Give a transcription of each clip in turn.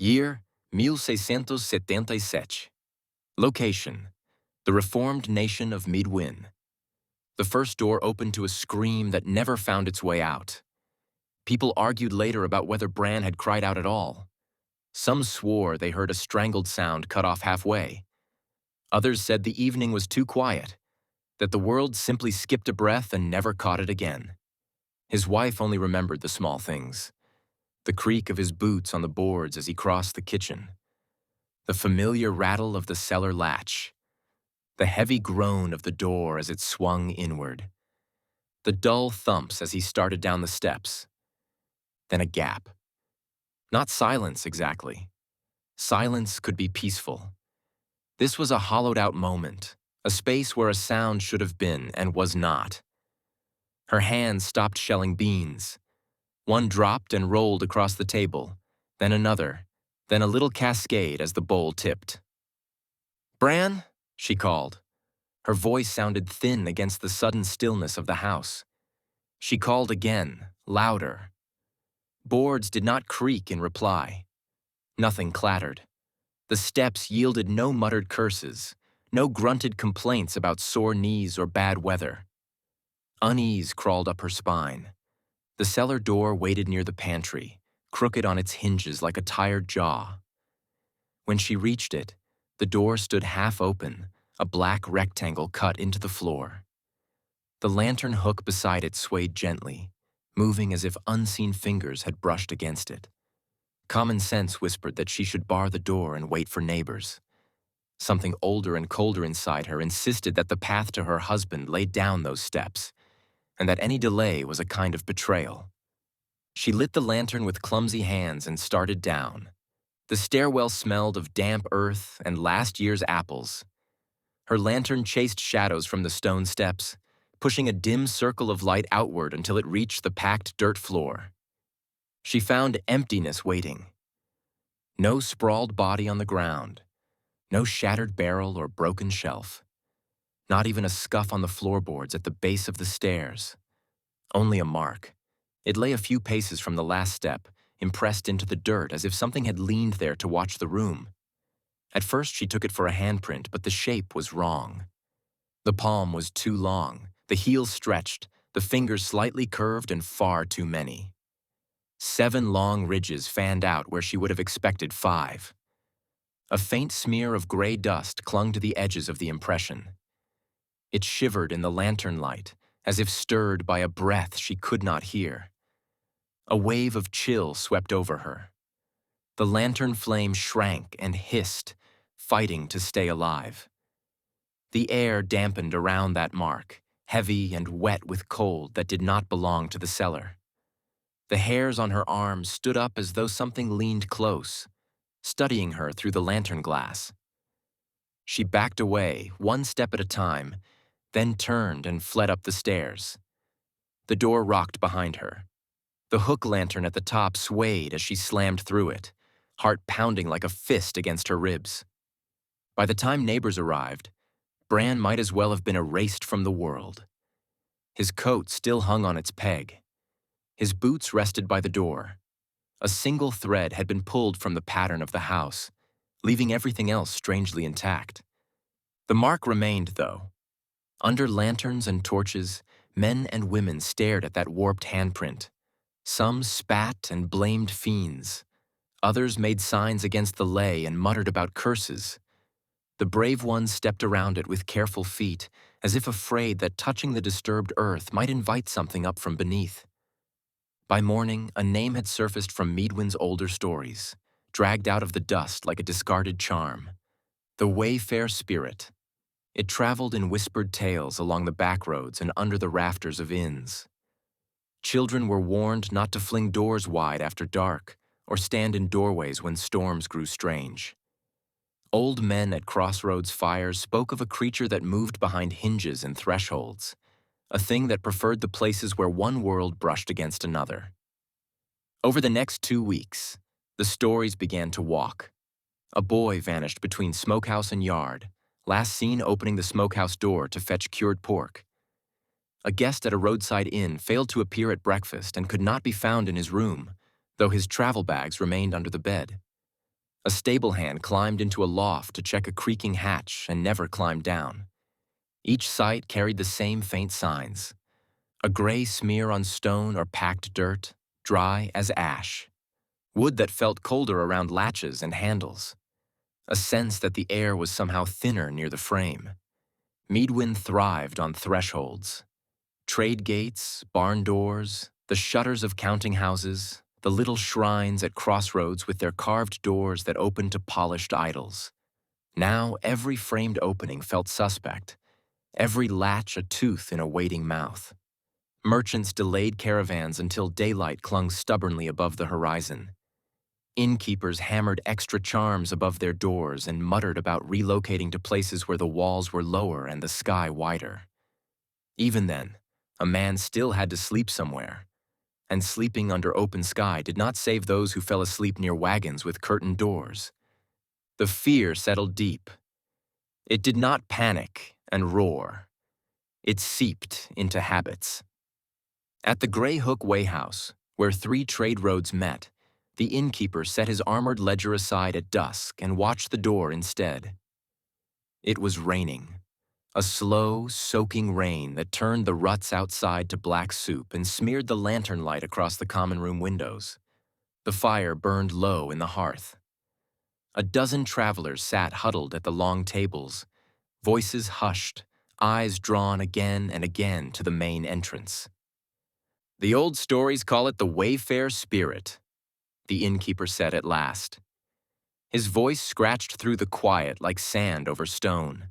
Year 1677. Location: the reformed nation of Meadwyn. The first door opened to a scream that never found its way out. People argued later about whether Bran had cried out at all. Some swore they heard a strangled sound cut off halfway. Others said the evening was too quiet, that the world simply skipped a breath and never caught it again. His wife only remembered the small things: the creak of his boots on the boards as he crossed the kitchen, the familiar rattle of the cellar latch, the heavy groan of the door as it swung inward, the dull thumps as he started down the steps. Then a gap. Not silence exactly. Silence could be peaceful. This was a hollowed-out moment, a space where a sound should have been and was not. Her hands stopped shelling beans. One dropped and rolled across the table, then another, then a little cascade as the bowl tipped. "Bran?" she called. Her voice sounded thin against the sudden stillness of the house. She called again, louder. Boards did not creak in reply. Nothing clattered. The steps yielded no muttered curses, no grunted complaints about sore knees or bad weather. Unease crawled up her spine. The cellar door waited near the pantry, crooked on its hinges like a tired jaw. When she reached it, the door stood half open, a black rectangle cut into the floor. The lantern hook beside it swayed gently, moving as if unseen fingers had brushed against it. Common sense whispered that she should bar the door and wait for neighbors. Something older and colder inside her insisted that the path to her husband lay down those steps, and that any delay was a kind of betrayal. She lit the lantern with clumsy hands and started down. The stairwell smelled of damp earth and last year's apples. Her lantern chased shadows from the stone steps, pushing a dim circle of light outward until it reached the packed dirt floor. She found emptiness waiting. No sprawled body on the ground, no shattered barrel or broken shelf, not even a scuff on the floorboards at the base of the stairs. Only a mark. It lay a few paces from the last step, impressed into the dirt as if something had leaned there to watch the room. At first she took it for a handprint, but the shape was wrong. The palm was too long, the heel stretched, the fingers slightly curved and far too many. 7 long ridges fanned out where she would have expected 5. A faint smear of gray dust clung to the edges of the impression. It shivered in the lantern light, as if stirred by a breath she could not hear. A wave of chill swept over her. The lantern flame shrank and hissed, fighting to stay alive. The air dampened around that mark, heavy and wet with cold that did not belong to the cellar. The hairs on her arms stood up as though something leaned close, studying her through the lantern glass. She backed away, one step at a time, then turned and fled up the stairs. The door rocked behind her. The hook lantern at the top swayed as she slammed through it, heart pounding like a fist against her ribs. By the time neighbors arrived, Bran might as well have been erased from the world. His coat still hung on its peg. His boots rested by the door. A single thread had been pulled from the pattern of the house, leaving everything else strangely intact. The mark remained, though. Under lanterns and torches, men and women stared at that warped handprint. Some spat and blamed fiends. Others made signs against the lay and muttered about curses. The brave ones stepped around it with careful feet, as if afraid that touching the disturbed earth might invite something up from beneath. By morning, a name had surfaced from Meadwyn's older stories, dragged out of the dust like a discarded charm. The Wayfair spirit. It traveled in whispered tales along the back roads and under the rafters of inns. Children were warned not to fling doors wide after dark or stand in doorways when storms grew strange. Old men at crossroads fires spoke of a creature that moved behind hinges and thresholds, a thing that preferred the places where one world brushed against another. Over the next 2 weeks, the stories began to walk. A boy vanished between smokehouse and yard, last seen opening the smokehouse door to fetch cured pork. A guest at a roadside inn failed to appear at breakfast and could not be found in his room, though his travel bags remained under the bed. A stable hand climbed into a loft to check a creaking hatch and never climbed down. Each site carried the same faint signs: a gray smear on stone or packed dirt, dry as ash. Wood that felt colder around latches and handles. A sense that the air was somehow thinner near the frame. Meadwyn thrived on thresholds. Trade gates, barn doors, the shutters of counting houses, the little shrines at crossroads with their carved doors that opened to polished idols. Now every framed opening felt suspect, every latch a tooth in a waiting mouth. Merchants delayed caravans until daylight clung stubbornly above the horizon. Innkeepers hammered extra charms above their doors and muttered about relocating to places where the walls were lower and the sky wider. Even then, a man still had to sleep somewhere, and sleeping under open sky did not save those who fell asleep near wagons with curtained doors. The fear settled deep. It did not panic and roar. It seeped into habits. At the Grey Hook Way House, where 3 trade roads met, the innkeeper set his armored ledger aside at dusk and watched the door instead. It was raining. A slow, soaking rain that turned the ruts outside to black soup and smeared the lantern light across the common room windows. The fire burned low in the hearth. A dozen travelers sat huddled at the long tables, voices hushed, eyes drawn again and again to the main entrance. "The old stories call it the Wayfair spirit," the innkeeper said at last. His voice scratched through the quiet like sand over stone.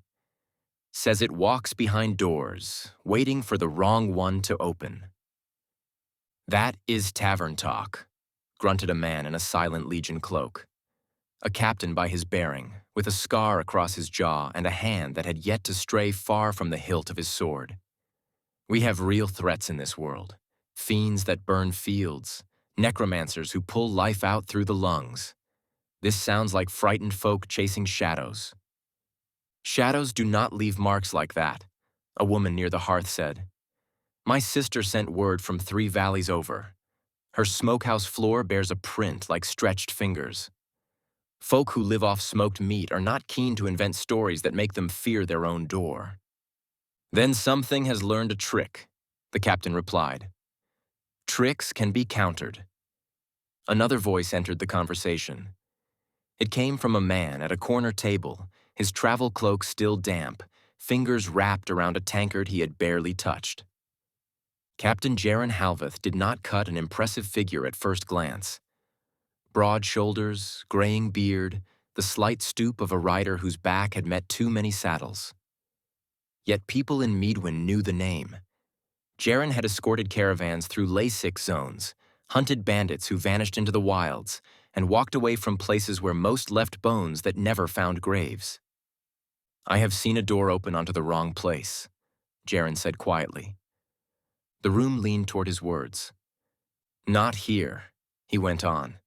"Says it walks behind doors, waiting for the wrong one to open." "That is tavern talk," grunted a man in a Silent Legion cloak. A captain by his bearing, with a scar across his jaw and a hand that had yet to stray far from the hilt of his sword. "We have real threats in this world. Fiends that burn fields, necromancers who pull life out through the lungs. This sounds like frightened folk chasing shadows." "Shadows do not leave marks like that," a woman near the hearth said. "My sister sent word from 3 valleys over. Her smokehouse floor bears a print like stretched fingers. Folk who live off smoked meat are not keen to invent stories that make them fear their own door." "Then something has learned a trick," the captain replied. "Tricks can be countered." Another voice entered the conversation. It came from a man at a corner table, his travel cloak still damp, fingers wrapped around a tankard he had barely touched. Captain Jaron Halveth did not cut an impressive figure at first glance. Broad shoulders, graying beard, the slight stoop of a rider whose back had met too many saddles. Yet people in Meadwyn knew the name. Jaron had escorted caravans through lay-sick zones, hunted bandits who vanished into the wilds, and walked away from places where most left bones that never found graves. "I have seen a door open onto the wrong place," Jaron said quietly. The room leaned toward his words. "Not here," he went on.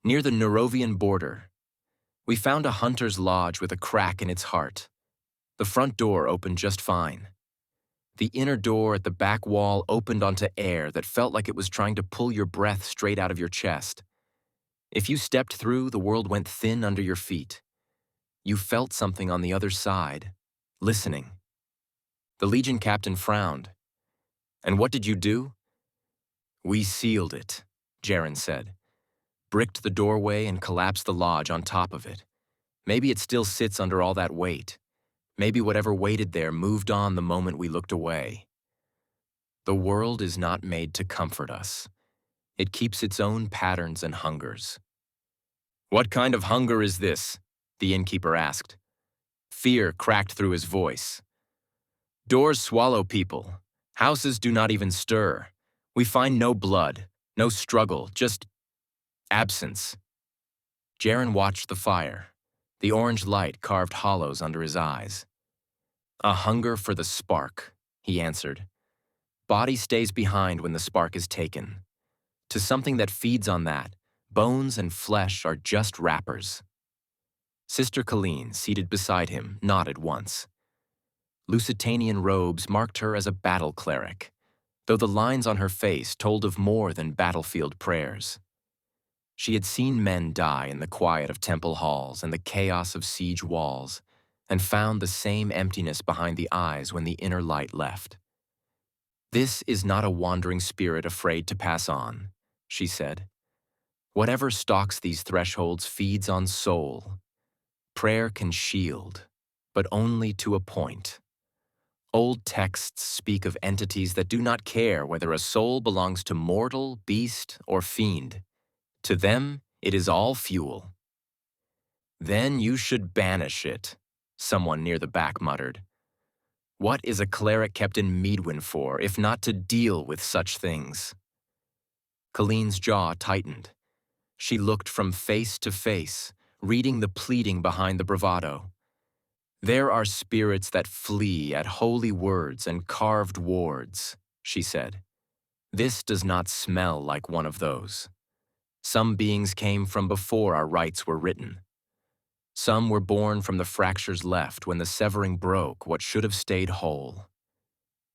"Near the Neurovian border. We found a hunter's lodge with a crack in its heart. The front door opened just fine. The inner door at the back wall opened onto air that felt like it was trying to pull your breath straight out of your chest. If you stepped through, the world went thin under your feet. You felt something on the other side, listening." The Legion captain frowned. "And what did you do?" "We sealed it," Jaron said. "Bricked the doorway and collapsed the lodge on top of it. Maybe it still sits under all that weight. Maybe whatever waited there moved on the moment we looked away. The world is not made to comfort us. It keeps its own patterns and hungers." "What kind of hunger is this?" the innkeeper asked. Fear cracked through his voice. "Doors swallow people. Houses do not even stir. We find no blood, no struggle, just absence." Jaron watched the fire. The orange light carved hollows under his eyes. "A hunger for the spark," he answered. "Body stays behind when the spark is taken. To something that feeds on that, bones and flesh are just wrappers." Sister Colleen, seated beside him, nodded once. Lusitanian robes marked her as a battle cleric, though the lines on her face told of more than battlefield prayers. She had seen men die in the quiet of temple halls and the chaos of siege walls, and found the same emptiness behind the eyes when the inner light left. "This is not a wandering spirit afraid to pass on," she said. "Whatever stalks these thresholds feeds on soul. Prayer can shield, but only to a point. Old texts speak of entities that do not care whether a soul belongs to mortal, beast, or fiend. To them, it is all fuel." "Then you should banish it," someone near the back muttered. "What is a cleric kept in Meadwyn for, if not to deal with such things?" Colleen's jaw tightened. She looked from face to face, reading the pleading behind the bravado. "There are spirits that flee at holy words and carved wards," she said. "This does not smell like one of those. Some beings came from before our rites were written. Some were born from the fractures left when the severing broke what should have stayed whole.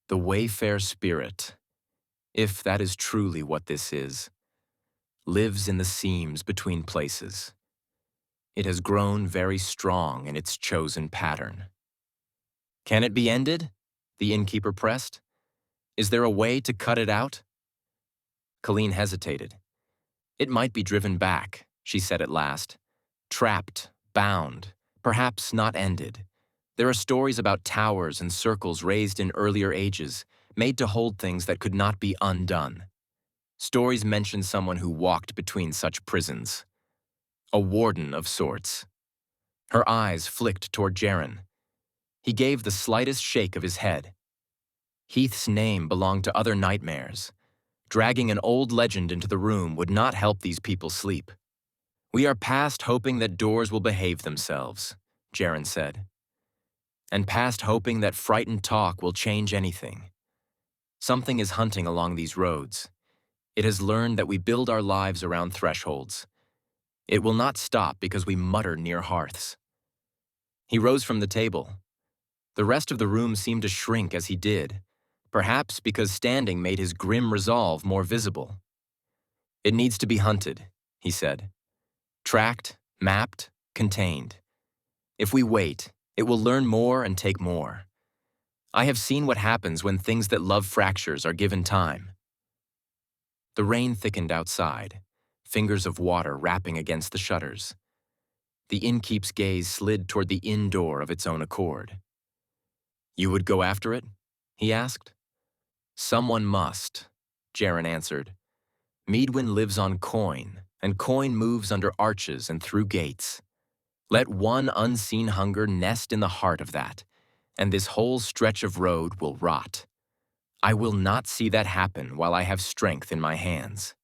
The Wayfair spirit, if that is truly what this is, lives in the seams between places. It has grown very strong in its chosen pattern." "Can it be ended?" the innkeeper pressed. "Is there a way to cut it out?" Colleen hesitated. "It might be driven back," she said at last. "Trapped, bound, perhaps not ended. There are stories about towers and circles raised in earlier ages, made to hold things that could not be undone. Stories mention someone who walked between such prisons. A warden of sorts." Her eyes flicked toward Jaren. He gave the slightest shake of his head. Heath's name belonged to other nightmares. Dragging an old legend into the room would not help these people sleep. "We are past hoping that doors will behave themselves," Jaren said. "And past hoping that frightened talk will change anything. Something is hunting along these roads. It has learned that we build our lives around thresholds. It will not stop because we mutter near hearths." He rose from the table. The rest of the room seemed to shrink as he did, perhaps because standing made his grim resolve more visible. "It needs to be hunted," he said. "Tracked, mapped, contained. If we wait, it will learn more and take more. I have seen what happens when things that love fractures are given time." The rain thickened outside, fingers of water rapping against the shutters. The innkeep's gaze slid toward the inn door of its own accord. "You would go after it?" he asked. "Someone must," Jaren answered. "Meadwyn lives on coin, and coin moves under arches and through gates. Let one unseen hunger nest in the heart of that, and this whole stretch of road will rot. I will not see that happen while I have strength in my hands."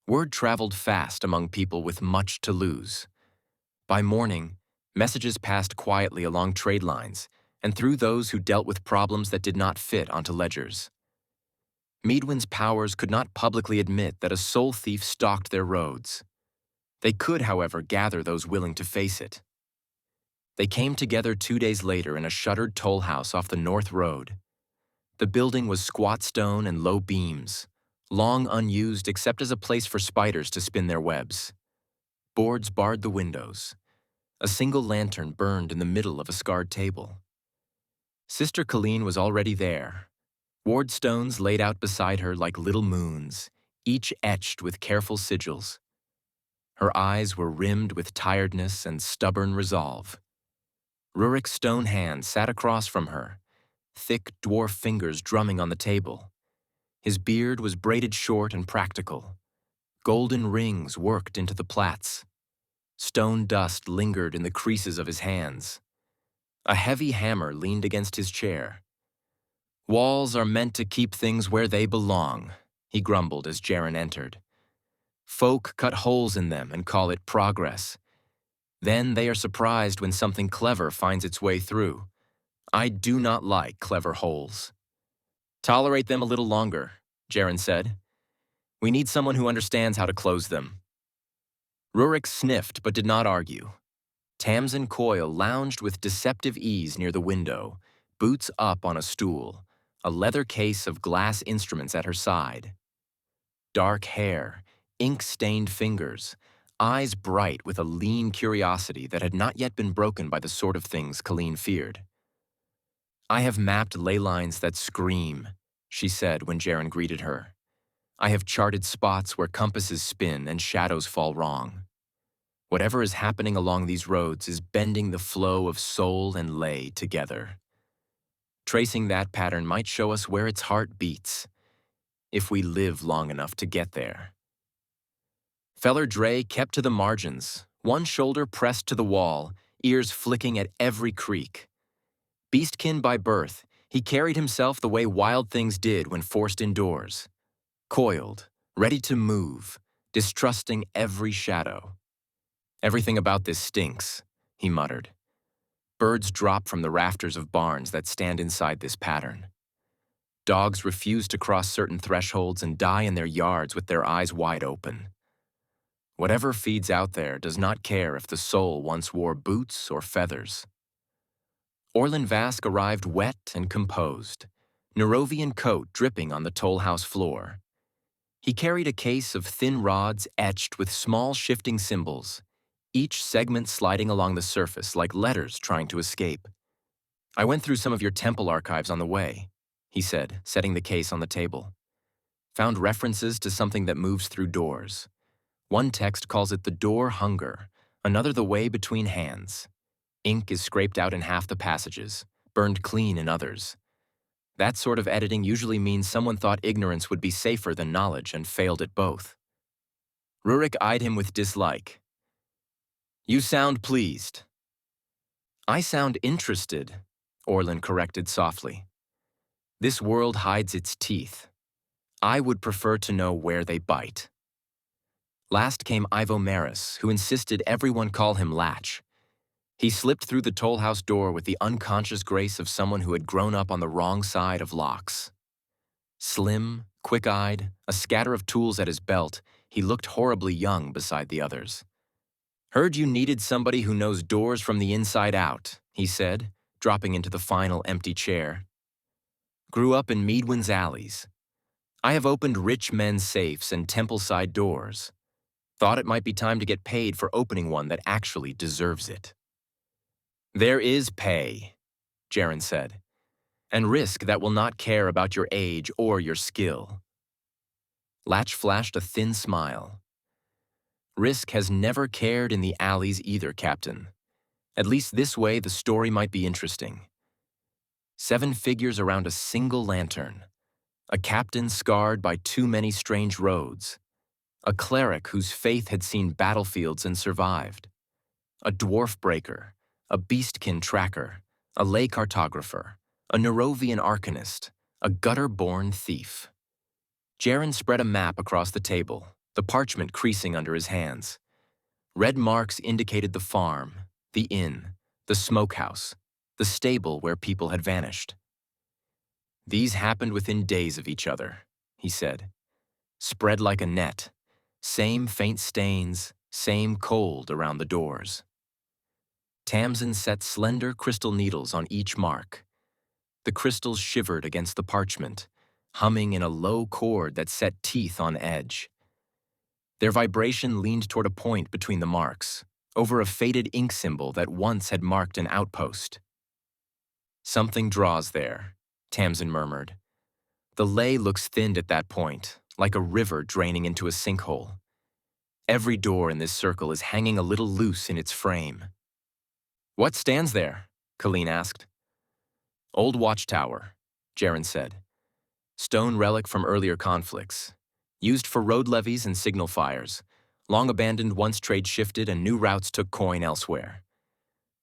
Word traveled fast among people with much to lose. By morning, messages passed quietly along trade lines and through those who dealt with problems that did not fit onto ledgers. Meadwyn's powers could not publicly admit that a soul thief stalked their roads. They could, however, gather those willing to face it. They came together 2 days later in a shuttered toll house off the North Road. The building was squat stone and low beams, long unused except as a place for spiders to spin their webs. Boards barred the windows. A single lantern burned in the middle of a scarred table. Sister Colleen was already there. Ward stones laid out beside her like little moons, each etched with careful sigils. Her eyes were rimmed with tiredness and stubborn resolve. Rurik's stone hand sat across from her, thick dwarf fingers drumming on the table. His beard was braided short and practical. Golden rings worked into the plaits. Stone dust lingered in the creases of his hands. A heavy hammer leaned against his chair. "Walls are meant to keep things where they belong," he grumbled as Jaren entered. "Folk cut holes in them and call it progress. Then they are surprised when something clever finds its way through. I do not like clever holes." "Tolerate them a little longer," Jaren said. "We need someone who understands how to close them." Rurik sniffed but did not argue. Tamsin Coyle lounged with deceptive ease near the window, boots up on a stool, a leather case of glass instruments at her side. Dark hair, ink-stained fingers, eyes bright with a lean curiosity that had not yet been broken by the sort of things Colleen feared. "I have mapped ley lines that scream," she said when Jaren greeted her. "I have charted spots where compasses spin and shadows fall wrong. Whatever is happening along these roads is bending the flow of soul and ley together. Tracing that pattern might show us where its heart beats, if we live long enough to get there." Feller Dre kept to the margins, one shoulder pressed to the wall, ears flicking at every creak. Beastkin by birth, he carried himself the way wild things did when forced indoors. Coiled, ready to move, distrusting every shadow. "Everything about this stinks," he muttered. "Birds drop from the rafters of barns that stand inside this pattern. Dogs refuse to cross certain thresholds and die in their yards with their eyes wide open. Whatever feeds out there does not care if the soul once wore boots or feathers." Orlin Vask arrived wet and composed, Nerovian coat dripping on the toll house floor. He carried a case of thin rods etched with small shifting symbols, each segment sliding along the surface like letters trying to escape. "I went through some of your temple archives on the way," he said, setting the case on the table. "Found references to something that moves through doors. One text calls it the door hunger, another the way between hands. Ink is scraped out in half the passages, burned clean in others. That sort of editing usually means someone thought ignorance would be safer than knowledge and failed at both." Rurik eyed him with dislike. "You sound pleased." "I sound interested," Orlin corrected softly. "This world hides its teeth. I would prefer to know where they bite." Last came Ivo Maris, who insisted everyone call him Latch. He slipped through the toll house door with the unconscious grace of someone who had grown up on the wrong side of locks. Slim, quick-eyed, a scatter of tools at his belt, he looked horribly young beside the others. "Heard you needed somebody who knows doors from the inside out," he said, dropping into the final empty chair. "Grew up in Meadwyn's alleys. I have opened rich men's safes and temple-side doors. Thought it might be time to get paid for opening one that actually deserves it." "There is pay," Jaren said, "and risk that will not care about your age or your skill." Latch flashed a thin smile. "Risk has never cared in the alleys either, Captain. At least this way the story might be interesting. 7 figures around a single lantern. A captain scarred by too many strange roads. A cleric whose faith had seen battlefields and survived. A dwarf breaker. A beastkin tracker, a lay cartographer, a Nerovian arcanist, a gutter-born thief." Jaren spread a map across the table, the parchment creasing under his hands. Red marks indicated the farm, the inn, the smokehouse, the stable where people had vanished. "These happened within days of each other," he said. "Spread like a net, same faint stains, same cold around the doors." Tamsin set slender crystal needles on each mark. The crystals shivered against the parchment, humming in a low chord that set teeth on edge. Their vibration leaned toward a point between the marks, over a faded ink symbol that once had marked an outpost. "Something draws there," Tamsin murmured. "The ley looks thinned at that point, like a river draining into a sinkhole. Every door in this circle is hanging a little loose in its frame." "What stands there?" Colleen asked. "Old watchtower," Jaren said. "Stone relic from earlier conflicts. Used for road levees and signal fires. Long abandoned once trade shifted and new routes took coin elsewhere.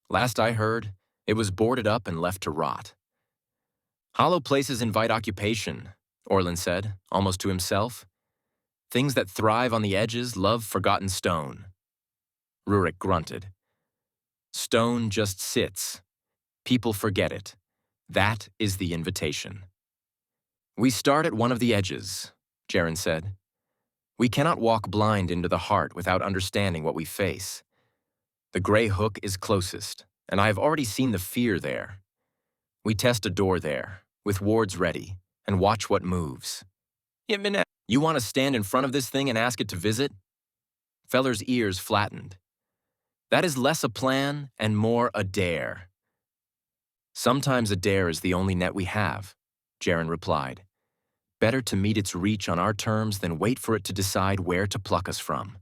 Last I heard, it was boarded up and left to rot." "Hollow places invite occupation," Orlin said, almost to himself. "Things that thrive on the edges love forgotten stone." Rurik grunted. "Stone just sits. People forget it. That is the invitation." "We start at one of the edges," Jaren said. "We cannot walk blind into the heart without understanding what we face. The gray hook is closest, and I have already seen the fear there. We test a door there, with wards ready, and watch what moves. You want to stand in front of this thing and ask it to visit? Feller's ears flattened. That is less a plan and more a dare. Sometimes a dare is the only net we have, Jaren replied. Better to meet its reach on our terms than wait for it to decide where to pluck us from.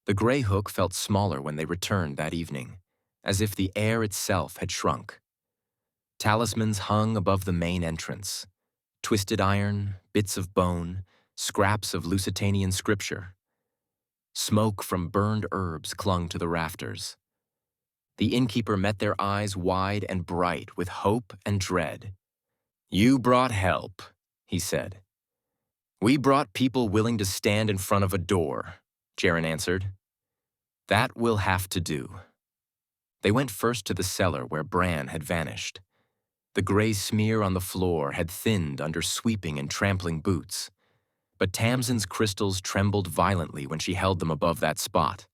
The gray hook felt smaller when they returned that evening, as if the air itself had shrunk. Talismans hung above the main entrance. Twisted iron, bits of bone, scraps of Lusitanian scripture. Smoke from burned herbs clung to the rafters. The innkeeper met their eyes wide and bright with hope and dread. You brought help, he said. We brought people willing to stand in front of a door, Jaren answered. That will have to do. They went first to the cellar where Bran had vanished. The gray smear on the floor had thinned under sweeping and trampling boots, but Tamsin's crystals trembled violently when she held them above that spot.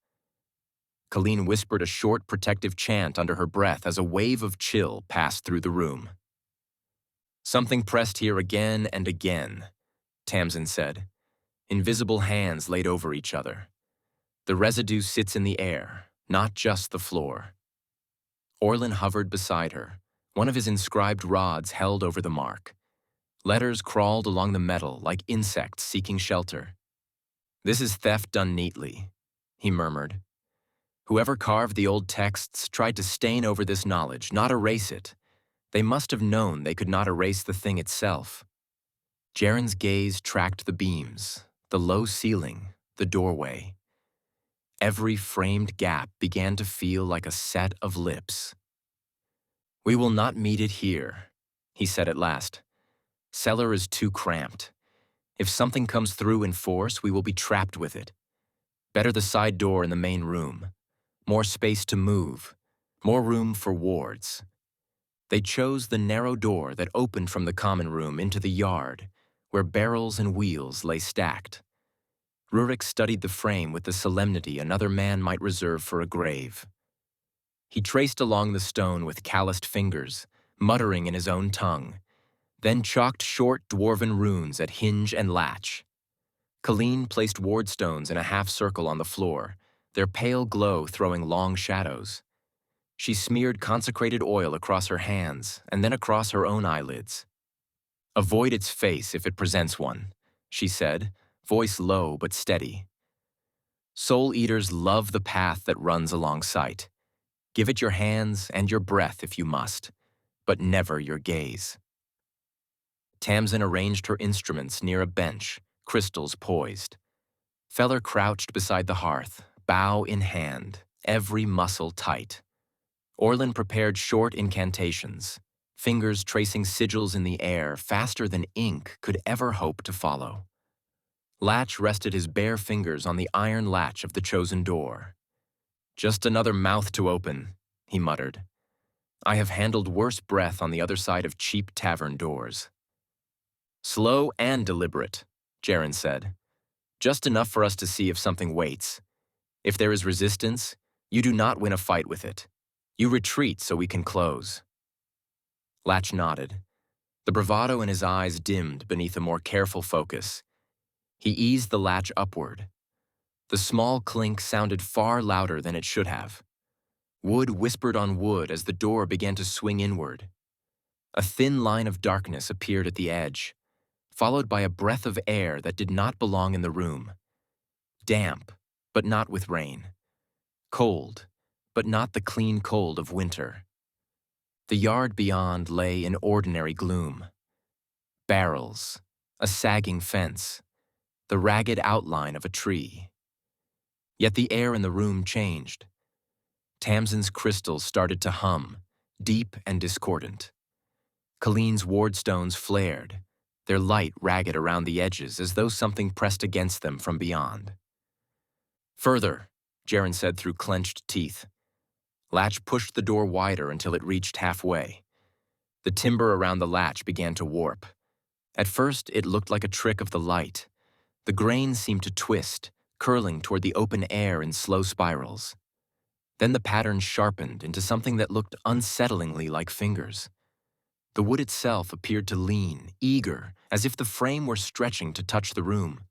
Colleen whispered a short protective chant under her breath as a wave of chill passed through the room. Something pressed here again and again, Tamsin said. Invisible hands laid over each other. The residue sits in the air, not just the floor. Orlin hovered beside her, one of his inscribed rods held over the mark. Letters crawled along the metal like insects seeking shelter. This is theft done neatly, he murmured. Whoever carved the old texts tried to stain over this knowledge, not erase it. They must have known they could not erase the thing itself. Jaren's gaze tracked the beams, the low ceiling, the doorway. Every framed gap began to feel like a set of lips. We will not meet it here, he said at last. Cellar is too cramped. If something comes through in force, we will be trapped with it. Better the side door in the main room. More space to move, more room for wards. They chose the narrow door that opened from the common room into the yard, where barrels and wheels lay stacked. Rurik studied the frame with the solemnity another man might reserve for a grave. He traced along the stone with calloused fingers, muttering in his own tongue, then chalked short dwarven runes at hinge and latch. Colleen placed wardstones in a half-circle on the floor, their pale glow throwing long shadows. She smeared consecrated oil across her hands and then across her own eyelids. Avoid its face if it presents one, she said, voice low but steady. Soul Eaters love the path that runs along sight. Give it your hands and your breath if you must, but never your gaze. Tamsin arranged her instruments near a bench, crystals poised. Feller crouched beside the hearth, bow in hand, every muscle tight. Orlin prepared short incantations, fingers tracing sigils in the air faster than ink could ever hope to follow. Latch rested his bare fingers on the iron latch of the chosen door. Just another mouth to open, he muttered. I have handled worse breath on the other side of cheap tavern doors. Slow and deliberate, Jaren said. Just enough for us to see if something waits. If there is resistance, you do not win a fight with it. You retreat so we can close. Latch nodded. The bravado in his eyes dimmed beneath a more careful focus. He eased the latch upward. The small clink sounded far louder than it should have. Wood whispered on wood as the door began to swing inward. A thin line of darkness appeared at the edge, followed by a breath of air that did not belong in the room. Damp, but not with rain. Cold, but not the clean cold of winter. The yard beyond lay in ordinary gloom. Barrels, a sagging fence, the ragged outline of a tree. Yet the air in the room changed. Tamsin's crystals started to hum, deep and discordant. Colleen's wardstones flared, their light ragged around the edges as though something pressed against them from beyond. Further, Jaren said through clenched teeth. Latch pushed the door wider until it reached halfway. The timber around the latch began to warp. At first, it looked like a trick of the light. The grains seemed to twist, curling toward the open air in slow spirals. Then the pattern sharpened into something that looked unsettlingly like fingers. The wood itself appeared to lean, eager, as if the frame were stretching to touch the room.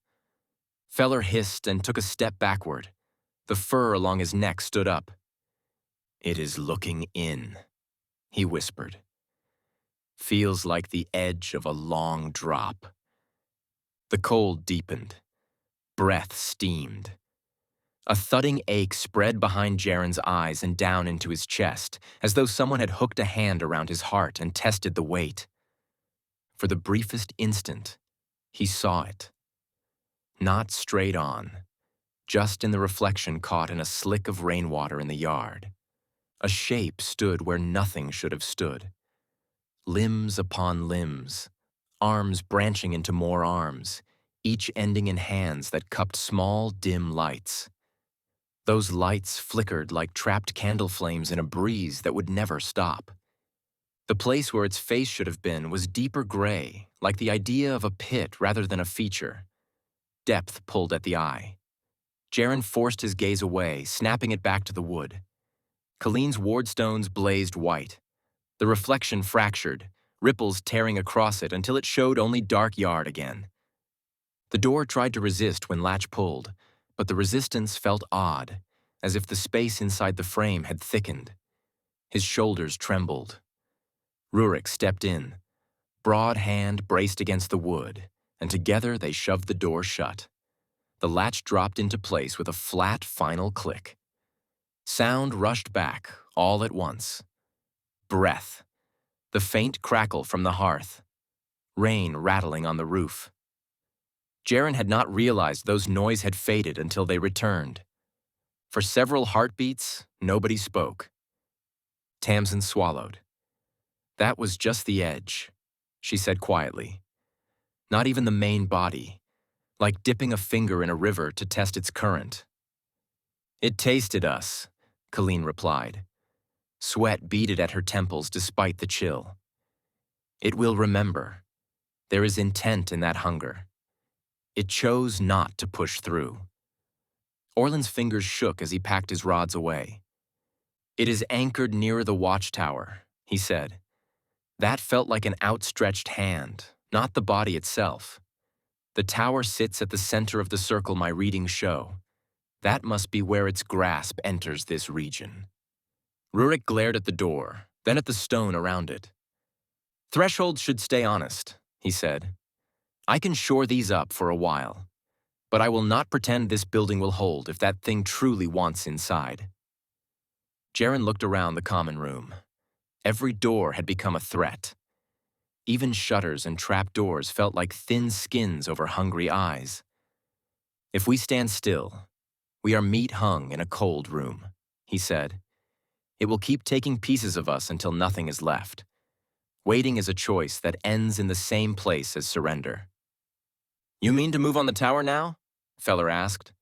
Feller hissed and took a step backward. The fur along his neck stood up. "It is looking in," he whispered. "Feels like the edge of a long drop." The cold deepened. Breath steamed. A thudding ache spread behind Jaren's eyes and down into his chest, as though someone had hooked a hand around his heart and tested the weight. For the briefest instant, he saw it. Not straight on, just in the reflection caught in a slick of rainwater in the yard. A shape stood where nothing should have stood. Limbs upon limbs, arms branching into more arms, each ending in hands that cupped small, dim lights. Those lights flickered like trapped candle flames in a breeze that would never stop. The place where its face should have been was deeper gray, like the idea of a pit rather than a feature. Depth pulled at the eye. Jaren forced his gaze away, snapping it back to the wood. Colleen's wardstones blazed white. The reflection fractured, ripples tearing across it until it showed only dark yard again. The door tried to resist when latch pulled, but the resistance felt odd, as if the space inside the frame had thickened. His shoulders trembled. Rurik stepped in. Broad hand braced against the wood, and together they shoved the door shut. The latch dropped into place with a flat final click. Sound rushed back, all at once. Breath. The faint crackle from the hearth. Rain rattling on the roof. Jaren had not realized those noises had faded until they returned. For several heartbeats, nobody spoke. Tamsin swallowed. "That was just the edge," she said quietly. "Not even the main body, like dipping a finger in a river to test its current." "It tasted us," Colleen replied. Sweat beaded at her temples despite the chill. "It will remember. There is intent in that hunger. It chose not to push through." Orland's fingers shook as he packed his rods away. "It is anchored nearer the watchtower," he said. "That felt like an outstretched hand, not the body itself. The tower sits at the center of the circle my readings show. That must be where its grasp enters this region." Rurik glared at the door, then at the stone around it. "Thresholds should stay honest," he said. "I can shore these up for a while, but I will not pretend this building will hold if that thing truly wants inside." Jaren looked around the common room. Every door had become a threat. Even shutters and trap doors felt like thin skins over hungry eyes. "If we stand still, we are meat hung in a cold room," he said. "It will keep taking pieces of us until nothing is left. Waiting is a choice that ends in the same place as surrender." "You mean to move on the tower now?" Feller asked.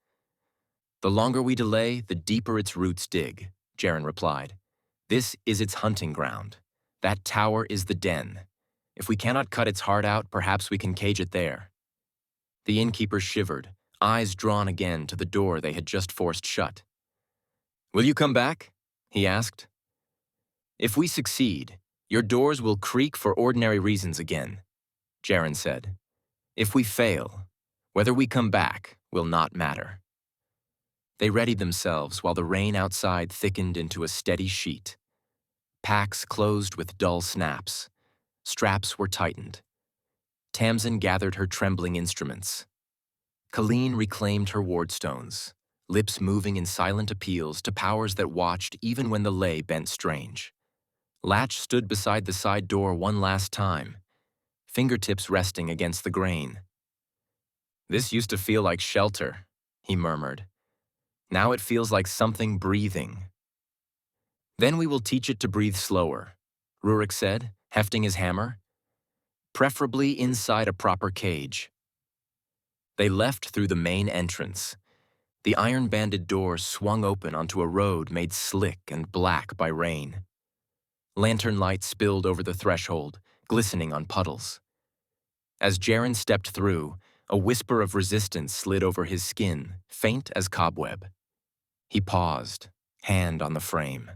"The longer we delay, the deeper its roots dig," Jaren replied. "This is its hunting ground. That tower is the den. If we cannot cut its heart out, perhaps we can cage it there." The innkeeper shivered, eyes drawn again to the door they had just forced shut. "Will you come back?" he asked. "If we succeed, your doors will creak for ordinary reasons again," Jaren said. "If we fail, whether we come back will not matter." They readied themselves while the rain outside thickened into a steady sheet. Packs closed with dull snaps. Straps were tightened. Tamsin gathered her trembling instruments. Colleen reclaimed her wardstones, lips moving in silent appeals to powers that watched even when the lay bent strange. Latch stood beside the side door one last time, fingertips resting against the grain. "This used to feel like shelter," he murmured. "Now it feels like something breathing." "Then we will teach it to breathe slower," Rurik said, hefting his hammer. "Preferably inside a proper cage." They left through the main entrance. The iron-banded door swung open onto a road made slick and black by rain. Lantern light spilled over the threshold, glistening on puddles. As Jaren stepped through, a whisper of resistance slid over his skin, faint as cobweb. He paused, hand on the frame.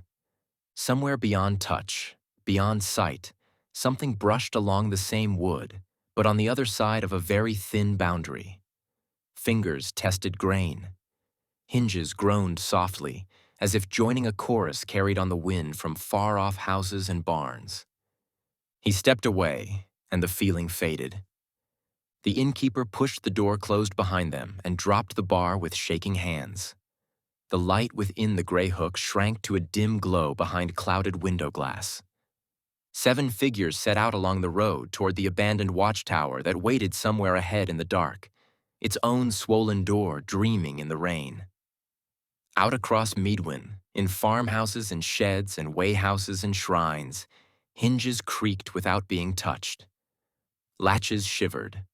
Somewhere beyond touch, beyond sight, Something brushed along the same wood, but on the other side of a very thin boundary. Fingers tested grain. Hinges groaned softly, as if joining a chorus carried on the wind from far-off houses and barns. He stepped away, and the feeling faded. The innkeeper pushed the door closed behind them and dropped the bar with shaking hands. The light within the gray hook shrank to a dim glow behind clouded window glass. 7 figures set out along the road toward the abandoned watchtower that waited somewhere ahead in the dark, its own swollen door dreaming in the rain. Out across Meadwyn, in farmhouses and sheds and wayhouses and shrines, hinges creaked without being touched. Latches shivered.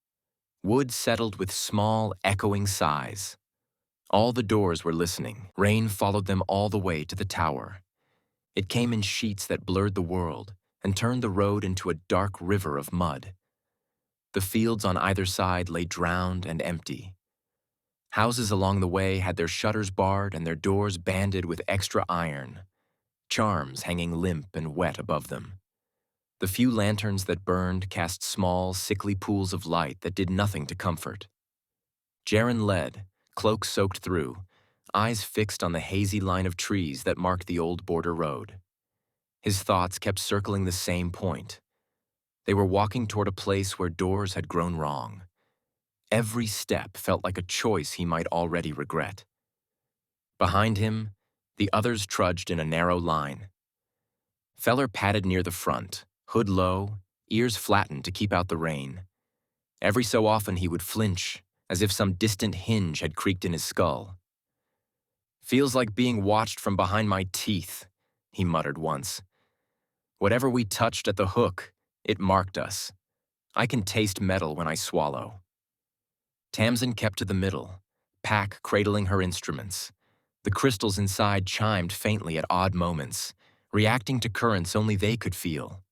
Wood settled with small, echoing sighs. All the doors were listening. Rain followed them all the way to the tower. It came in sheets that blurred the world and turned the road into a dark river of mud. The fields on either side lay drowned and empty. Houses along the way had their shutters barred and their doors banded with extra iron, charms hanging limp and wet above them. The few lanterns that burned cast small, sickly pools of light that did nothing to comfort. Jaren led, cloak soaked through, eyes fixed on the hazy line of trees that marked the old border road. His thoughts kept circling the same point. They were walking toward a place where doors had grown wrong. Every step felt like a choice he might already regret. Behind him, the others trudged in a narrow line. Feller padded near the front, hood low, ears flattened to keep out the rain. Every so often he would flinch, as if some distant hinge had creaked in his skull. "Feels like being watched from behind my teeth," he muttered once. "Whatever we touched at the hook, it marked us. I can taste metal when I swallow." Tamsin kept to the middle, Pack cradling her instruments. The crystals inside chimed faintly at odd moments, reacting to currents only they could feel.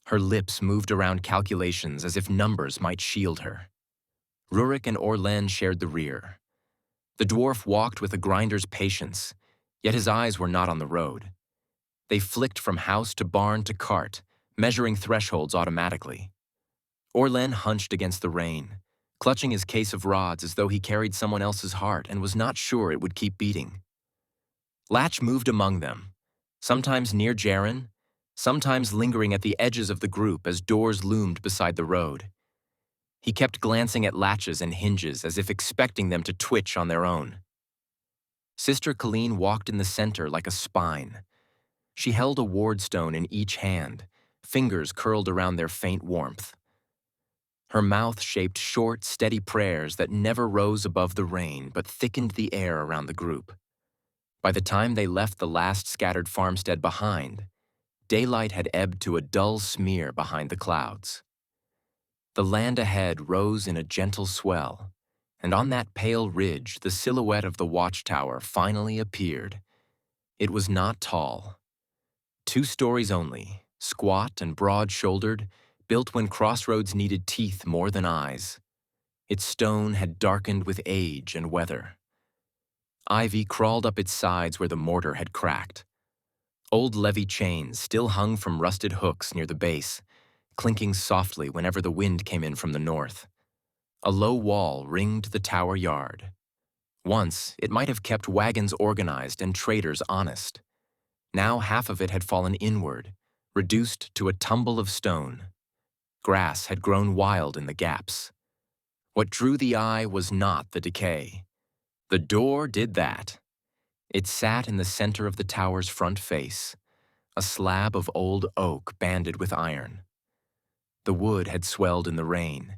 Her lips moved around calculations as if numbers might shield her. Rurik and Orlen shared the rear. The dwarf walked with a grinder's patience, yet his eyes were not on the road. They flicked from house to barn to cart, measuring thresholds automatically. Orlen hunched against the rein, clutching his case of rods as though he carried someone else's heart and was not sure it would keep beating. Latch moved among them, sometimes near Jaren, sometimes lingering at the edges of the group as doors loomed beside the road. He kept glancing at latches and hinges as if expecting them to twitch on their own. Sister Colleen walked in the center like a spine. She held a wardstone in each hand, fingers curled around their faint warmth. Her mouth shaped short, steady prayers that never rose above the rain but thickened the air around the group. By the time they left the last scattered farmstead behind, daylight had ebbed to a dull smear behind the clouds. The land ahead rose in a gentle swell, and on that pale ridge the silhouette of the watchtower finally appeared. It was not tall. 2 stories only, squat and broad-shouldered, built when crossroads needed teeth more than eyes. Its stone had darkened with age and weather. Ivy crawled up its sides where the mortar had cracked. Old levee chains still hung from rusted hooks near the base, clinking softly whenever the wind came in from the north. A low wall ringed the tower yard. Once, it might have kept wagons organized and traders honest. Now half of it had fallen inward, reduced to a tumble of stone. Grass had grown wild in the gaps. What drew the eye was not the decay. The door did that. It sat in the center of the tower's front face, a slab of old oak banded with iron. The wood had swelled in the rain,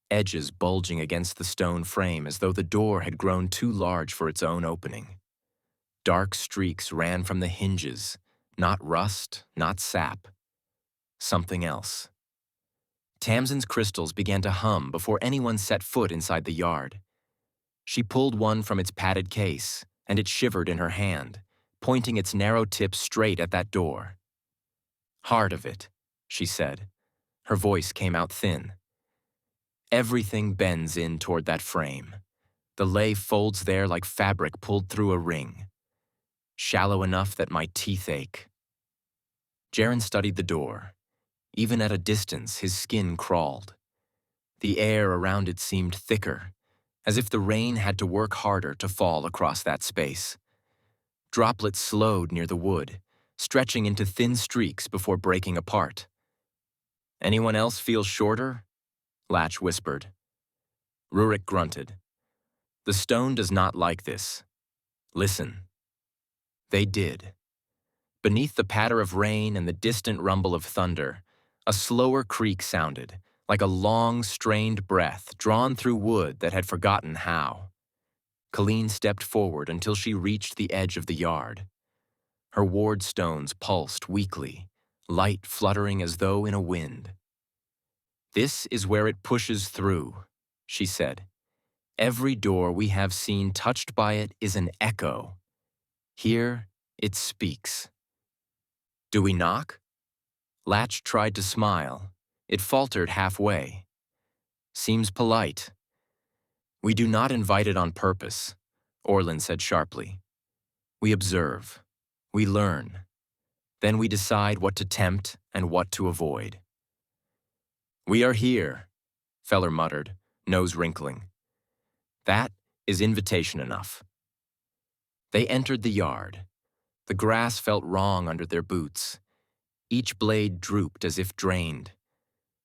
edges bulging against the stone frame as though the door had grown too large for its own opening. Dark streaks ran from the hinges, not rust, not sap. Something else. Tamsin's crystals began to hum before anyone set foot inside the yard. She pulled one from its padded case, and it shivered in her hand, pointing its narrow tip straight at that door. "Heart of it," she said. Her voice came out thin. "Everything bends in toward that frame. The lay folds there like fabric pulled through a ring. Shallow enough that my teeth ache." Jaren studied the door. Even at a distance, his skin crawled. The air around it seemed thicker, as if the rain had to work harder to fall across that space. Droplets slowed near the wood, stretching into thin streaks before breaking apart. "Anyone else feel shorter?" Latch whispered. Rurik grunted. "The stone does not like this. Listen." They did. Beneath the patter of rain and the distant rumble of thunder, a slower creak sounded, like a long, strained breath drawn through wood that had forgotten how. Colleen stepped forward until she reached the edge of the yard. Her ward stones pulsed weakly, light fluttering as though in a wind. "This is where it pushes through," she said. "Every door we have seen touched by it is an echo. Here, it speaks." "Do we knock?" Latch tried to smile. It faltered halfway. "Seems polite." "We do not invite it on purpose," Orlin said sharply. "We observe. We learn. Then we decide what to tempt and what to avoid." "We are here," Feller muttered, nose wrinkling. "That is invitation enough." They entered the yard. The grass felt wrong under their boots. Each blade drooped as if drained.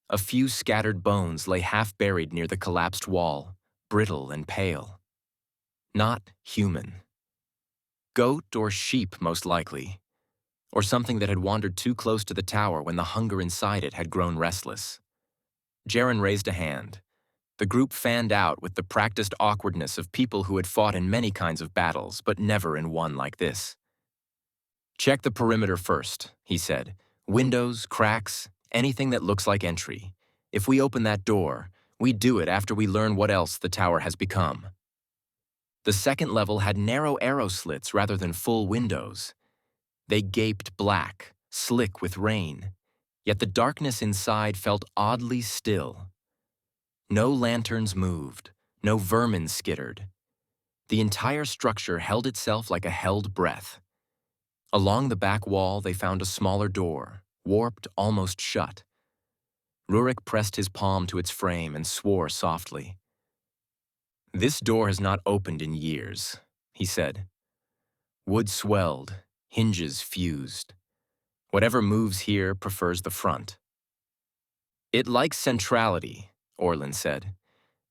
A few scattered bones lay half-buried near the collapsed wall, brittle and pale. Not human. Goat or sheep, most likely. Or something that had wandered too close to the tower when the hunger inside it had grown restless. Jaren raised a hand. The group fanned out with the practiced awkwardness of people who had fought in many kinds of battles, but never in one like this. "Check the perimeter first," he said. "Windows, cracks, anything that looks like entry. If we open that door, we do it after we learn what else the tower has become." The second level had narrow arrow slits rather than full windows. They gaped black, slick with rain, yet the darkness inside felt oddly still. No lanterns moved, no vermin skittered. The entire structure held itself like a held breath. Along the back wall, they found a smaller door, warped almost shut. Rurik pressed his palm to its frame and swore softly. "This door has not opened in years," he said. Wood swelled, hinges fused. Whatever moves here prefers the front. "It likes centrality," Orlin said.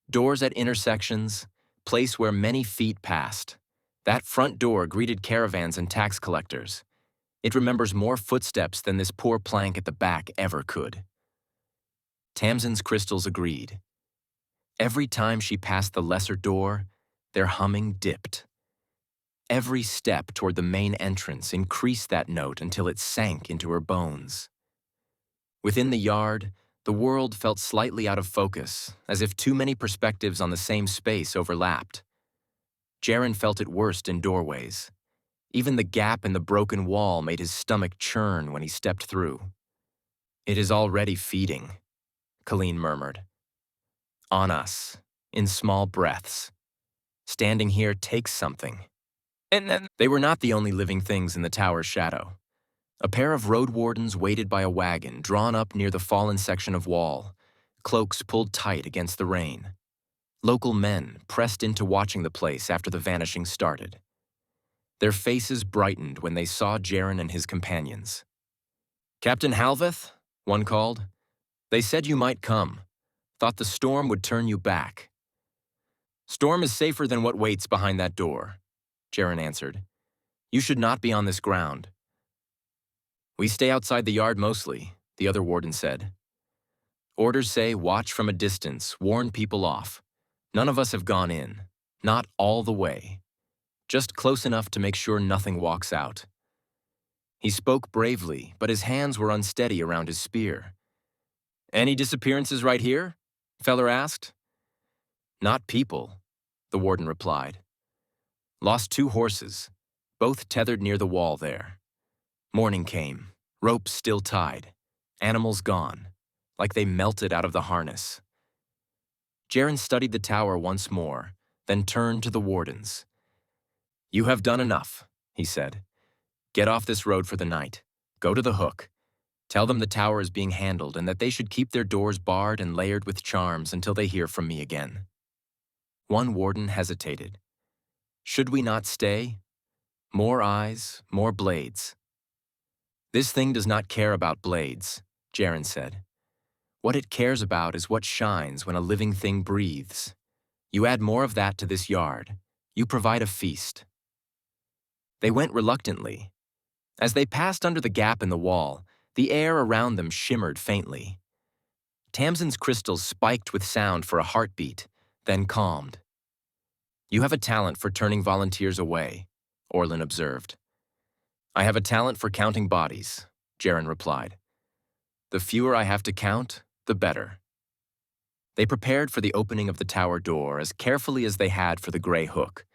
"Doors at intersections, place where many feet passed. That front door greeted caravans and tax collectors. It remembers more footsteps than this poor plank at the back ever could." Tamsin's crystals agreed. Every time she passed the lesser door, their humming dipped. Every step toward the main entrance increased that note until it sank into her bones. Within the yard, the world felt slightly out of focus, as if too many perspectives on the same space overlapped. Jaren felt it worst in doorways. Even the gap in the broken wall made his stomach churn when he stepped through. "It is already feeding," Colleen murmured. "On us, in small breaths. Standing here takes something." They were not the only living things in the tower's shadow. A pair of road wardens waited by a wagon drawn up near the fallen section of wall, cloaks pulled tight against the rain. Local men pressed into watching the place after the vanishing started. Their faces brightened when they saw Jaren and his companions. "Captain Halveth?" one called. "They said you might come. Thought the storm would turn you back." "Storm is safer than what waits behind that door," Jaren answered. "You should not be on this ground." "We stay outside the yard mostly," the other warden said. "Orders say watch from a distance, warn people off. None of us have gone in. Not all the way. Just close enough to make sure nothing walks out." He spoke bravely, but his hands were unsteady around his spear. "Any disappearances right here?" Feller asked. "Not people," the warden replied. "Lost 2 horses, both tethered near the wall there. Morning came, ropes still tied, animals gone, like they melted out of the harness." Jaren studied the tower once more, then turned to the wardens. "You have done enough," he said. "Get off this road for the night. Go to the hook. Tell them the tower is being handled and that they should keep their doors barred and layered with charms until they hear from me again." One warden hesitated. "Should we not stay? More eyes, more blades." "This thing does not care about blades," Jaren said. "What it cares about is what shines when a living thing breathes. You add more of that to this yard. You provide a feast." They went reluctantly. As they passed under the gap in the wall, the air around them shimmered faintly. Tamsin's crystals spiked with sound for a heartbeat, then calmed. "You have a talent for turning volunteers away," Orlin observed. "I have a talent for counting bodies," Jaren replied. "The fewer I have to count, the better." They prepared for the opening of the tower door as carefully as they had for the gray hook,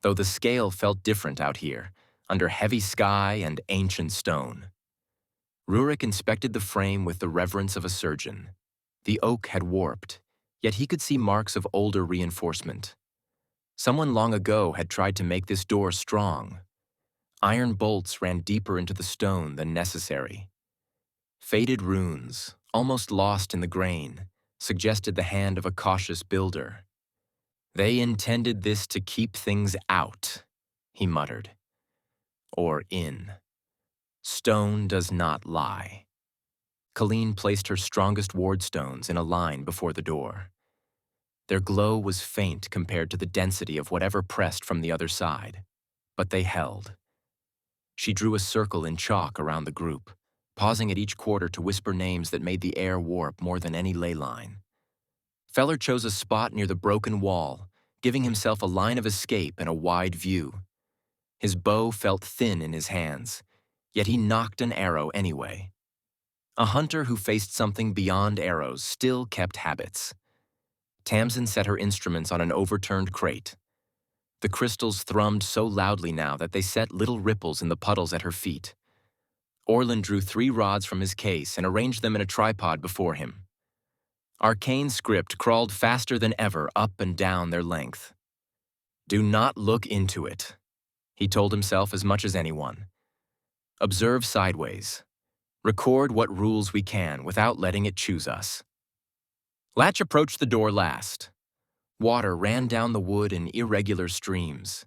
though the scale felt different out here, under heavy sky and ancient stone. Rurik inspected the frame with the reverence of a surgeon. The oak had warped, yet he could see marks of older reinforcement. Someone long ago had tried to make this door strong. Iron bolts ran deeper into the stone than necessary. Faded runes, almost lost in the grain, suggested the hand of a cautious builder. "They intended this to keep things out," he muttered. "Or in. Stone does not lie." Colleen placed her strongest ward stones in a line before the door. Their glow was faint compared to the density of whatever pressed from the other side, but they held. She drew a circle in chalk around the group, pausing at each quarter to whisper names that made the air warp more than any ley line. Feller chose a spot near the broken wall, giving himself a line of escape and a wide view. His bow felt thin in his hands, yet he knocked an arrow anyway. A hunter who faced something beyond arrows still kept habits. Tamsin set her instruments on an overturned crate. The crystals thrummed so loudly now that they set little ripples in the puddles at her feet. Orlin drew 3 rods from his case and arranged them in a tripod before him. Arcane script crawled faster than ever up and down their length. "Do not look into it," he told himself as much as anyone. "Observe sideways. Record what rules we can without letting it choose us." Latch approached the door last. Water ran down the wood in irregular streams.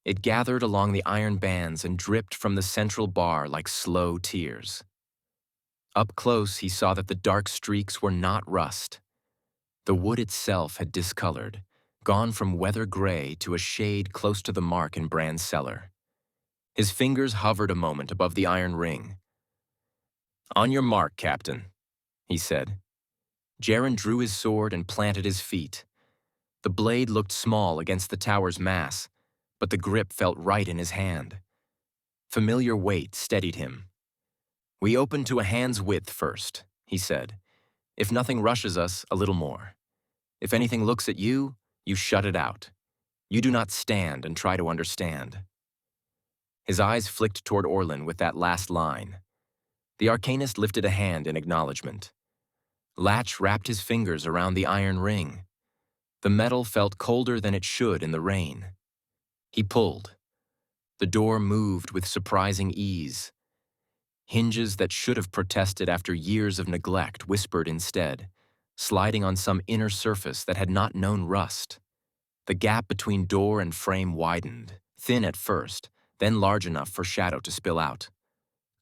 It gathered along the iron bands and dripped from the central bar like slow tears. Up close, he saw that the dark streaks were not rust. The wood itself had discolored, gone from weather gray to a shade close to the mark in Bran's cellar. His fingers hovered a moment above the iron ring. "On your mark, Captain," he said. Jaren drew his sword and planted his feet. The blade looked small against the tower's mass, but the grip felt right in his hand. Familiar weight steadied him. "We open to a hand's width first," he said. "If nothing rushes us, a little more. If anything looks at you, you shut it out. You do not stand and try to understand." His eyes flicked toward Orlin with that last line. The Arcanist lifted a hand in acknowledgement. Latch wrapped his fingers around the iron ring. The metal felt colder than it should in the rain. He pulled. The door moved with surprising ease. Hinges that should have protested after years of neglect whispered instead, sliding on some inner surface that had not known rust. The gap between door and frame widened, thin at first, then large enough for shadow to spill out.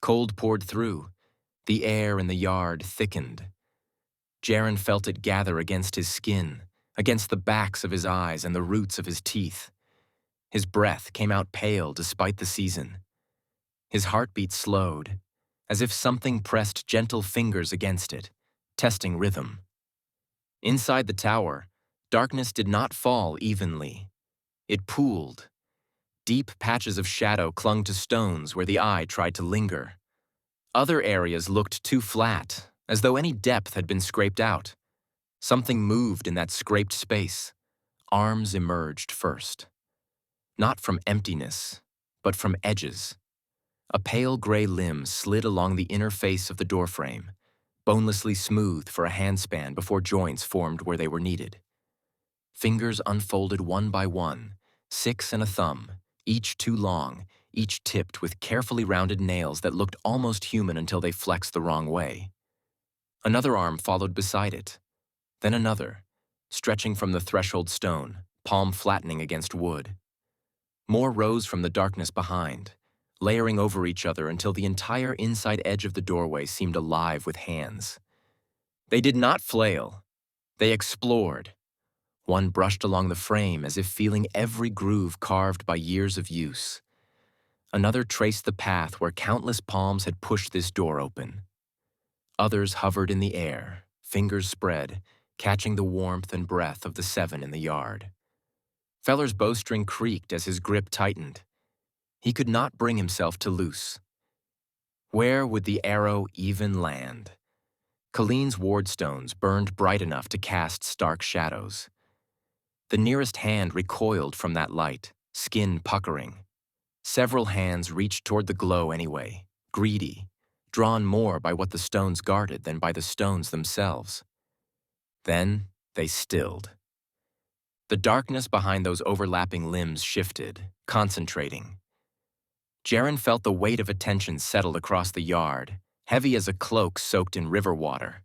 Cold poured through. The air in the yard thickened. Jaren felt it gather against his skin, against the backs of his eyes and the roots of his teeth. His breath came out pale despite the season. His heartbeat slowed, as if something pressed gentle fingers against it, testing rhythm. Inside the tower, darkness did not fall evenly. It pooled. Deep patches of shadow clung to stones where the eye tried to linger. Other areas looked too flat, as though any depth had been scraped out. Something moved in that scraped space. Arms emerged first. Not from emptiness, but from edges. A pale gray limb slid along the inner face of the doorframe, bonelessly smooth for a handspan before joints formed where they were needed. Fingers unfolded one by one, 6 and a thumb, each too long, each tipped with carefully rounded nails that looked almost human until they flexed the wrong way. Another arm followed beside it, then another, stretching from the threshold stone, palm flattening against wood. More rose from the darkness behind, layering over each other until the entire inside edge of the doorway seemed alive with hands. They did not flail. They explored. One brushed along the frame as if feeling every groove carved by years of use. Another traced the path where countless palms had pushed this door open. Others hovered in the air, fingers spread, catching the warmth and breath of the 7 in the yard. Feller's bowstring creaked as his grip tightened. He could not bring himself to loose. Where would the arrow even land? Colleen's wardstones burned bright enough to cast stark shadows. The nearest hand recoiled from that light, skin puckering. Several hands reached toward the glow anyway, greedy, drawn more by what the stones guarded than by the stones themselves. Then they stilled. The darkness behind those overlapping limbs shifted, concentrating. Jaren felt the weight of attention settle across the yard, heavy as a cloak soaked in river water.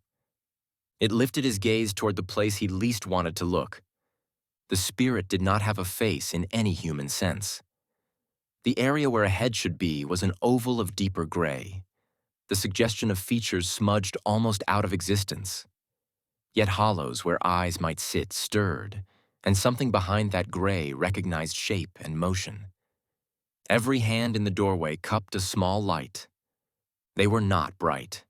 It lifted his gaze toward the place he least wanted to look. The spirit did not have a face in any human sense. The area where a head should be was an oval of deeper gray. The suggestion of features smudged almost out of existence. Yet hollows where eyes might sit stirred, and something behind that gray recognized shape and motion. Every hand in the doorway cupped a small light. They were not bright.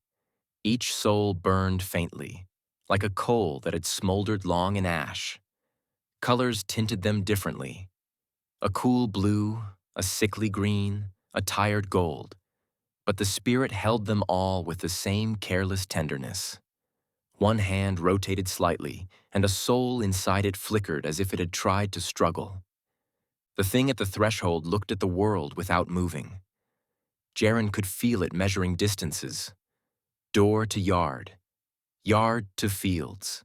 Each soul burned faintly, like a coal that had smoldered long in ash. Colors tinted them differently. A cool blue, a sickly green, a tired gold. But the spirit held them all with the same careless tenderness. One hand rotated slightly, and a soul inside it flickered as if it had tried to struggle. The thing at the threshold looked at the world without moving. Jaren could feel it measuring distances. Door to yard, yard to fields,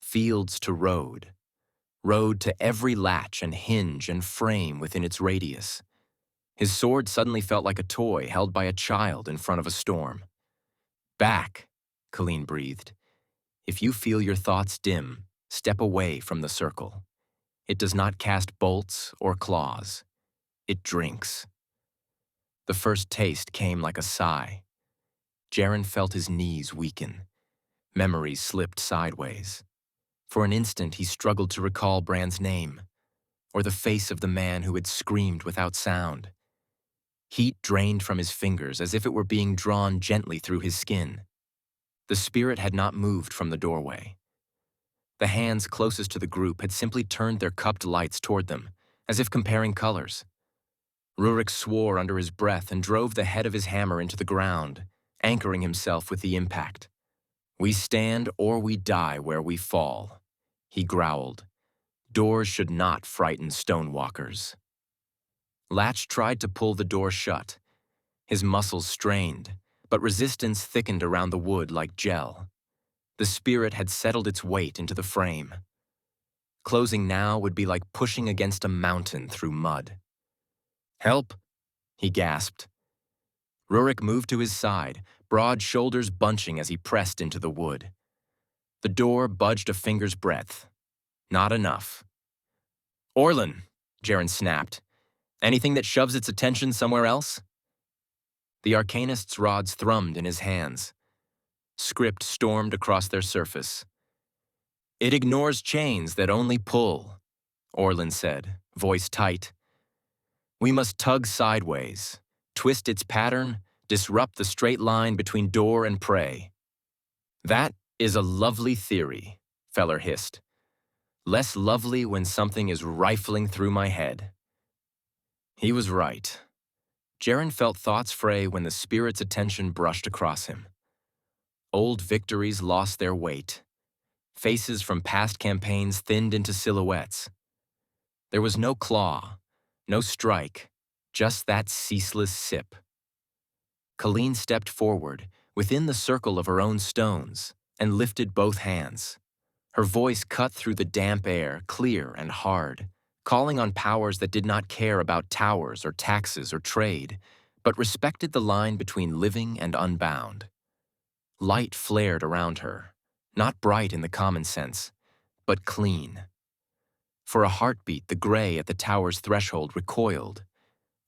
fields to road, road to every latch and hinge and frame within its radius. His sword suddenly felt like a toy held by a child in front of a storm. Back, Colleen breathed. If you feel your thoughts dim, step away from the circle. It does not cast bolts or claws. It drinks. The first taste came like a sigh. Jaren felt his knees weaken. Memories slipped sideways. For an instant, he struggled to recall Bran's name, or the face of the man who had screamed without sound. Heat drained from his fingers as if it were being drawn gently through his skin. The spirit had not moved from the doorway. The hands closest to the group had simply turned their cupped lights toward them, as if comparing colors. Rurik swore under his breath and drove the head of his hammer into the ground, anchoring himself with the impact. "We stand or we die where we fall," he growled. "Doors should not frighten stonewalkers." Latch tried to pull the door shut. His muscles strained, but resistance thickened around the wood like gel. The spirit had settled its weight into the frame. Closing now would be like pushing against a mountain through mud. "Help!" he gasped. Rurik moved to his side, broad shoulders bunching as he pressed into the wood. The door budged a finger's breadth. Not enough. "Orlin," Jaren snapped. "Anything that shoves its attention somewhere else?" The Arcanist's rods thrummed in his hands. Script stormed across their surface. "It ignores chains that only pull," Orlin said, voice tight. "We must tug sideways, twist its pattern, disrupt the straight line between door and prey." "That is a lovely theory," Feller hissed. "Less lovely when something is rifling through my head." He was right. Jaren felt thoughts fray when the spirit's attention brushed across him. Old victories lost their weight. Faces from past campaigns thinned into silhouettes. There was no claw, no strike, just that ceaseless sip. Colleen stepped forward, within the circle of her own stones, and lifted both hands. Her voice cut through the damp air, clear and hard, calling on powers that did not care about towers or taxes or trade, but respected the line between living and unbound. Light flared around her, not bright in the common sense, but clean. For a heartbeat, the gray at the tower's threshold recoiled,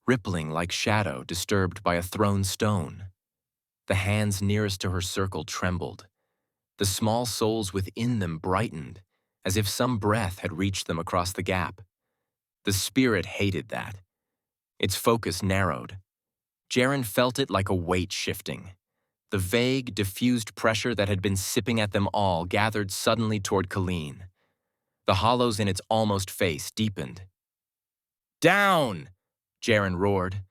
rippling like shadow disturbed by a thrown stone. The hands nearest to her circle trembled. The small souls within them brightened, as if some breath had reached them across the gap. The spirit hated that. Its focus narrowed. Jaren felt it like a weight shifting. The vague, diffused pressure that had been sipping at them all gathered suddenly toward Colleen. The hollows in its almost face deepened. "Down!" Jaren roared.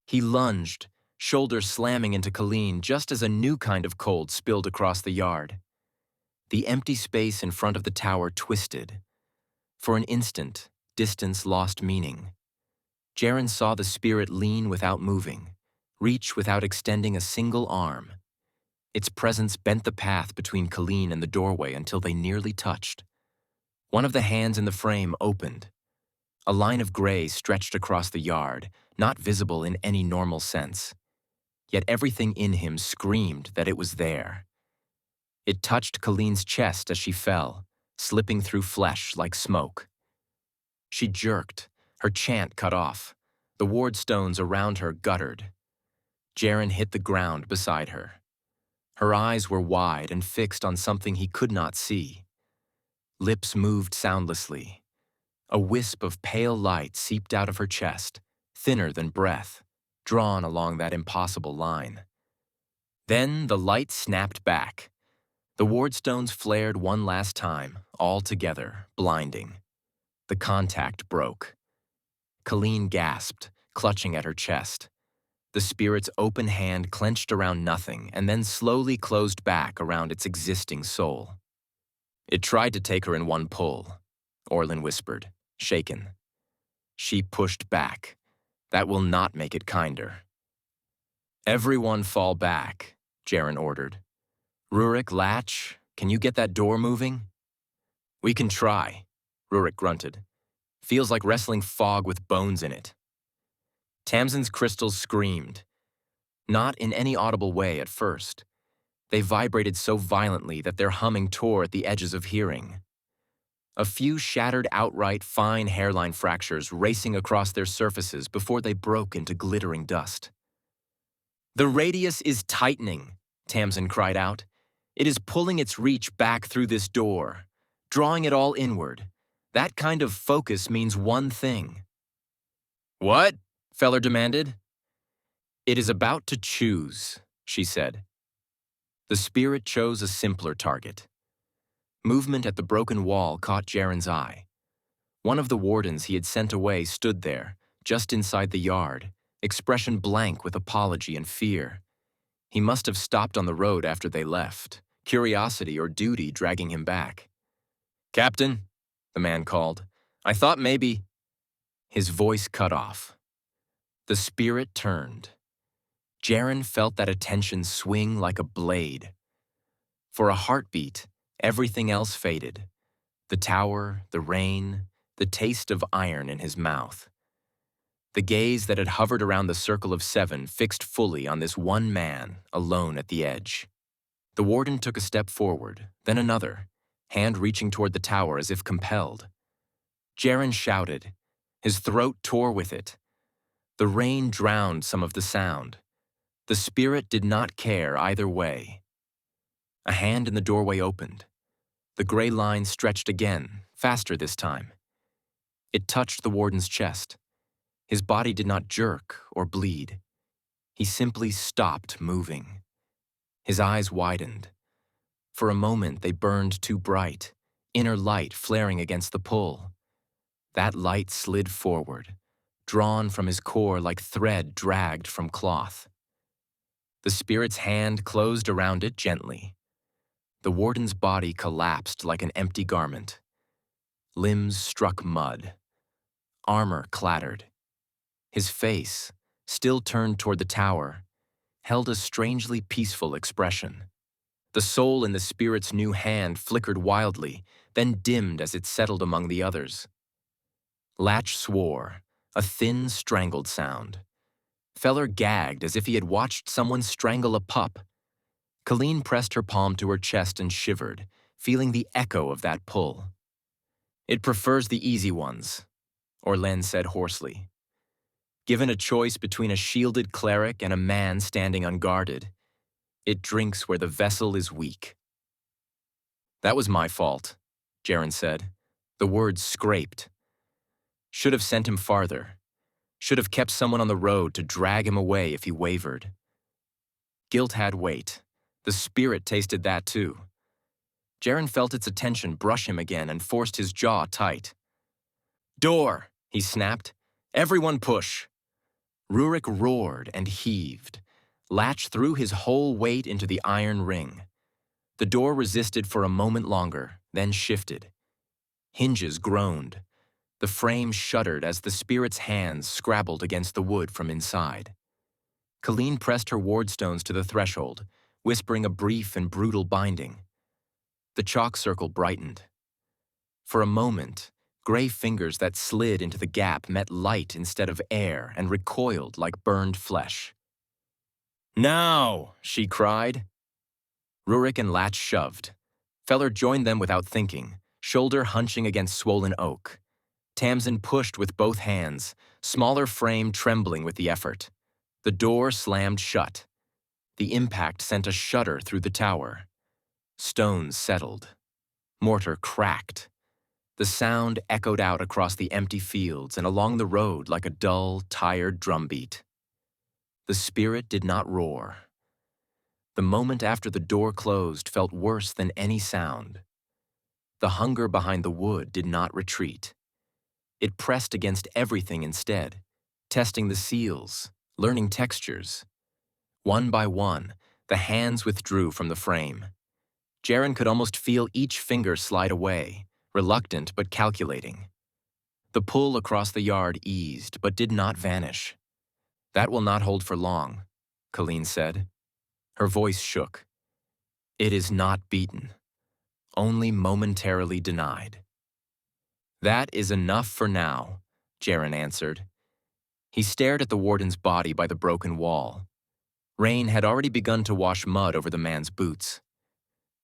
He lunged, shoulders slamming into Colleen just as a new kind of cold spilled across the yard. The empty space in front of the tower twisted. For an instant, distance lost meaning. Jaren saw the spirit lean without moving, reach without extending a single arm. Its presence bent the path between Colleen and the doorway until they nearly touched. One of the hands in the frame opened. A line of gray stretched across the yard, not visible in any normal sense. Yet everything in him screamed that it was there. It touched Colleen's chest as she fell, slipping through flesh like smoke. She jerked, her chant cut off. The ward stones around her guttered. Jaren hit the ground beside her. Her eyes were wide and fixed on something he could not see. Lips moved soundlessly. A wisp of pale light seeped out of her chest, thinner than breath, drawn along that impossible line. Then the light snapped back. The wardstones flared one last time, all together, blinding. The contact broke. Colleen gasped, clutching at her chest. The spirit's open hand clenched around nothing and then slowly closed back around its existing soul. "It tried to take her in one pull," Orlin whispered, shaken. She pushed back. "That will not make it kinder." "Everyone fall back," Jaren ordered. "Rurik, Latch, can you get that door moving?" "We can try," Rurik grunted. "Feels like wrestling fog with bones in it." Tamsin's crystals screamed. Not in any audible way at first. They vibrated so violently that their humming tore at the edges of hearing. A few shattered outright fine hairline fractures racing across their surfaces before they broke into glittering dust. "The radius is tightening," Tamsin cried out. "It is pulling its reach back through this door, drawing it all inward. That kind of focus means one thing." "What?" Feller demanded. "It is about to choose," she said. The spirit chose a simpler target. Movement at the broken wall caught Jaren's eye. One of the wardens he had sent away stood there, just inside the yard, expression blank with apology and fear. He must have stopped on the road after they left, curiosity or duty dragging him back. "Captain," the man called, "I thought maybe—" His voice cut off. The spirit turned. Jaren felt that attention swing like a blade. For a heartbeat, everything else faded. The tower, the rain, the taste of iron in his mouth. The gaze that had hovered around the circle of seven fixed fully on this one man, alone at the edge. The warden took a step forward, then another, hand reaching toward the tower as if compelled. Jaren shouted. His throat tore with it. The rain drowned some of the sound. The spirit did not care either way. A hand in the doorway opened. The gray line stretched again, faster this time. It touched the warden's chest. His body did not jerk or bleed. He simply stopped moving. His eyes widened. For a moment they burned too bright, inner light flaring against the pull. That light slid forward, drawn from his core like thread dragged from cloth. The spirit's hand closed around it gently. The warden's body collapsed like an empty garment. Limbs struck mud. Armor clattered. His face, still turned toward the tower, held a strangely peaceful expression. The soul in the spirit's new hand flickered wildly, then dimmed as it settled among the others. Latch swore, a thin, strangled sound. Feller gagged as if he had watched someone strangle a pup. Colleen pressed her palm to her chest and shivered, feeling the echo of that pull. "It prefers the easy ones," Orlen said hoarsely. "Given a choice between a shielded cleric and a man standing unguarded, it drinks where the vessel is weak." "That was my fault," Jaren said. The words scraped. "Should have sent him farther. Should have kept someone on the road to drag him away if he wavered." Guilt had weight. The spirit tasted that too. Jaren felt its attention brush him again and forced his jaw tight. "Door!" he snapped. "Everyone push!" Rurik roared and heaved. Latch threw his whole weight into the iron ring. The door resisted for a moment longer, then shifted. Hinges groaned. The frame shuddered as the spirit's hands scrabbled against the wood from inside. Colleen pressed her wardstones to the threshold, whispering a brief and brutal binding. The chalk circle brightened. For a moment, gray fingers that slid into the gap met light instead of air and recoiled like burned flesh. "Now!" she cried. Rurik and Latch shoved. Feller joined them without thinking, shoulder hunching against swollen oak. Tamsin pushed with both hands, smaller frame trembling with the effort. The door slammed shut. The impact sent a shudder through the tower. Stones settled. Mortar cracked. The sound echoed out across the empty fields and along the road like a dull, tired drumbeat. The spirit did not roar. The moment after the door closed felt worse than any sound. The hunger behind the wood did not retreat. It pressed against everything instead, testing the seals, learning textures. One by one, the hands withdrew from the frame. Jaren could almost feel each finger slide away, reluctant but calculating. The pull across the yard eased but did not vanish. "That will not hold for long," Colleen said. Her voice shook. "It is not beaten, only momentarily denied." "That is enough for now," Jaren answered. He stared at the warden's body by the broken wall. Rain had already begun to wash mud over the man's boots.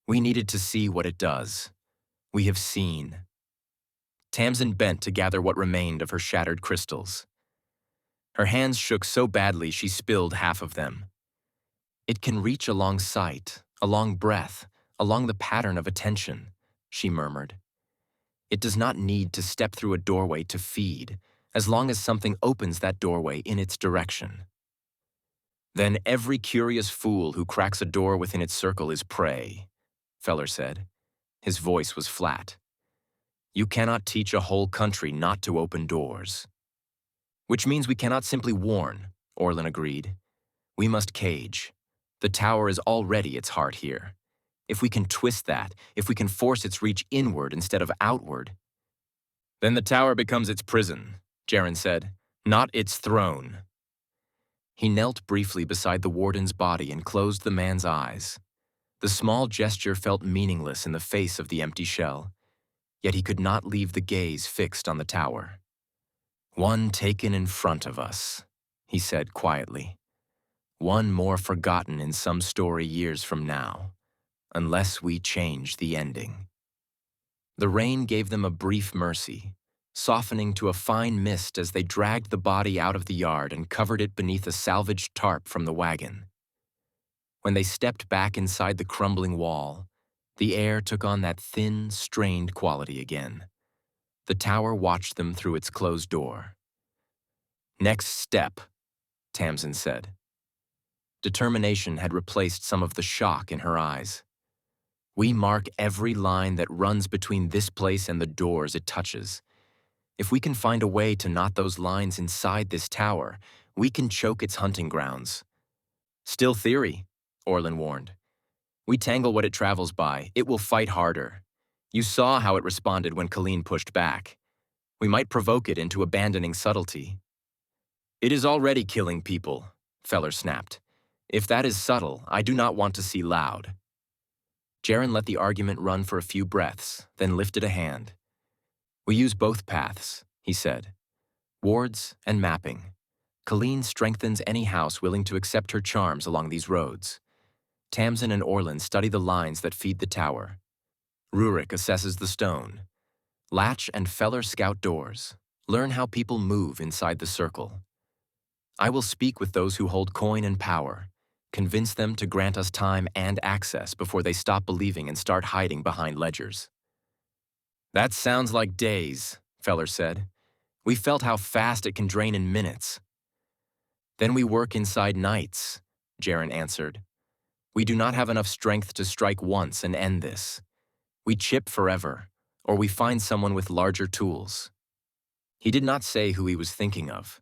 "We needed to see what it does. We have seen." Tamsin bent to gather what remained of her shattered crystals. Her hands shook so badly she spilled half of them. "It can reach along sight, along breath, along the pattern of attention," she murmured. "It does not need to step through a doorway to feed, as long as something opens that doorway in its direction." "Then every curious fool who cracks a door within its circle is prey," Feller said. His voice was flat. "You cannot teach a whole country not to open doors." "Which means we cannot simply warn," Orlen agreed. "We must cage. The tower is already its heart here. If we can twist that, if we can force its reach inward instead of outward—" "Then the tower becomes its prison," Jaren said, "not its throne." He knelt briefly beside the warden's body and closed the man's eyes. The small gesture felt meaningless in the face of the empty shell, yet he could not leave the gaze fixed on the tower. "One taken in front of us," he said quietly. "One more forgotten in some story years from now, unless we change the ending." The rain gave them a brief mercy, softening to a fine mist as they dragged the body out of the yard and covered it beneath a salvaged tarp from the wagon. When they stepped back inside the crumbling wall, the air took on that thin, strained quality again. The tower watched them through its closed door. "Next step," Tamsin said. Determination had replaced some of the shock in her eyes. "We mark every line that runs between this place and the doors it touches. If we can find a way to knot those lines inside this tower, we can choke its hunting grounds." "Still theory," Orlen warned. "We tangle what it travels by, it will fight harder. You saw how it responded when Colleen pushed back. We might provoke it into abandoning subtlety." "It is already killing people," Feller snapped. "If that is subtle, I do not want to see loud." Jaren let the argument run for a few breaths, then lifted a hand. "We use both paths," he said. Wards and mapping. Colleen strengthens any house willing to accept her charms along these roads. Tamsin and Orlin study the lines that feed the tower. Rurik assesses the stone. Latch and Feller scout doors. Learn how people move inside the circle. I will speak with those who hold coin and power, convince them to grant us time and access before they stop believing and start hiding behind ledgers. That sounds like days, Feller said. We felt how fast it can drain in minutes. Then we work inside nights, Jaren answered. We do not have enough strength to strike once and end this. We chip forever, or we find someone with larger tools. He did not say who he was thinking of.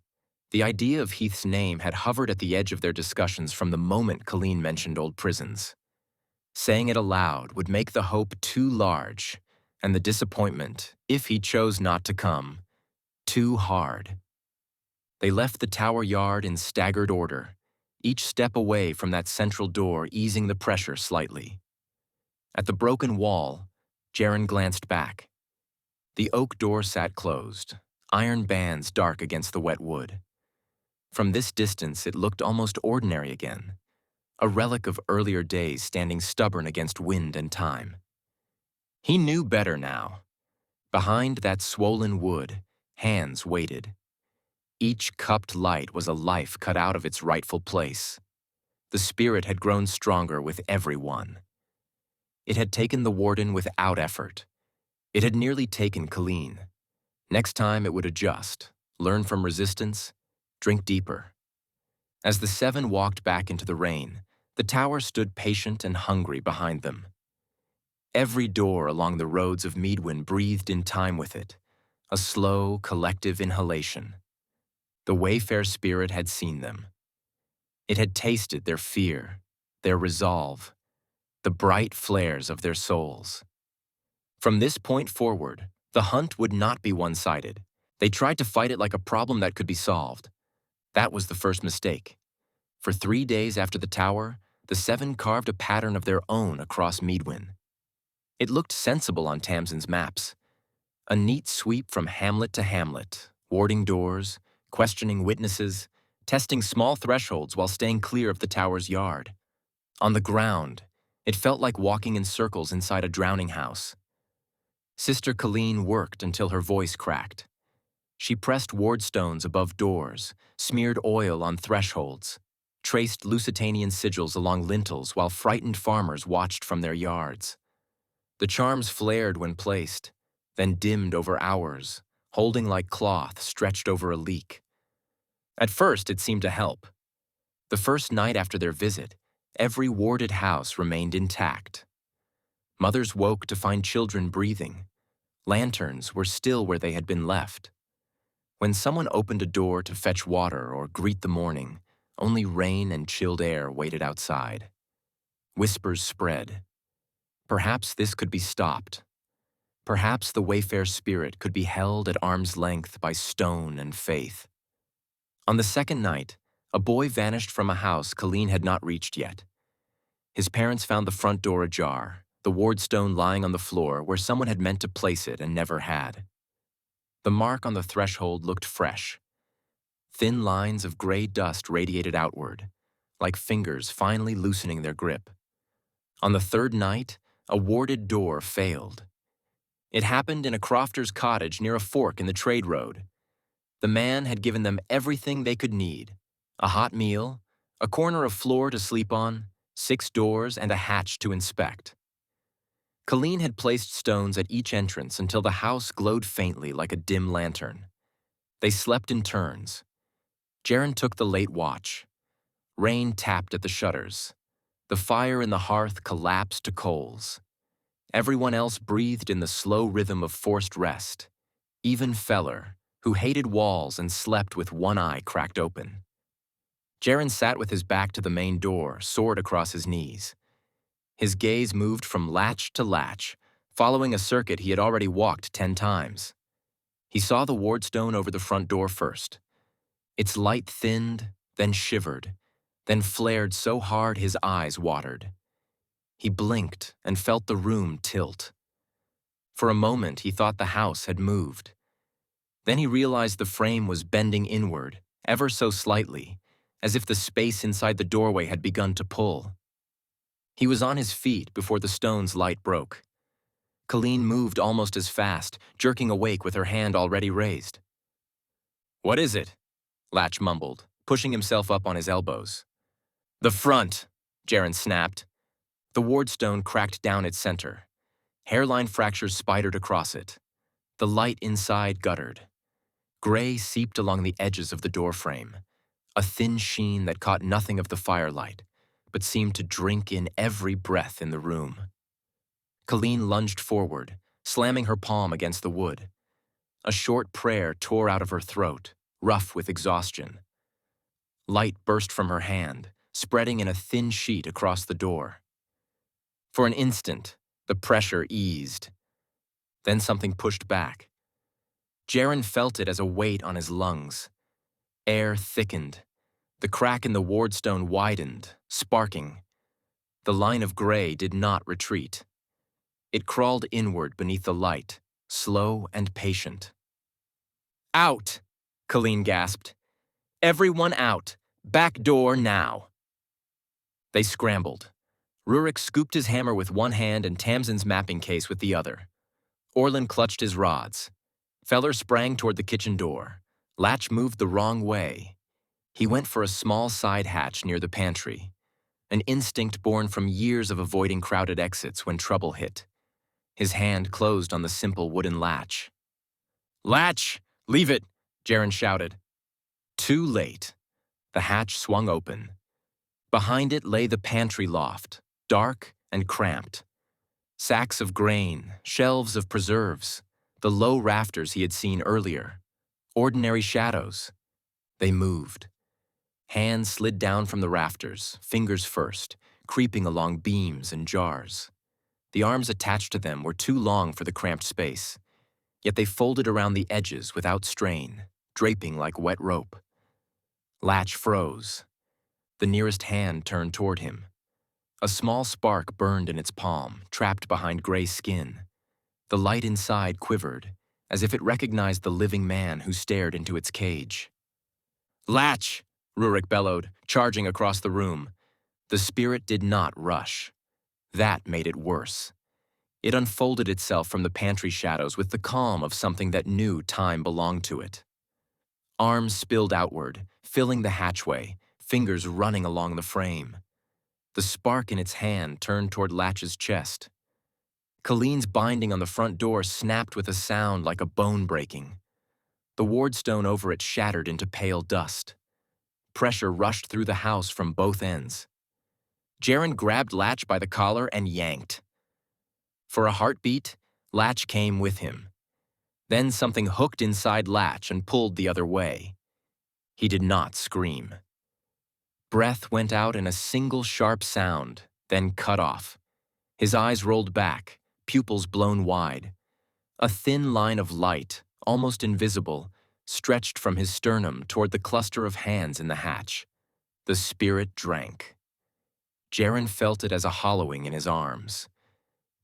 The idea of Heath's name had hovered at the edge of their discussions from the moment Colleen mentioned old prisons. Saying it aloud would make the hope too large, and the disappointment, if he chose not to come, too hard. They left the tower yard in staggered order, each step away from that central door easing the pressure slightly. At the broken wall, Jaren glanced back. The oak door sat closed, iron bands dark against the wet wood. From this distance, it looked almost ordinary again, a relic of earlier days standing stubborn against wind and time. He knew better now. Behind that swollen wood, hands waited. Each cupped light was a life cut out of its rightful place. The spirit had grown stronger with every one. It had taken the warden without effort. It had nearly taken Colleen. Next time it would adjust, learn from resistance, drink deeper. As the seven walked back into the rain, the tower stood patient and hungry behind them. Every door along the roads of Meadwyn breathed in time with it, a slow, collective inhalation. The Wayfair spirit had seen them. It had tasted their fear, their resolve, the bright flares of their souls. From this point forward, the hunt would not be one-sided. They tried to fight it like a problem that could be solved. That was the first mistake. For 3 days after the tower, the seven carved a pattern of their own across Meadwyn. It looked sensible on Tamsin's maps. A neat sweep from hamlet to hamlet, warding doors, questioning witnesses, testing small thresholds while staying clear of the tower's yard. On the ground, it felt like walking in circles inside a drowning house. Sister Colleen worked until her voice cracked. She pressed wardstones above doors, smeared oil on thresholds, traced Lusitanian sigils along lintels while frightened farmers watched from their yards. The charms flared when placed, then dimmed over hours, holding like cloth stretched over a leak. At first, it seemed to help. The first night after their visit, every warded house remained intact. Mothers woke to find children breathing. Lanterns were still where they had been left. When someone opened a door to fetch water or greet the morning, only rain and chilled air waited outside. Whispers spread. Perhaps this could be stopped. Perhaps the Wayfair spirit could be held at arm's length by stone and faith. On the second night, a boy vanished from a house Colleen had not reached yet. His parents found the front door ajar, the wardstone lying on the floor where someone had meant to place it and never had. The mark on the threshold looked fresh. Thin lines of gray dust radiated outward, like fingers finally loosening their grip. On the third night, a warded door failed. It happened in a crofter's cottage near a fork in the trade road. The man had given them everything they could need: a hot meal, a corner of floor to sleep on, 6 doors, and a hatch to inspect. Colleen had placed stones at each entrance until the house glowed faintly like a dim lantern. They slept in turns. Jaren took the late watch. Rain tapped at the shutters. The fire in the hearth collapsed to coals. Everyone else breathed in the slow rhythm of forced rest, even Feller, who hated walls and slept with one eye cracked open. Jaren sat with his back to the main door, sword across his knees. His gaze moved from latch to latch, following a circuit he had already walked 10 times. He saw the wardstone over the front door first. Its light thinned, then shivered, then flared so hard his eyes watered. He blinked and felt the room tilt. For a moment, he thought the house had moved. Then he realized the frame was bending inward, ever so slightly, as if the space inside the doorway had begun to pull. He was on his feet before the stone's light broke. Colleen moved almost as fast, jerking awake with her hand already raised. "What is it?" Latch mumbled, pushing himself up on his elbows. "The front," Jaren snapped. The wardstone cracked down its center. Hairline fractures spidered across it. The light inside guttered. Gray seeped along the edges of the doorframe, a thin sheen that caught nothing of the firelight, but seemed to drink in every breath in the room. Colleen lunged forward, slamming her palm against the wood. A short prayer tore out of her throat, rough with exhaustion. Light burst from her hand, spreading in a thin sheet across the door. For an instant, the pressure eased. Then something pushed back. Jaren felt it as a weight on his lungs. Air thickened. The crack in the wardstone widened, sparking. The line of gray did not retreat. It crawled inward beneath the light, slow and patient. "Out!" Colleen gasped. "Everyone out! Back door now!" They scrambled. Rurik scooped his hammer with one hand and Tamsin's mapping case with the other. Orlin clutched his rods. Feller sprang toward the kitchen door. Latch moved the wrong way. He went for a small side hatch near the pantry, an instinct born from years of avoiding crowded exits when trouble hit. His hand closed on the simple wooden latch. "Latch! Leave it!" Jaren shouted. Too late. The hatch swung open. Behind it lay the pantry loft, dark and cramped. Sacks of grain, shelves of preserves, the low rafters he had seen earlier. Ordinary shadows. They moved. Hands slid down from the rafters, fingers first, creeping along beams and jars. The arms attached to them were too long for the cramped space, yet they folded around the edges without strain, draping like wet rope. Latch froze. The nearest hand turned toward him. A small spark burned in its palm, trapped behind gray skin. The light inside quivered, as if it recognized the living man who stared into its cage. "Latch!" Rurik bellowed, charging across the room. The spirit did not rush. That made it worse. It unfolded itself from the pantry shadows with the calm of something that knew time belonged to it. Arms spilled outward, filling the hatchway, fingers running along the frame. The spark in its hand turned toward Latch's chest. Colleen's binding on the front door snapped with a sound like a bone breaking. The wardstone over it shattered into pale dust. Pressure rushed through the house from both ends. Jaren grabbed Latch by the collar and yanked. For a heartbeat, Latch came with him. Then something hooked inside Latch and pulled the other way. He did not scream. Breath went out in a single sharp sound, then cut off. His eyes rolled back, pupils blown wide. A thin line of light, almost invisible, stretched from his sternum toward the cluster of hands in the hatch. The spirit drank. Jaren felt it as a hollowing in his arms.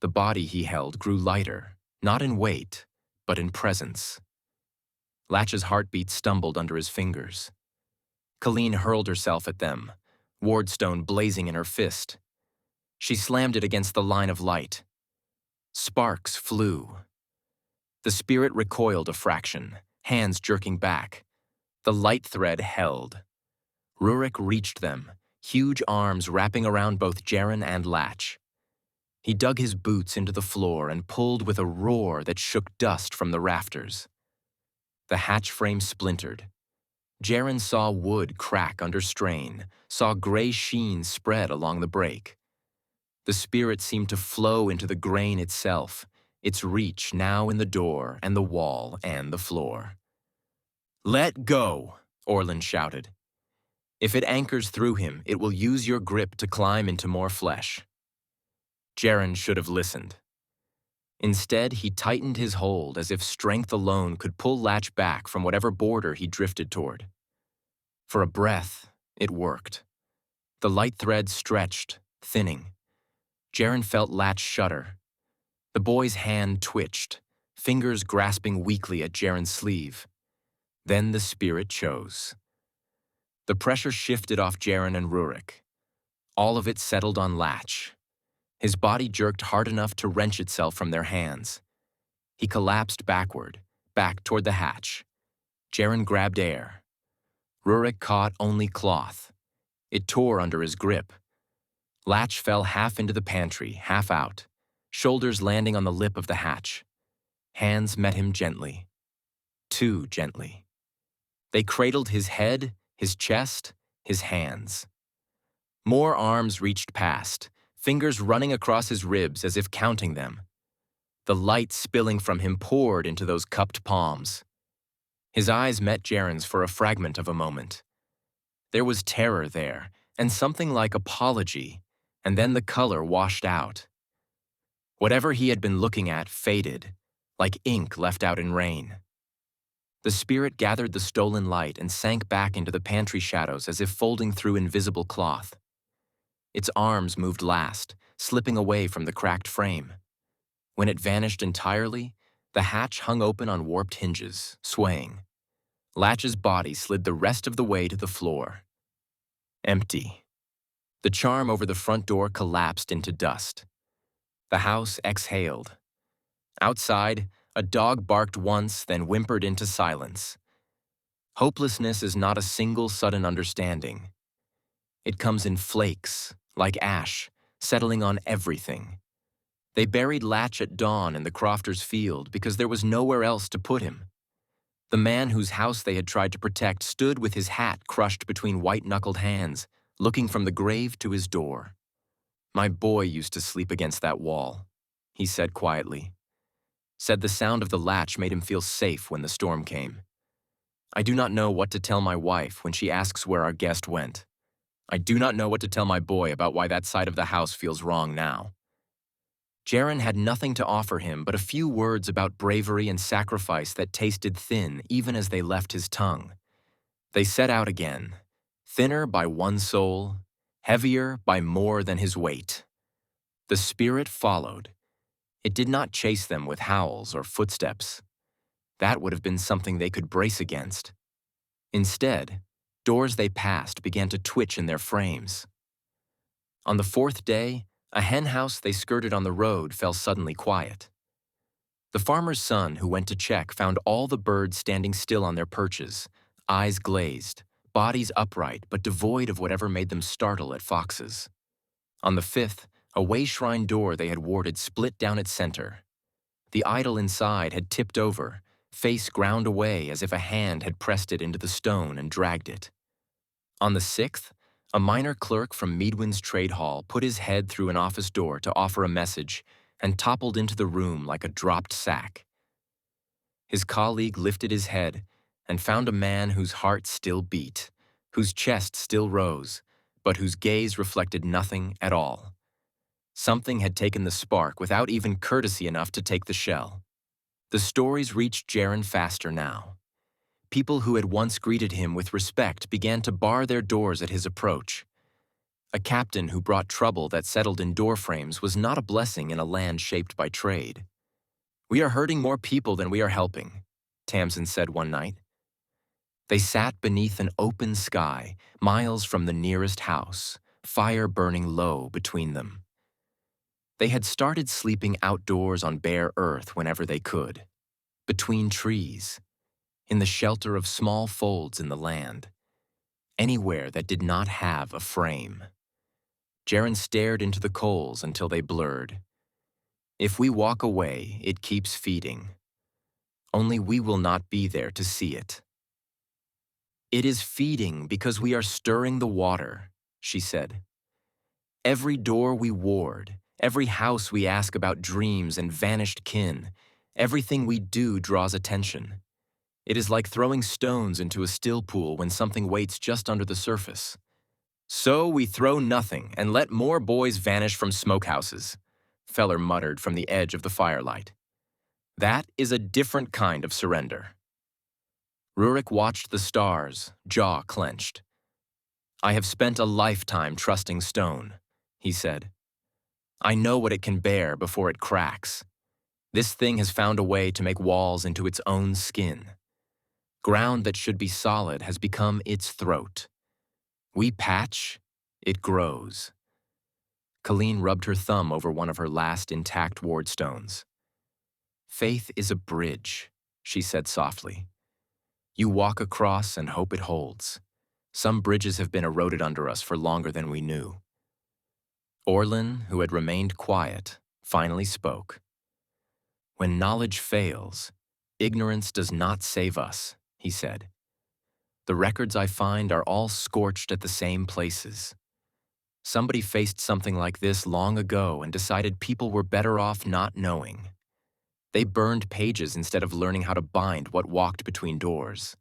The body he held grew lighter, not in weight, but in presence. Latch's heartbeat stumbled under his fingers. Colleen hurled herself at them, wardstone blazing in her fist. She slammed it against the line of light. Sparks flew. The spirit recoiled a fraction, hands jerking back. The light thread held. Rurik reached them, huge arms wrapping around both Jaren and Latch. He dug his boots into the floor and pulled with a roar that shook dust from the rafters. The hatch frame splintered. Jaren saw wood crack under strain, saw gray sheen spread along the break. The spirit seemed to flow into the grain itself, its reach now in the door and the wall and the floor. "Let go," Orlin shouted. "If it anchors through him, it will use your grip to climb into more flesh." Jaren should have listened. Instead, he tightened his hold as if strength alone could pull Latch back from whatever border he drifted toward. For a breath, it worked. The light thread stretched, thinning. Jaren felt Latch shudder. The boy's hand twitched, fingers grasping weakly at Jaren's sleeve. Then the spirit chose. The pressure shifted off Jaren and Rurik. All of it settled on Latch. His body jerked hard enough to wrench itself from their hands. He collapsed backward, back toward the hatch. Jaren grabbed air. Rurik caught only cloth. It tore under his grip. Latch fell half into the pantry, half out, shoulders landing on the lip of the hatch. Hands met him gently. Too gently. They cradled his head, his chest, his hands. More arms reached past, fingers running across his ribs as if counting them. The light spilling from him poured into those cupped palms. His eyes met Jaren's for a fragment of a moment. There was terror there, and something like apology, and then the color washed out. Whatever he had been looking at faded, like ink left out in rain. The spirit gathered the stolen light and sank back into the pantry shadows as if folding through invisible cloth. Its arms moved last, slipping away from the cracked frame. When it vanished entirely, the hatch hung open on warped hinges, swaying. Latch's body slid the rest of the way to the floor. Empty. The charm over the front door collapsed into dust. The house exhaled. Outside, a dog barked once, then whimpered into silence. Hopelessness is not a single sudden understanding. It comes in flakes, like ash, settling on everything. They buried Latch at dawn in the Crofters' field because there was nowhere else to put him. The man whose house they had tried to protect stood with his hat crushed between white-knuckled hands, looking from the grave to his door. "My boy used to sleep against that wall," he said quietly. Said the sound of the latch made him feel safe when the storm came. "I do not know what to tell my wife when she asks where our guest went. I do not know what to tell my boy about why that side of the house feels wrong now." Jaren had nothing to offer him but a few words about bravery and sacrifice that tasted thin even as they left his tongue. They set out again, thinner by one soul, heavier by more than his weight. The spirit followed. It did not chase them with howls or footsteps. That would have been something they could brace against. Instead, doors they passed began to twitch in their frames. On the fourth day, a hen house they skirted on the road fell suddenly quiet. The farmer's son who went to check found all the birds standing still on their perches, eyes glazed, bodies upright but devoid of whatever made them startle at foxes. On the fifth, a way shrine door they had warded split down its center. The idol inside had tipped over, face ground away as if a hand had pressed it into the stone and dragged it. On the sixth, a minor clerk from Meadwyn's trade hall put his head through an office door to offer a message and toppled into the room like a dropped sack. His colleague lifted his head and found a man whose heart still beat, whose chest still rose, but whose gaze reflected nothing at all. Something had taken the spark without even courtesy enough to take the shell. The stories reached Jaren faster now. People who had once greeted him with respect began to bar their doors at his approach. A captain who brought trouble that settled in door frames was not a blessing in a land shaped by trade. "We are hurting more people than we are helping," Tamsin said one night. They sat beneath an open sky, miles from the nearest house, fire burning low between them. They had started sleeping outdoors on bare earth whenever they could, between trees, in the shelter of small folds in the land, anywhere that did not have a frame. Jaren stared into the coals until they blurred. If we walk away, it keeps feeding. Only we will not be there to see it. It is feeding because we are stirring the water, she said. Every door we ward, every house we ask about dreams and vanished kin, everything we do draws attention. It is like throwing stones into a still pool when something waits just under the surface. So we throw nothing and let more boys vanish from smokehouses, Feller muttered from the edge of the firelight. That is a different kind of surrender. Rurik watched the stars, jaw clenched. I have spent a lifetime trusting stone, he said. I know what it can bear before it cracks. This thing has found a way to make walls into its own skin. Ground that should be solid has become its throat. We patch, it grows. Colleen rubbed her thumb over one of her last intact wardstones. Faith is a bridge, she said softly. You walk across and hope it holds. Some bridges have been eroded under us for longer than we knew. Orlin, who had remained quiet, finally spoke. When knowledge fails, ignorance does not save us, he said. The records I find are all scorched at the same places. Somebody faced something like this long ago and decided people were better off not knowing. They burned pages instead of learning how to bind what walked between doors.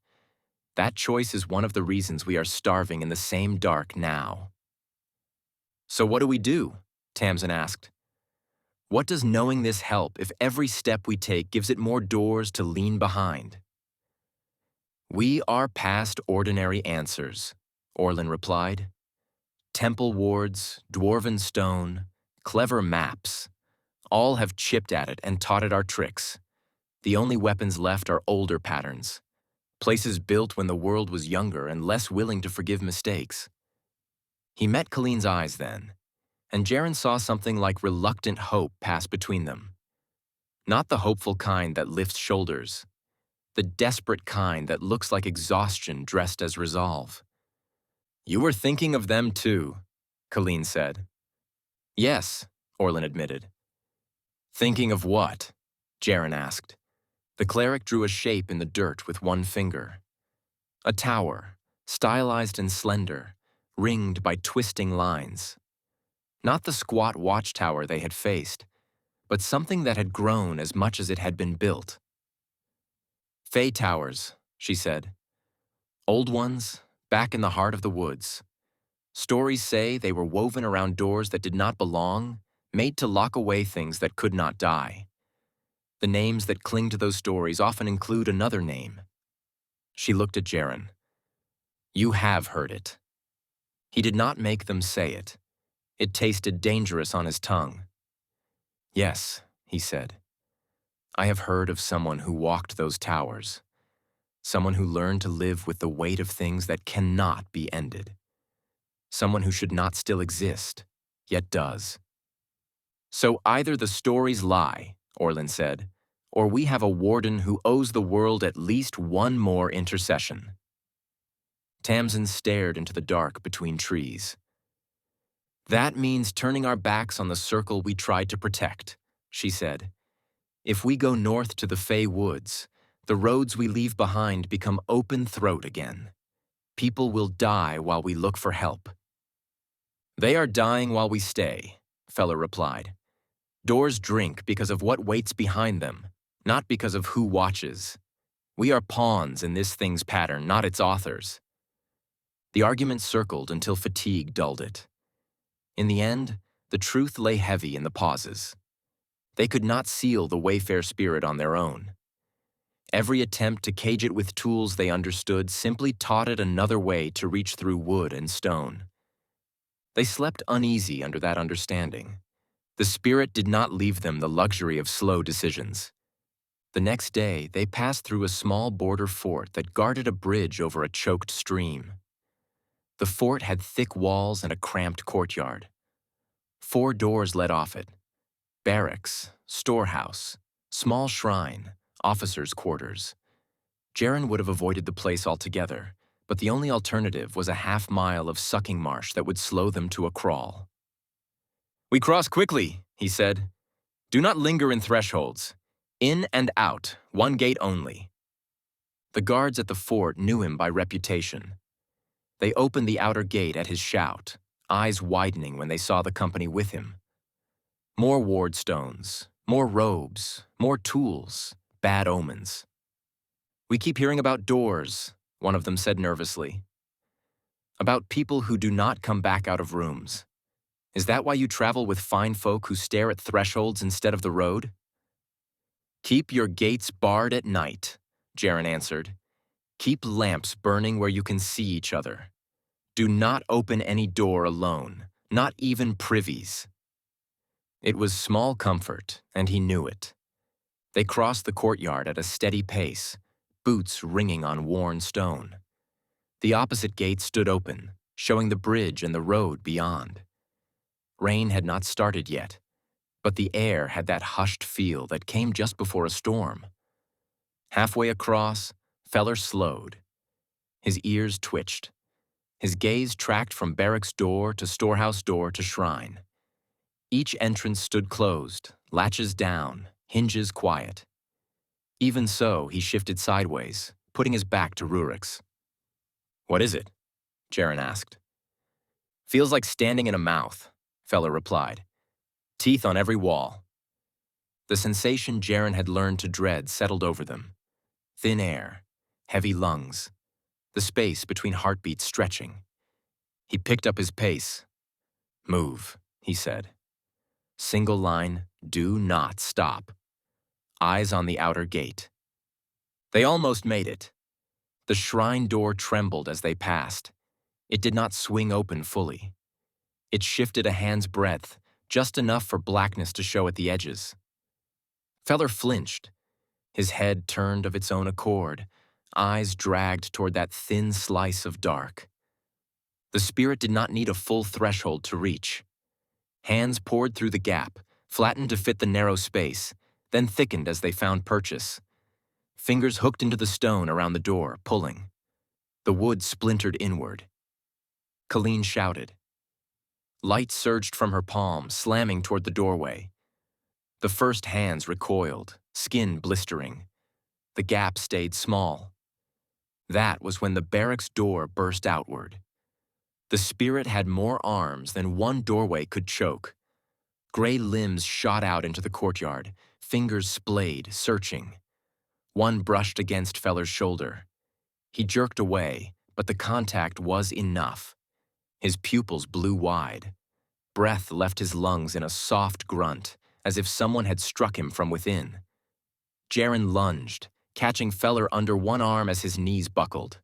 That choice is one of the reasons we are starving in the same dark now. So what do we do? Tamsin asked. What does knowing this help if every step we take gives it more doors to lean behind? We are past ordinary answers, Orlin replied. Temple wards, dwarven stone, clever maps, all have chipped at it and taught it our tricks. The only weapons left are older patterns, places built when the world was younger and less willing to forgive mistakes. He met Colleen's eyes then, and Jaren saw something like reluctant hope pass between them. Not the hopeful kind that lifts shoulders, the desperate kind that looks like exhaustion dressed as resolve. You were thinking of them too, Colleen said. Yes, Orlin admitted. Thinking of what? Jaren asked. The cleric drew a shape in the dirt with one finger. A tower, stylized and slender, ringed by twisting lines. Not the squat watchtower they had faced, but something that had grown as much as it had been built. Fey towers, she said. Old ones, back in the heart of the woods. Stories say they were woven around doors that did not belong, made to lock away things that could not die. The names that cling to those stories often include another name. She looked at Jaren. You have heard it. He did not make them say it. It tasted dangerous on his tongue. Yes, he said. I have heard of someone who walked those towers. Someone who learned to live with the weight of things that cannot be ended. Someone who should not still exist, yet does. So either the stories lie, Orlin said, or we have a warden who owes the world at least one more intercession. Tamsin stared into the dark between trees. That means turning our backs on the circle we tried to protect, she said. If we go north to the Fey Woods, the roads we leave behind become open throat again. People will die while we look for help. They are dying while we stay, Feller replied. Doors drink because of what waits behind them, not because of who watches. We are pawns in this thing's pattern, not its authors. The argument circled until fatigue dulled it. In the end, the truth lay heavy in the pauses. They could not seal the Wayfair spirit on their own. Every attempt to cage it with tools they understood simply taught it another way to reach through wood and stone. They slept uneasy under that understanding. The spirit did not leave them the luxury of slow decisions. The next day, they passed through a small border fort that guarded a bridge over a choked stream. The fort had thick walls and a cramped courtyard. 4 doors led off it. Barracks, storehouse, small shrine, officers' quarters. Jaren would have avoided the place altogether, but the only alternative was a half-mile of sucking marsh that would slow them to a crawl. We cross quickly, he said. Do not linger in thresholds. In and out, one gate only. The guards at the fort knew him by reputation. They opened the outer gate at his shout, eyes widening when they saw the company with him. More wardstones, more robes, more tools, bad omens. We keep hearing about doors, one of them said nervously. About people who do not come back out of rooms. Is that why you travel with fine folk who stare at thresholds instead of the road? Keep your gates barred at night, Jaren answered. Keep lamps burning where you can see each other. Do not open any door alone, not even privies. It was small comfort, and he knew it. They crossed the courtyard at a steady pace, boots ringing on worn stone. The opposite gate stood open, showing the bridge and the road beyond. Rain had not started yet, but the air had that hushed feel that came just before a storm. Halfway across, Feller slowed. His ears twitched. His gaze tracked from barracks door to storehouse door to shrine. Each entrance stood closed, latches down, hinges quiet. Even so, he shifted sideways, putting his back to Rurik's. "What is it?" Jaren asked. "Feels like standing in a mouth," Feller replied. "Teeth on every wall." The sensation Jaren had learned to dread settled over them. Thin air, heavy lungs, the space between heartbeats stretching. He picked up his pace. "Move," he said. Single line, do not stop. Eyes on the outer gate. They almost made it. The shrine door trembled as they passed. It did not swing open fully. It shifted a hand's breadth, just enough for blackness to show at the edges. Feller flinched. His head turned of its own accord, eyes dragged toward that thin slice of dark. The spirit did not need a full threshold to reach. Hands poured through the gap, flattened to fit the narrow space, then thickened as they found purchase. Fingers hooked into the stone around the door, pulling. The wood splintered inward. Colleen shouted. Light surged from her palm, slamming toward the doorway. The first hands recoiled, skin blistering. The gap stayed small. That was when the barracks door burst outward. The spirit had more arms than one doorway could choke. Gray limbs shot out into the courtyard, fingers splayed, searching. One brushed against Feller's shoulder. He jerked away, but the contact was enough. His pupils blew wide. Breath left his lungs in a soft grunt, as if someone had struck him from within. Jaren lunged, catching Feller under one arm as his knees buckled.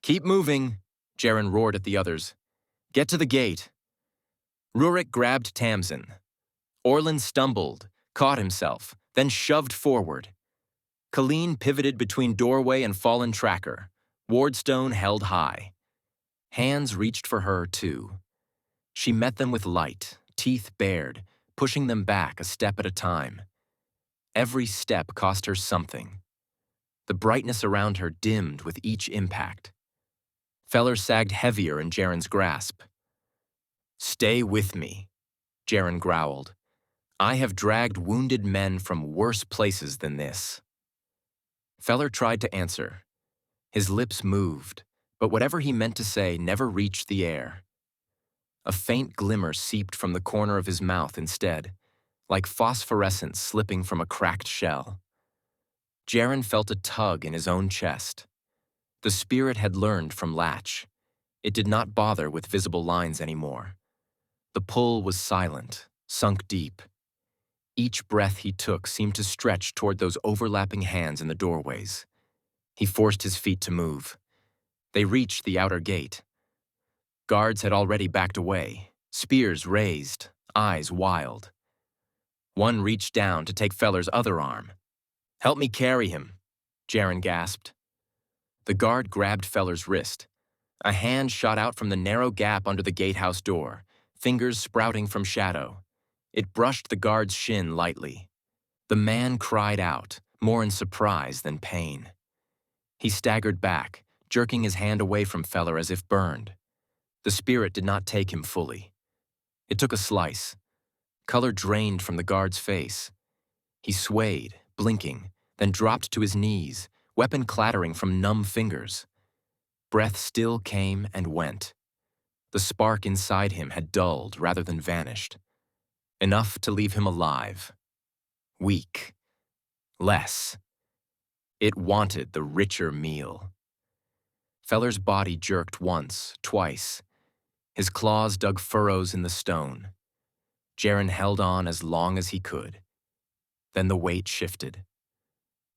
"Keep moving," Jaren roared at the others. "Get to the gate." Rurik grabbed Tamsin. Orland stumbled, caught himself, then shoved forward. Colleen pivoted between doorway and fallen tracker. Wardstone held high. Hands reached for her, too. She met them with light, teeth bared, pushing them back a step at a time. Every step cost her something. The brightness around her dimmed with each impact. Feller sagged heavier in Jaren's grasp. "Stay with me," Jaren growled. "I have dragged wounded men from worse places than this." Feller tried to answer. His lips moved, but whatever he meant to say never reached the air. A faint glimmer seeped from the corner of his mouth instead, like phosphorescence slipping from a cracked shell. Jaren felt a tug in his own chest. The spirit had learned from Latch. It did not bother with visible lines anymore. The pull was silent, sunk deep. Each breath he took seemed to stretch toward those overlapping hands in the doorways. He forced his feet to move. They reached the outer gate. Guards had already backed away, spears raised, eyes wild. One reached down to take Feller's other arm. "Help me carry him," Jaren gasped. The guard grabbed Feller's wrist. A hand shot out from the narrow gap under the gatehouse door, fingers sprouting from shadow. It brushed the guard's shin lightly. The man cried out, more in surprise than pain. He staggered back, jerking his hand away from Feller as if burned. The spirit did not take him fully. It took a slice. Color drained from the guard's face. He swayed, blinking, then dropped to his knees, weapon clattering from numb fingers. Breath still came and went. The spark inside him had dulled rather than vanished. Enough to leave him alive. Weak. Less. It wanted the richer meal. Feller's body jerked once, twice. His claws dug furrows in the stone. Jaren held on as long as he could. Then the weight shifted.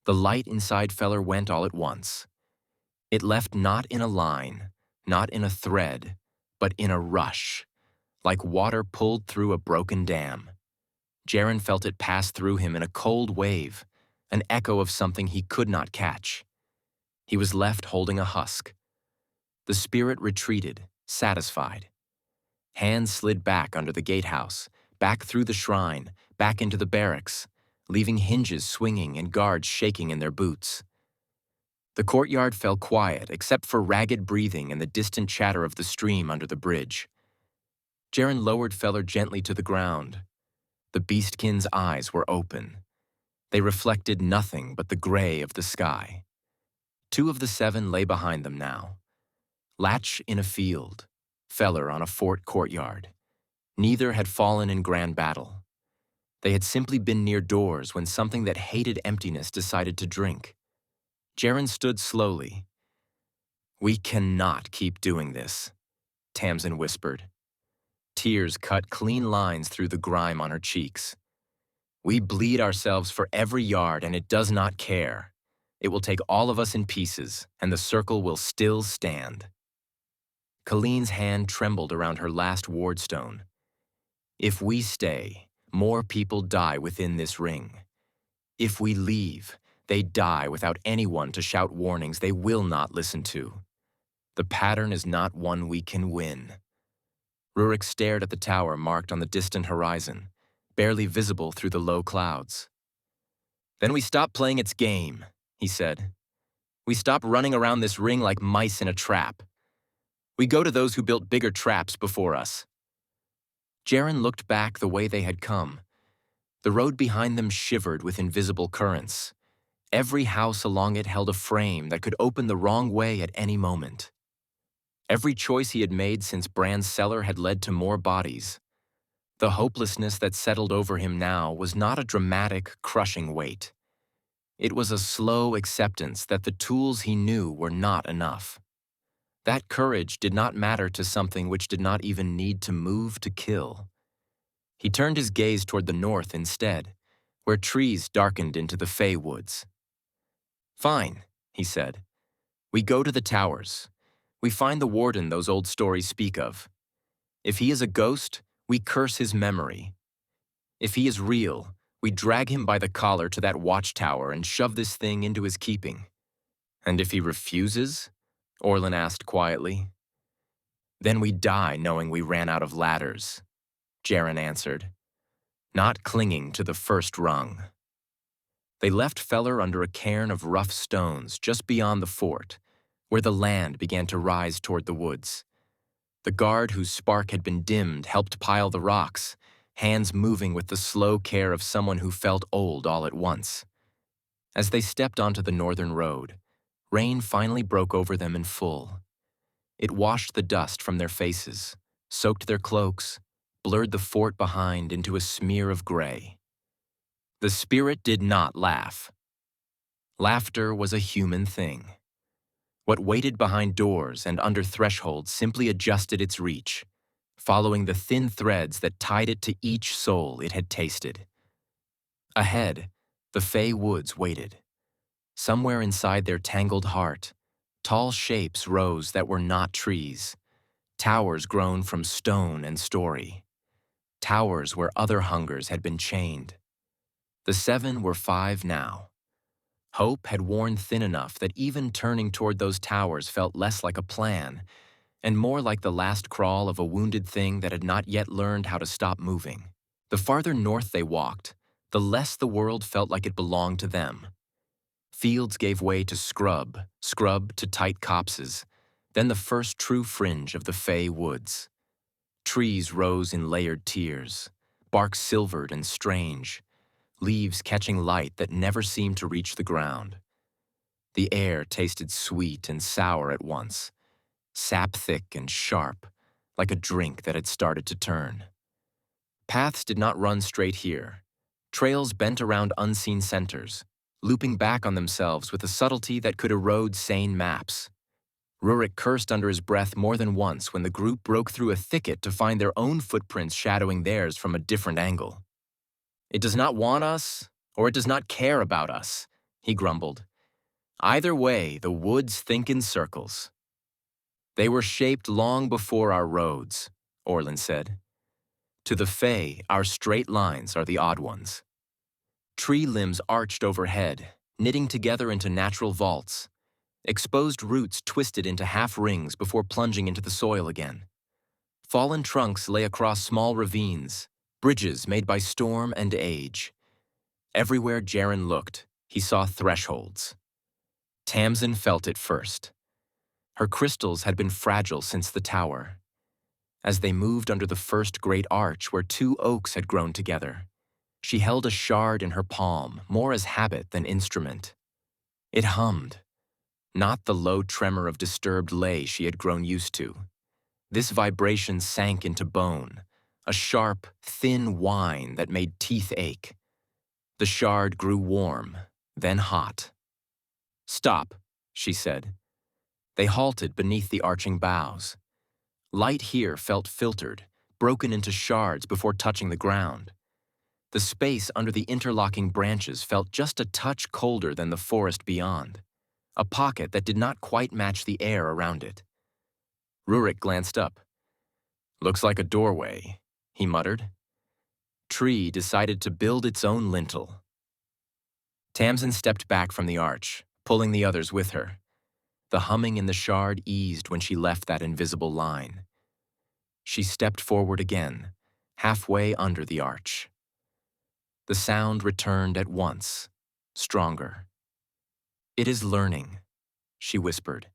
The light inside Feller went all at once. It left not in a line, not in a thread, but in a rush, like water pulled through a broken dam. Jaren felt it pass through him in a cold wave, an echo of something he could not catch. He was left holding a husk. The spirit retreated, satisfied. Hands slid back under the gatehouse, back through the shrine, back into the barracks, leaving hinges swinging and guards shaking in their boots. The courtyard fell quiet except for ragged breathing and the distant chatter of the stream under the bridge. Jaren lowered Feller gently to the ground. The beastkin's eyes were open. They reflected nothing but the gray of the sky. 2 of the 7 lay behind them now. Latch in a field, Feller on a fort courtyard. Neither had fallen in grand battle. They had simply been near doors when something that hated emptiness decided to drink. Jaren stood slowly. "We cannot keep doing this," Tamsin whispered. Tears cut clean lines through the grime on her cheeks. "We bleed ourselves for every yard, and it does not care. It will take all of us in pieces, and the circle will still stand." Colleen's hand trembled around her last wardstone. "If we stay, more people die within this ring. If we leave, they die without anyone to shout warnings they will not listen to. The pattern is not one we can win." Rurik stared at the tower marked on the distant horizon, barely visible through the low clouds. "Then we stop playing its game," he said. "We stop running around this ring like mice in a trap. We go to those who built bigger traps before us." Jaren looked back the way they had come. The road behind them shivered with invisible currents. Every house along it held a frame that could open the wrong way at any moment. Every choice he had made since Brand's cellar had led to more bodies. The hopelessness that settled over him now was not a dramatic, crushing weight. It was a slow acceptance that the tools he knew were not enough. That courage did not matter to something which did not even need to move to kill. He turned his gaze toward the north instead, where trees darkened into the Fey woods. "Fine," he said. "We go to the towers. We find the warden those old stories speak of. If he is a ghost, we curse his memory. If he is real, we drag him by the collar to that watchtower and shove this thing into his keeping." "And if he refuses?" Orlin asked quietly. "Then we die knowing we ran out of ladders," Jaren answered, "not clinging to the first rung." They left Feller under a cairn of rough stones just beyond the fort, where the land began to rise toward the woods. The guard whose spark had been dimmed helped pile the rocks, hands moving with the slow care of someone who felt old all at once. As they stepped onto the northern road, rain finally broke over them in full. It washed the dust from their faces, soaked their cloaks, blurred the fort behind into a smear of gray. The spirit did not laugh. Laughter was a human thing. What waited behind doors and under thresholds simply adjusted its reach, following the thin threads that tied it to each soul it had tasted. Ahead, the Fey woods waited. Somewhere inside their tangled heart, tall shapes rose that were not trees, towers grown from stone and story, towers where other hungers had been chained. The 7 were 5 now. Hope had worn thin enough that even turning toward those towers felt less like a plan and more like the last crawl of a wounded thing that had not yet learned how to stop moving. The farther north they walked, the less the world felt like it belonged to them. Fields gave way to scrub to tight copses, then the first true fringe of the Fey woods. Trees rose in layered tiers, bark silvered and strange, leaves catching light that never seemed to reach the ground. The air tasted sweet and sour at once, sap thick and sharp, like a drink that had started to turn. Paths did not run straight here. Trails bent around unseen centers, looping back on themselves with a subtlety that could erode sane maps. Rurik cursed under his breath more than once when the group broke through a thicket to find their own footprints shadowing theirs from a different angle. "It does not want us, or it does not care about us," he grumbled. "Either way, the woods think in circles." "They were shaped long before our roads," Orlin said. "To the Fey, our straight lines are the odd ones." Tree limbs arched overhead, knitting together into natural vaults. Exposed roots twisted into half rings before plunging into the soil again. Fallen trunks lay across small ravines, bridges made by storm and age. Everywhere Jaren looked, he saw thresholds. Tamsin felt it first. Her crystals had been fragile since the tower. As they moved under the first great arch where two oaks had grown together, she held a shard in her palm, more as habit than instrument. It hummed, not the low tremor of disturbed lay she had grown used to. This vibration sank into bone, a sharp, thin whine that made teeth ache. The shard grew warm, then hot. "Stop," she said. They halted beneath the arching boughs. Light here felt filtered, broken into shards before touching the ground. The space under the interlocking branches felt just a touch colder than the forest beyond, a pocket that did not quite match the air around it. Rurik glanced up. "Looks like a doorway," he muttered. Tree decided to build its own lintel. Tamsin stepped back from the arch, pulling the others with her. The humming in the shard eased when she left that invisible line. She stepped forward again, halfway under the arch. The sound returned at once, stronger. "It is learning," she whispered.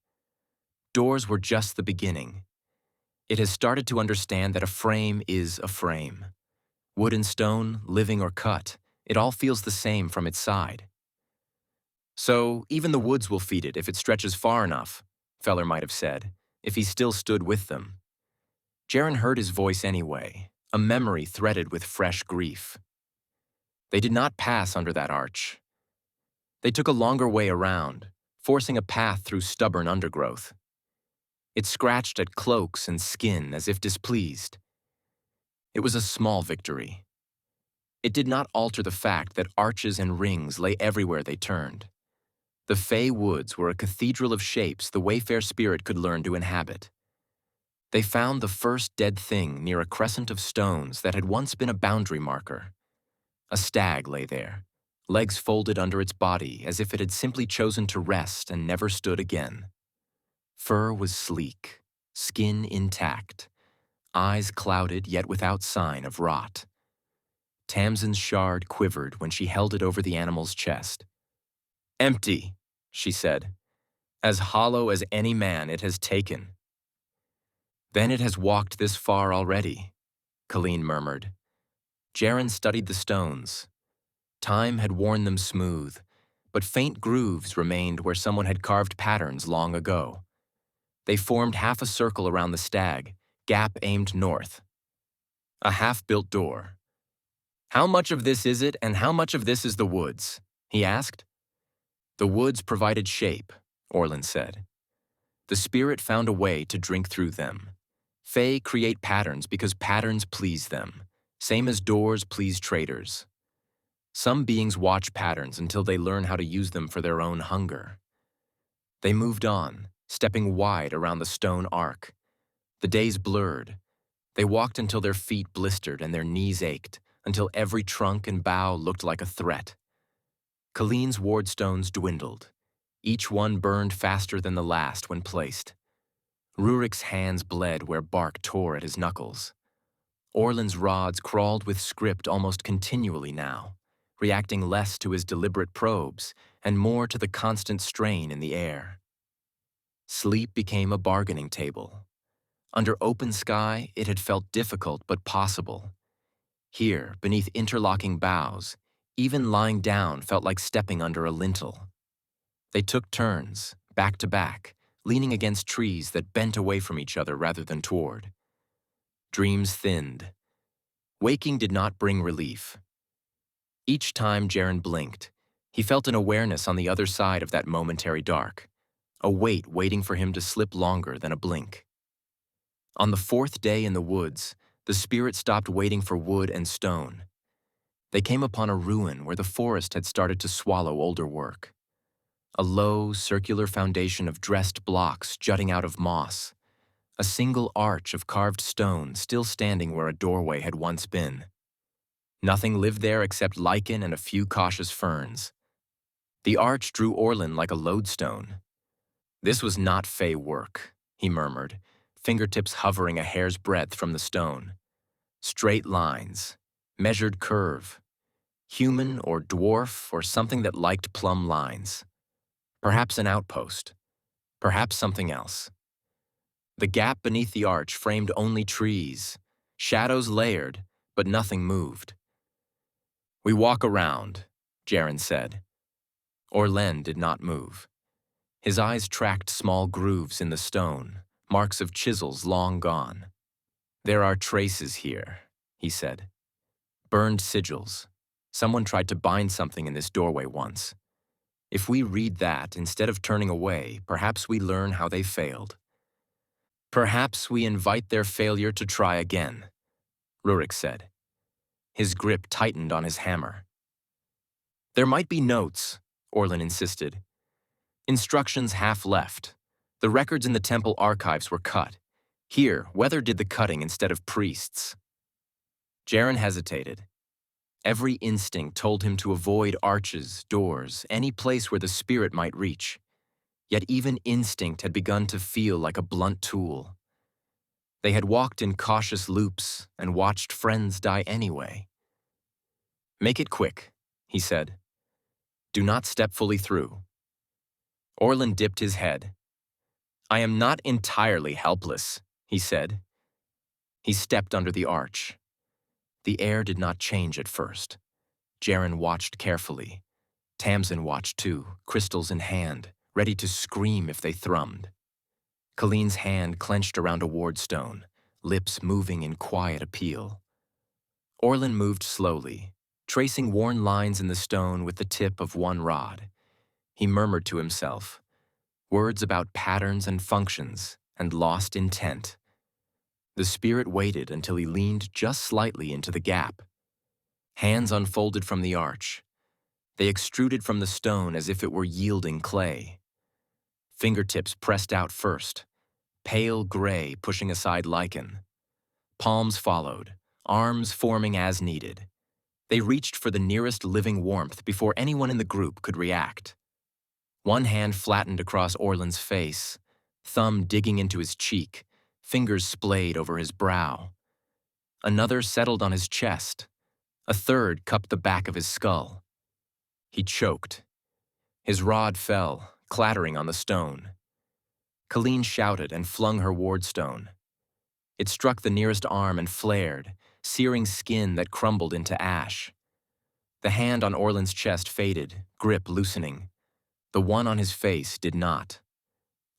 "Doors were just the beginning. It has started to understand that a frame is a frame. Wood and stone, living or cut, it all feels the same from its side. So even the woods will feed it if it stretches far enough," Feller might have said, if he still stood with them. Jaren heard his voice anyway, a memory threaded with fresh grief. They did not pass under that arch. They took a longer way around, forcing a path through stubborn undergrowth. It scratched at cloaks and skin as if displeased. It was a small victory. It did not alter the fact that arches and rings lay everywhere they turned. The Fey Woods were a cathedral of shapes the Wayfair spirit could learn to inhabit. They found the first dead thing near a crescent of stones that had once been a boundary marker. A stag lay there, legs folded under its body as if it had simply chosen to rest and never stood again. Fur was sleek, skin intact, eyes clouded yet without sign of rot. Tamsin's shard quivered when she held it over the animal's chest. "Empty," she said. "As hollow as any man it has taken." "Then it has walked this far already," Colleen murmured. Jaren studied the stones. Time had worn them smooth, but faint grooves remained where someone had carved patterns long ago. They formed half a circle around the stag, gap aimed north. A half-built door. "How much of this is it, and how much of this is the woods?" he asked. "The woods provided shape," Orlin said. "The spirit found a way to drink through them. Fae create patterns because patterns please them, same as doors please traders. Some beings watch patterns until they learn how to use them for their own hunger." They moved on, stepping wide around the stone arc. The days blurred. They walked until their feet blistered and their knees ached, until every trunk and bough looked like a threat. Colleen's wardstones dwindled. Each one burned faster than the last when placed. Rurik's hands bled where bark tore at his knuckles. Orlin's rods crawled with script almost continually now, reacting less to his deliberate probes and more to the constant strain in the air. Sleep became a bargaining table. Under open sky, it had felt difficult but possible. Here, beneath interlocking boughs, even lying down felt like stepping under a lintel. They took turns, back to back, leaning against trees that bent away from each other rather than toward. Dreams thinned. Waking did not bring relief. Each time Jaren blinked, he felt an awareness on the other side of that momentary dark, a weight waiting for him to slip longer than a blink. On the fourth day in the woods, the spirit stopped waiting for wood and stone. They came upon a ruin where the forest had started to swallow older work. A low, circular foundation of dressed blocks jutting out of moss. A single arch of carved stone still standing where a doorway had once been. Nothing lived there except lichen and a few cautious ferns. The arch drew Orlin like a lodestone. This was not fey work, he murmured, fingertips hovering a hair's breadth from the stone. Straight lines, measured curve, human or dwarf or something that liked plumb lines. Perhaps an outpost, perhaps something else. The gap beneath the arch framed only trees, shadows layered, but nothing moved. "We walk around," Jaren said. Orlen did not move. His eyes tracked small grooves in the stone, marks of chisels long gone. "There are traces here," he said. "Burned sigils. Someone tried to bind something in this doorway once. If we read that instead of turning away, perhaps we learn how they failed. Perhaps we invite their failure to try again," Rurik said. His grip tightened on his hammer. "There might be notes," Orlen insisted. "Instructions half left. The records in the temple archives were cut. Here, Weather did the cutting instead of priests." Jaren hesitated. Every instinct told him to avoid arches, doors, any place where the spirit might reach. Yet even instinct had begun to feel like a blunt tool. They had walked in cautious loops and watched friends die anyway. "Make it quick," he said. "Do not step fully through." Orlen dipped his head. "I am not entirely helpless," he said. He stepped under the arch. The air did not change at first. Jaren watched carefully. Tamsin watched too, crystals in hand, ready to scream if they thrummed. Colleen's hand clenched around a wardstone, lips moving in quiet appeal. Orlen moved slowly, tracing worn lines in the stone with the tip of one rod. He murmured to himself, words about patterns and functions and lost intent. The spirit waited until he leaned just slightly into the gap. Hands unfolded from the arch. They extruded from the stone as if it were yielding clay. Fingertips pressed out first, pale gray pushing aside lichen. Palms followed, arms forming as needed. They reached for the nearest living warmth before anyone in the group could react. One hand flattened across Orlen's face, thumb digging into his cheek, fingers splayed over his brow. Another settled on his chest. A third cupped the back of his skull. He choked. His rod fell, clattering on the stone. Colleen shouted and flung her wardstone. It struck the nearest arm and flared, searing skin that crumbled into ash. The hand on Orlen's chest faded, grip loosening. The one on his face did not.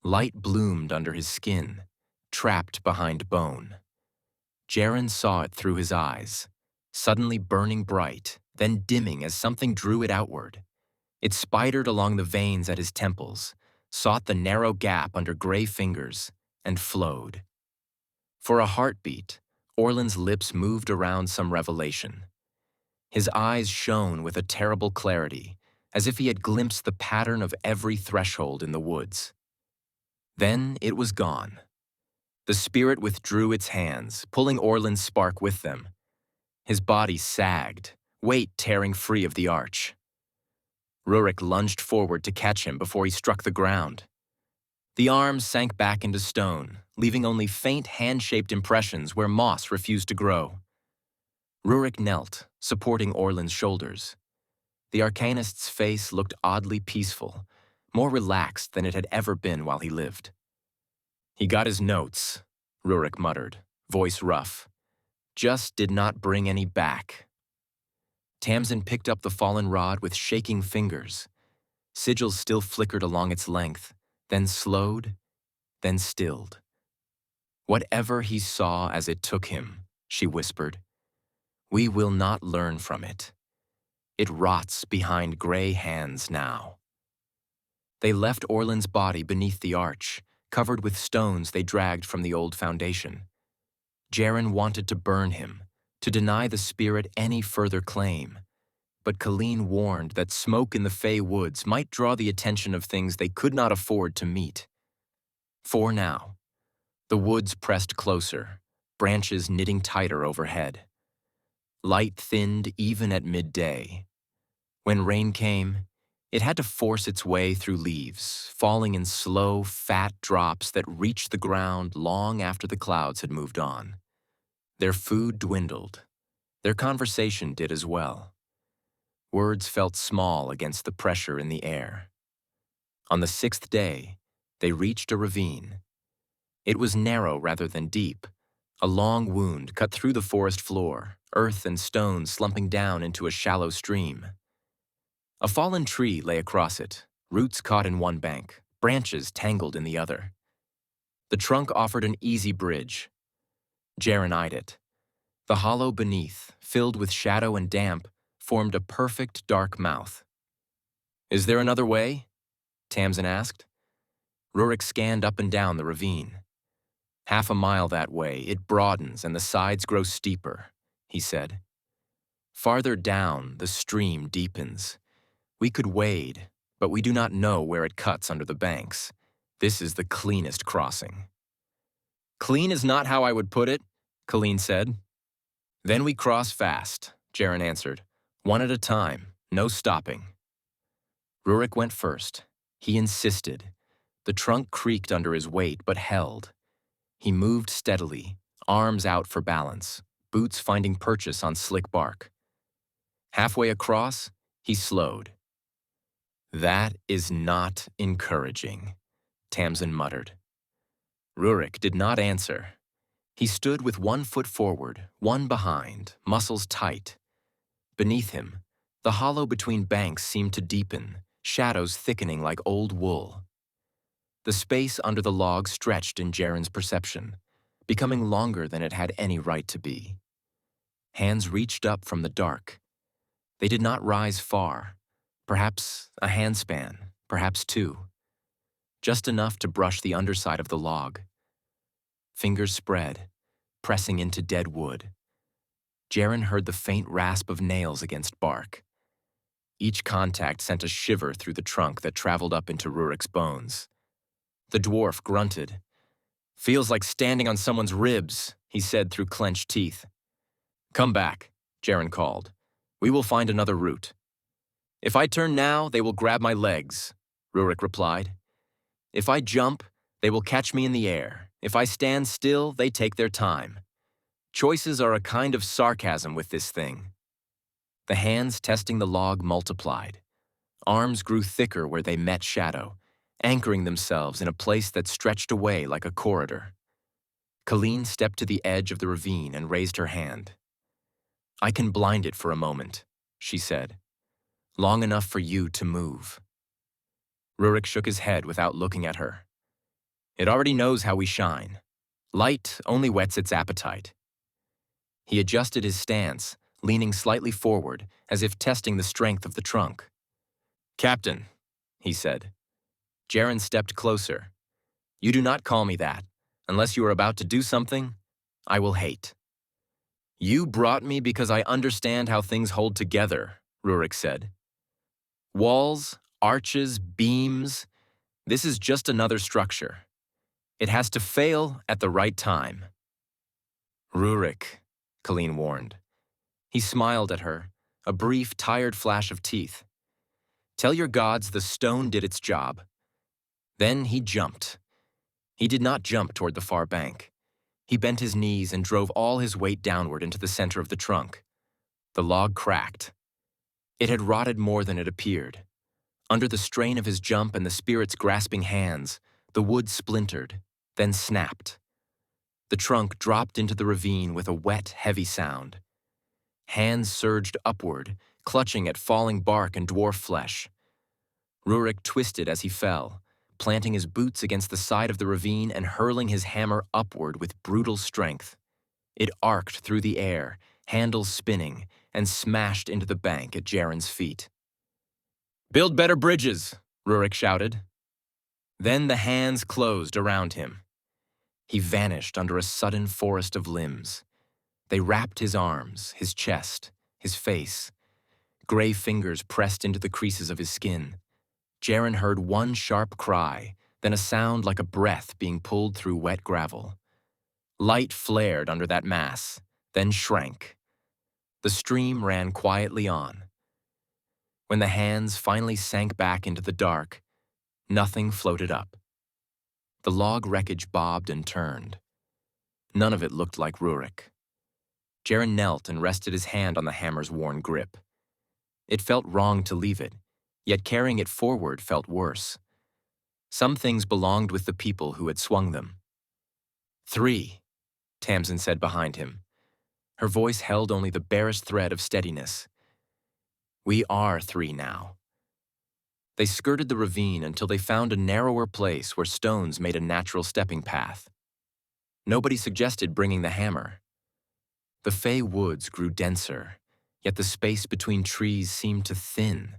Light bloomed under his skin, trapped behind bone. Jaren saw it through his eyes, suddenly burning bright, then dimming as something drew it outward. It spidered along the veins at his temples, sought the narrow gap under gray fingers, and flowed. For a heartbeat, Orlen's lips moved around some revelation. His eyes shone with a terrible clarity, as if he had glimpsed the pattern of every threshold in the woods. Then it was gone. The spirit withdrew its hands, pulling Orlen's spark with them. His body sagged, weight tearing free of the arch. Rurik lunged forward to catch him before he struck the ground. The arms sank back into stone, leaving only faint hand-shaped impressions where moss refused to grow. Rurik knelt, supporting Orlen's shoulders. The Arcanist's face looked oddly peaceful, more relaxed than it had ever been while he lived. "He got his notes," Rurik muttered, voice rough. "Just did not bring any back." Tamsin picked up the fallen rod with shaking fingers. Sigils still flickered along its length, then slowed, then stilled. "Whatever he saw as it took him," she whispered, "we will not learn from it. It rots behind gray hands now." They left Orlen's body beneath the arch, covered with stones they dragged from the old foundation. Jaren wanted to burn him, to deny the spirit any further claim, but Colleen warned that smoke in the Fey woods might draw the attention of things they could not afford to meet. For now, the woods pressed closer, branches knitting tighter overhead. Light thinned even at midday. When rain came, It had to force its way through leaves, falling in slow, fat drops that reached the ground long after the clouds had moved on. Their food dwindled. Their conversation did as well. Words felt small against the pressure in the air. On the 6th day, they reached a ravine. It was narrow rather than deep, a long wound cut through the forest floor, earth and stones slumping down into a shallow stream. A fallen tree lay across it, roots caught in one bank, branches tangled in the other. The trunk offered an easy bridge. Jaren eyed it. The hollow beneath, filled with shadow and damp, formed a perfect dark mouth. "Is there another way?" Tamsin asked. Rurik scanned up and down the ravine. "Half a mile that way, it broadens and the sides grow steeper," he said. "Farther down, the stream deepens. We could wade, but we do not know where it cuts under the banks. This is the cleanest crossing." "Clean is not how I would put it," Colleen said. "Then we cross fast," Jaren answered. "One at a time, no stopping." Rurik went first. He insisted. The trunk creaked under his weight, but held. He moved steadily, arms out for balance, boots finding purchase on slick bark. Halfway across, he slowed. "That is not encouraging," Tamsin muttered. Rurik did not answer. He stood with one foot forward, one behind, muscles tight. Beneath him, the hollow between banks seemed to deepen, shadows thickening like old wool. The space under the log stretched in Jaren's perception, becoming longer than it had any right to be. Hands reached up from the dark. They did not rise far, perhaps a handspan, perhaps two. Just enough to brush the underside of the log. Fingers spread, pressing into dead wood. Jaren heard the faint rasp of nails against bark. Each contact sent a shiver through the trunk that traveled up into Rurik's bones. The dwarf grunted. "Feels like standing on someone's ribs," he said through clenched teeth. "Come back," Jaren called. "We will find another route." "If I turn now, they will grab my legs," Rurik replied. "If I jump, they will catch me in the air. If I stand still, they take their time. Choices are a kind of sarcasm with this thing." The hands testing the log multiplied. Arms grew thicker where they met shadow, anchoring themselves in a place that stretched away like a corridor. Colleen stepped to the edge of the ravine and raised her hand. "I can blind it for a moment," she said. "Long enough for you to move." Rurik shook his head without looking at her. "It already knows how we shine. Light only whets its appetite." He adjusted his stance, leaning slightly forward, as if testing the strength of the trunk. "Captain," he said. Jaren stepped closer. "You do not call me that. Unless you are about to do something, I will hate." "You brought me because I understand how things hold together," Rurik said. "Walls, arches, beams, this is just another structure. It has to fail at the right time." "Rurik," Colleen warned. He smiled at her, a brief, tired flash of teeth. "Tell your gods the stone did its job." Then he jumped. He did not jump toward the far bank. He bent his knees and drove all his weight downward into the center of the trunk. The log cracked. It had rotted more than it appeared. Under the strain of his jump and the spirit's grasping hands, the wood splintered, then snapped. The trunk dropped into the ravine with a wet, heavy sound. Hands surged upward, clutching at falling bark and dwarf flesh. Rurik twisted as he fell, planting his boots against the side of the ravine and hurling his hammer upward with brutal strength. It arced through the air, handles spinning, and smashed into the bank at Jaren's feet. "Build better bridges," Rurik shouted. Then the hands closed around him. He vanished under a sudden forest of limbs. They wrapped his arms, his chest, his face. Gray fingers pressed into the creases of his skin. Jaren heard one sharp cry, then a sound like a breath being pulled through wet gravel. Light flared under that mass, then shrank. The stream ran quietly on. When the hands finally sank back into the dark, nothing floated up. The log wreckage bobbed and turned. None of it looked like Rurik. Jaren knelt and rested his hand on the hammer's worn grip. It felt wrong to leave it, yet carrying it forward felt worse. Some things belonged with the people who had swung them. 3, Tamsin said behind him. Her voice held only the barest thread of steadiness. We are 3 now. They skirted the ravine until they found a narrower place where stones made a natural stepping path. Nobody suggested bringing the hammer. The Fey woods grew denser, yet the space between trees seemed to thin.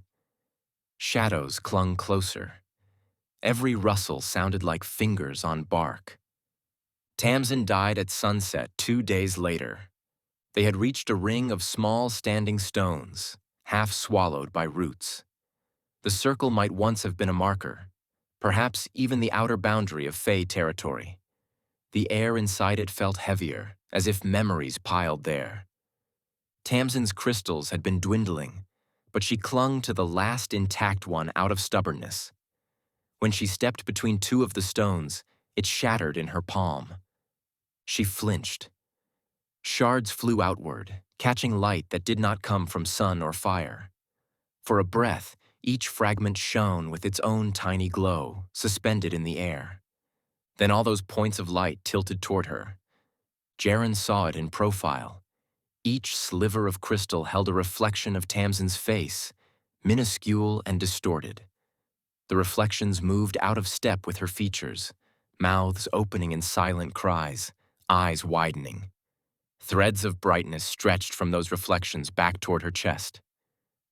Shadows clung closer. Every rustle sounded like fingers on bark. Tamsin died at sunset 2 days later. They had reached a ring of small standing stones, half swallowed by roots. The circle might once have been a marker, perhaps even the outer boundary of Fey territory. The air inside it felt heavier, as if memories piled there. Tamsin's crystals had been dwindling, but she clung to the last intact one out of stubbornness. When she stepped between 2 of the stones, it shattered in her palm. She flinched. Shards flew outward, catching light that did not come from sun or fire. For a breath, each fragment shone with its own tiny glow, suspended in the air. Then all those points of light tilted toward her. Jaren saw it in profile. Each sliver of crystal held a reflection of Tamsin's face, minuscule and distorted. The reflections moved out of step with her features, mouths opening in silent cries, eyes widening. Threads of brightness stretched from those reflections back toward her chest.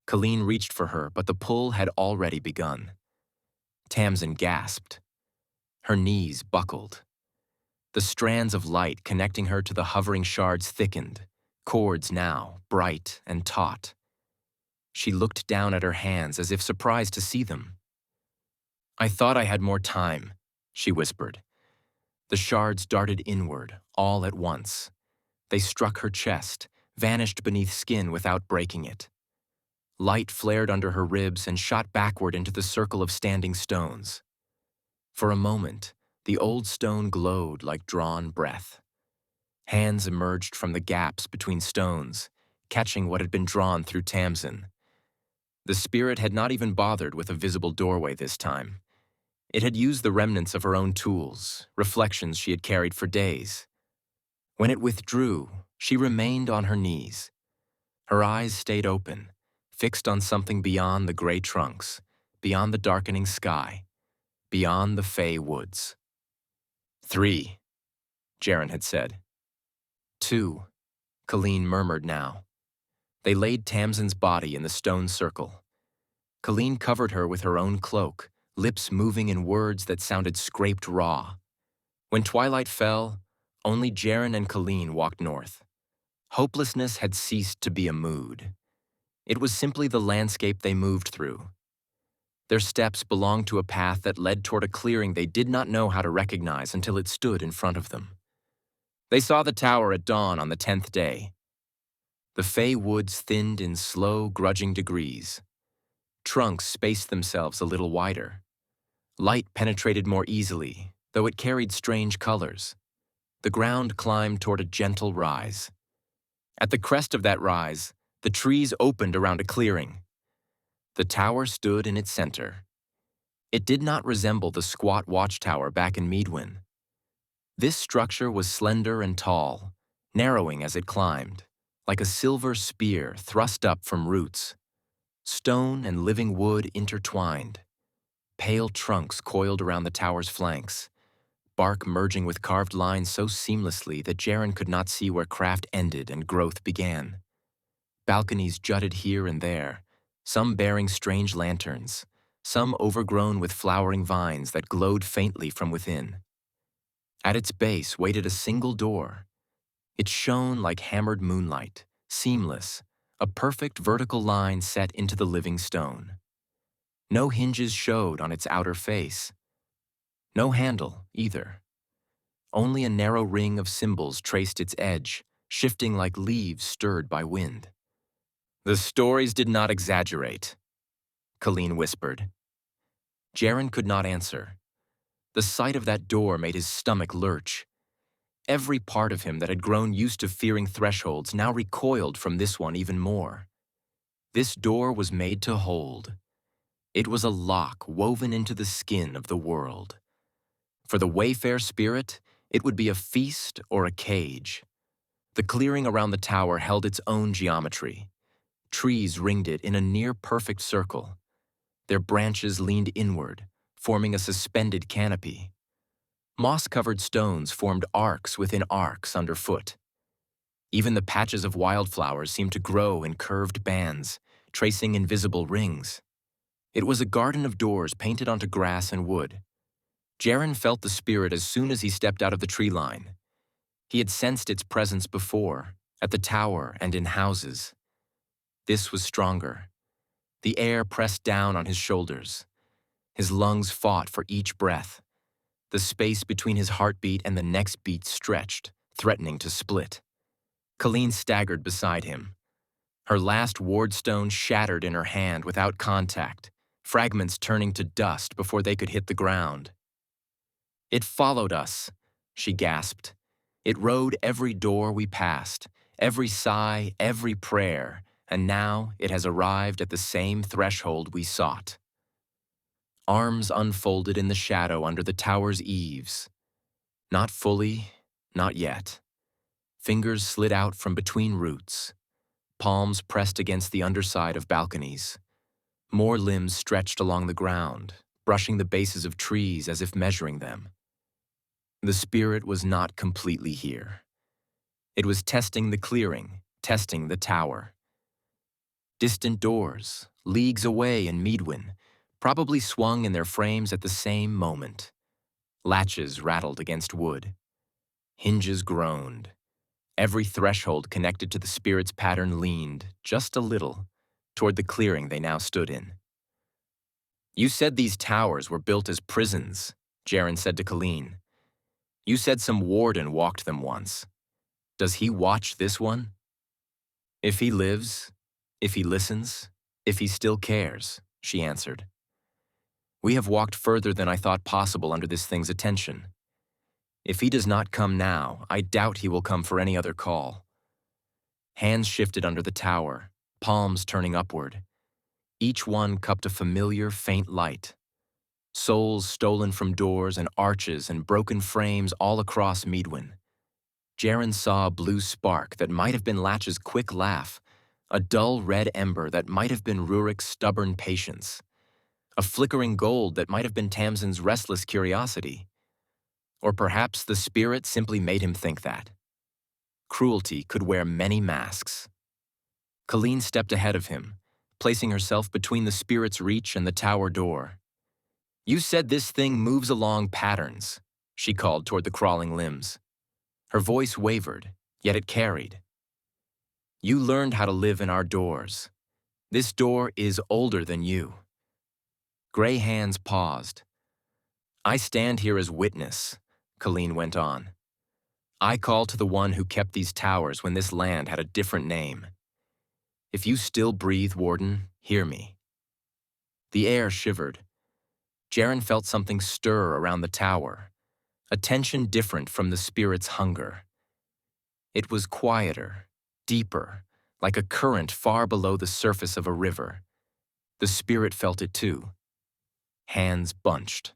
Colleen reached for her, but the pull had already begun. Tamsin gasped. Her knees buckled. The strands of light connecting her to the hovering shards thickened, cords now bright and taut. She looked down at her hands as if surprised to see them. I thought I had more time, she whispered. The shards darted inward, all at once. They struck her chest, vanished beneath skin without breaking it. Light flared under her ribs and shot backward into the circle of standing stones. For a moment, the old stone glowed like drawn breath. Hands emerged from the gaps between stones, catching what had been drawn through Tamsin. The spirit had not even bothered with a visible doorway this time. It had used the remnants of her own tools, reflections she had carried for days. When it withdrew, she remained on her knees. Her eyes stayed open, fixed on something beyond the gray trunks, beyond the darkening sky, beyond the Fey woods. 3, Jaren had said. 2, Colleen murmured now. They laid Tamsin's body in the stone circle. Colleen covered her with her own cloak, lips moving in words that sounded scraped raw. When twilight fell, only Jaren and Colleen walked north. Hopelessness had ceased to be a mood. It was simply the landscape they moved through. Their steps belonged to a path that led toward a clearing they did not know how to recognize until it stood in front of them. They saw the tower at dawn on the 10th day. The Fey woods thinned in slow, grudging degrees. Trunks spaced themselves a little wider. Light penetrated more easily, though it carried strange colors. The ground climbed toward a gentle rise. At the crest of that rise, the trees opened around a clearing. The tower stood in its center. It did not resemble the squat watchtower back in Meadwyn. This structure was slender and tall, narrowing as it climbed, like a silver spear thrust up from roots. Stone and living wood intertwined. Pale trunks coiled around the tower's flanks, bark merging with carved lines so seamlessly that Jaren could not see where craft ended and growth began. Balconies jutted here and there, some bearing strange lanterns, some overgrown with flowering vines that glowed faintly from within. At its base waited a single door. It shone like hammered moonlight, seamless, a perfect vertical line set into the living stone. No hinges showed on its outer face. No handle, either. Only a narrow ring of symbols traced its edge, shifting like leaves stirred by wind. The stories did not exaggerate. Colleen whispered. Jaren could not answer. The sight of that door made his stomach lurch. Every part of him that had grown used to fearing thresholds now recoiled from this one even more. This door was made to hold. It was a lock woven into the skin of the world. For the Wayfair spirit, it would be a feast or a cage. The clearing around the tower held its own geometry. Trees ringed it in a near-perfect circle. Their branches leaned inward, forming a suspended canopy. Moss-covered stones formed arcs within arcs underfoot. Even the patches of wildflowers seemed to grow in curved bands, tracing invisible rings. It was a garden of doors painted onto grass and wood. Jaren felt the spirit as soon as he stepped out of the tree line. He had sensed its presence before, at the tower and in houses. This was stronger. The air pressed down on his shoulders. His lungs fought for each breath. The space between his heartbeat and the next beat stretched, threatening to split. Colleen staggered beside him. Her last wardstone shattered in her hand without contact, fragments turning to dust before they could hit the ground. "It followed us," she gasped. "It rode every door we passed, every sigh, every prayer, and now it has arrived at the same threshold we sought." Arms unfolded in the shadow under the tower's eaves. Not fully, not yet. Fingers slid out from between roots. Palms pressed against the underside of balconies. More limbs stretched along the ground, brushing the bases of trees as if measuring them. The spirit was not completely here. It was testing the clearing, testing the tower. Distant doors, leagues away in Meadwyn, probably swung in their frames at the same moment. Latches rattled against wood. Hinges groaned. Every threshold connected to the spirit's pattern leaned, just a little, toward the clearing they now stood in. "You said these towers were built as prisons," Jaren said to Colleen. "You said some warden walked them once. Does he watch this one?" "If he lives, if he listens, if he still cares," she answered. "We have walked further than I thought possible under this thing's attention. If he does not come now, I doubt he will come for any other call." Hands shifted under the tower, palms turning upward. Each one cupped a familiar, faint light. Souls stolen from doors and arches and broken frames all across Meadwyn. Jaren saw a blue spark that might have been Latch's quick laugh, a dull red ember that might have been Rurik's stubborn patience, a flickering gold that might have been Tamsin's restless curiosity. Or perhaps the spirit simply made him think that. Cruelty could wear many masks. Colleen stepped ahead of him, placing herself between the spirit's reach and the tower door. "You said this thing moves along patterns," she called toward the crawling limbs. Her voice wavered, yet it carried. "You learned how to live in our doors. This door is older than you." Gray hands paused. "I stand here as witness," Colleen went on. "I call to the one who kept these towers when this land had a different name. If you still breathe, Warden, hear me." The air shivered. Jaren felt something stir around the tower, a tension different from the spirit's hunger. It was quieter, deeper, like a current far below the surface of a river. The spirit felt it too. Hands bunched.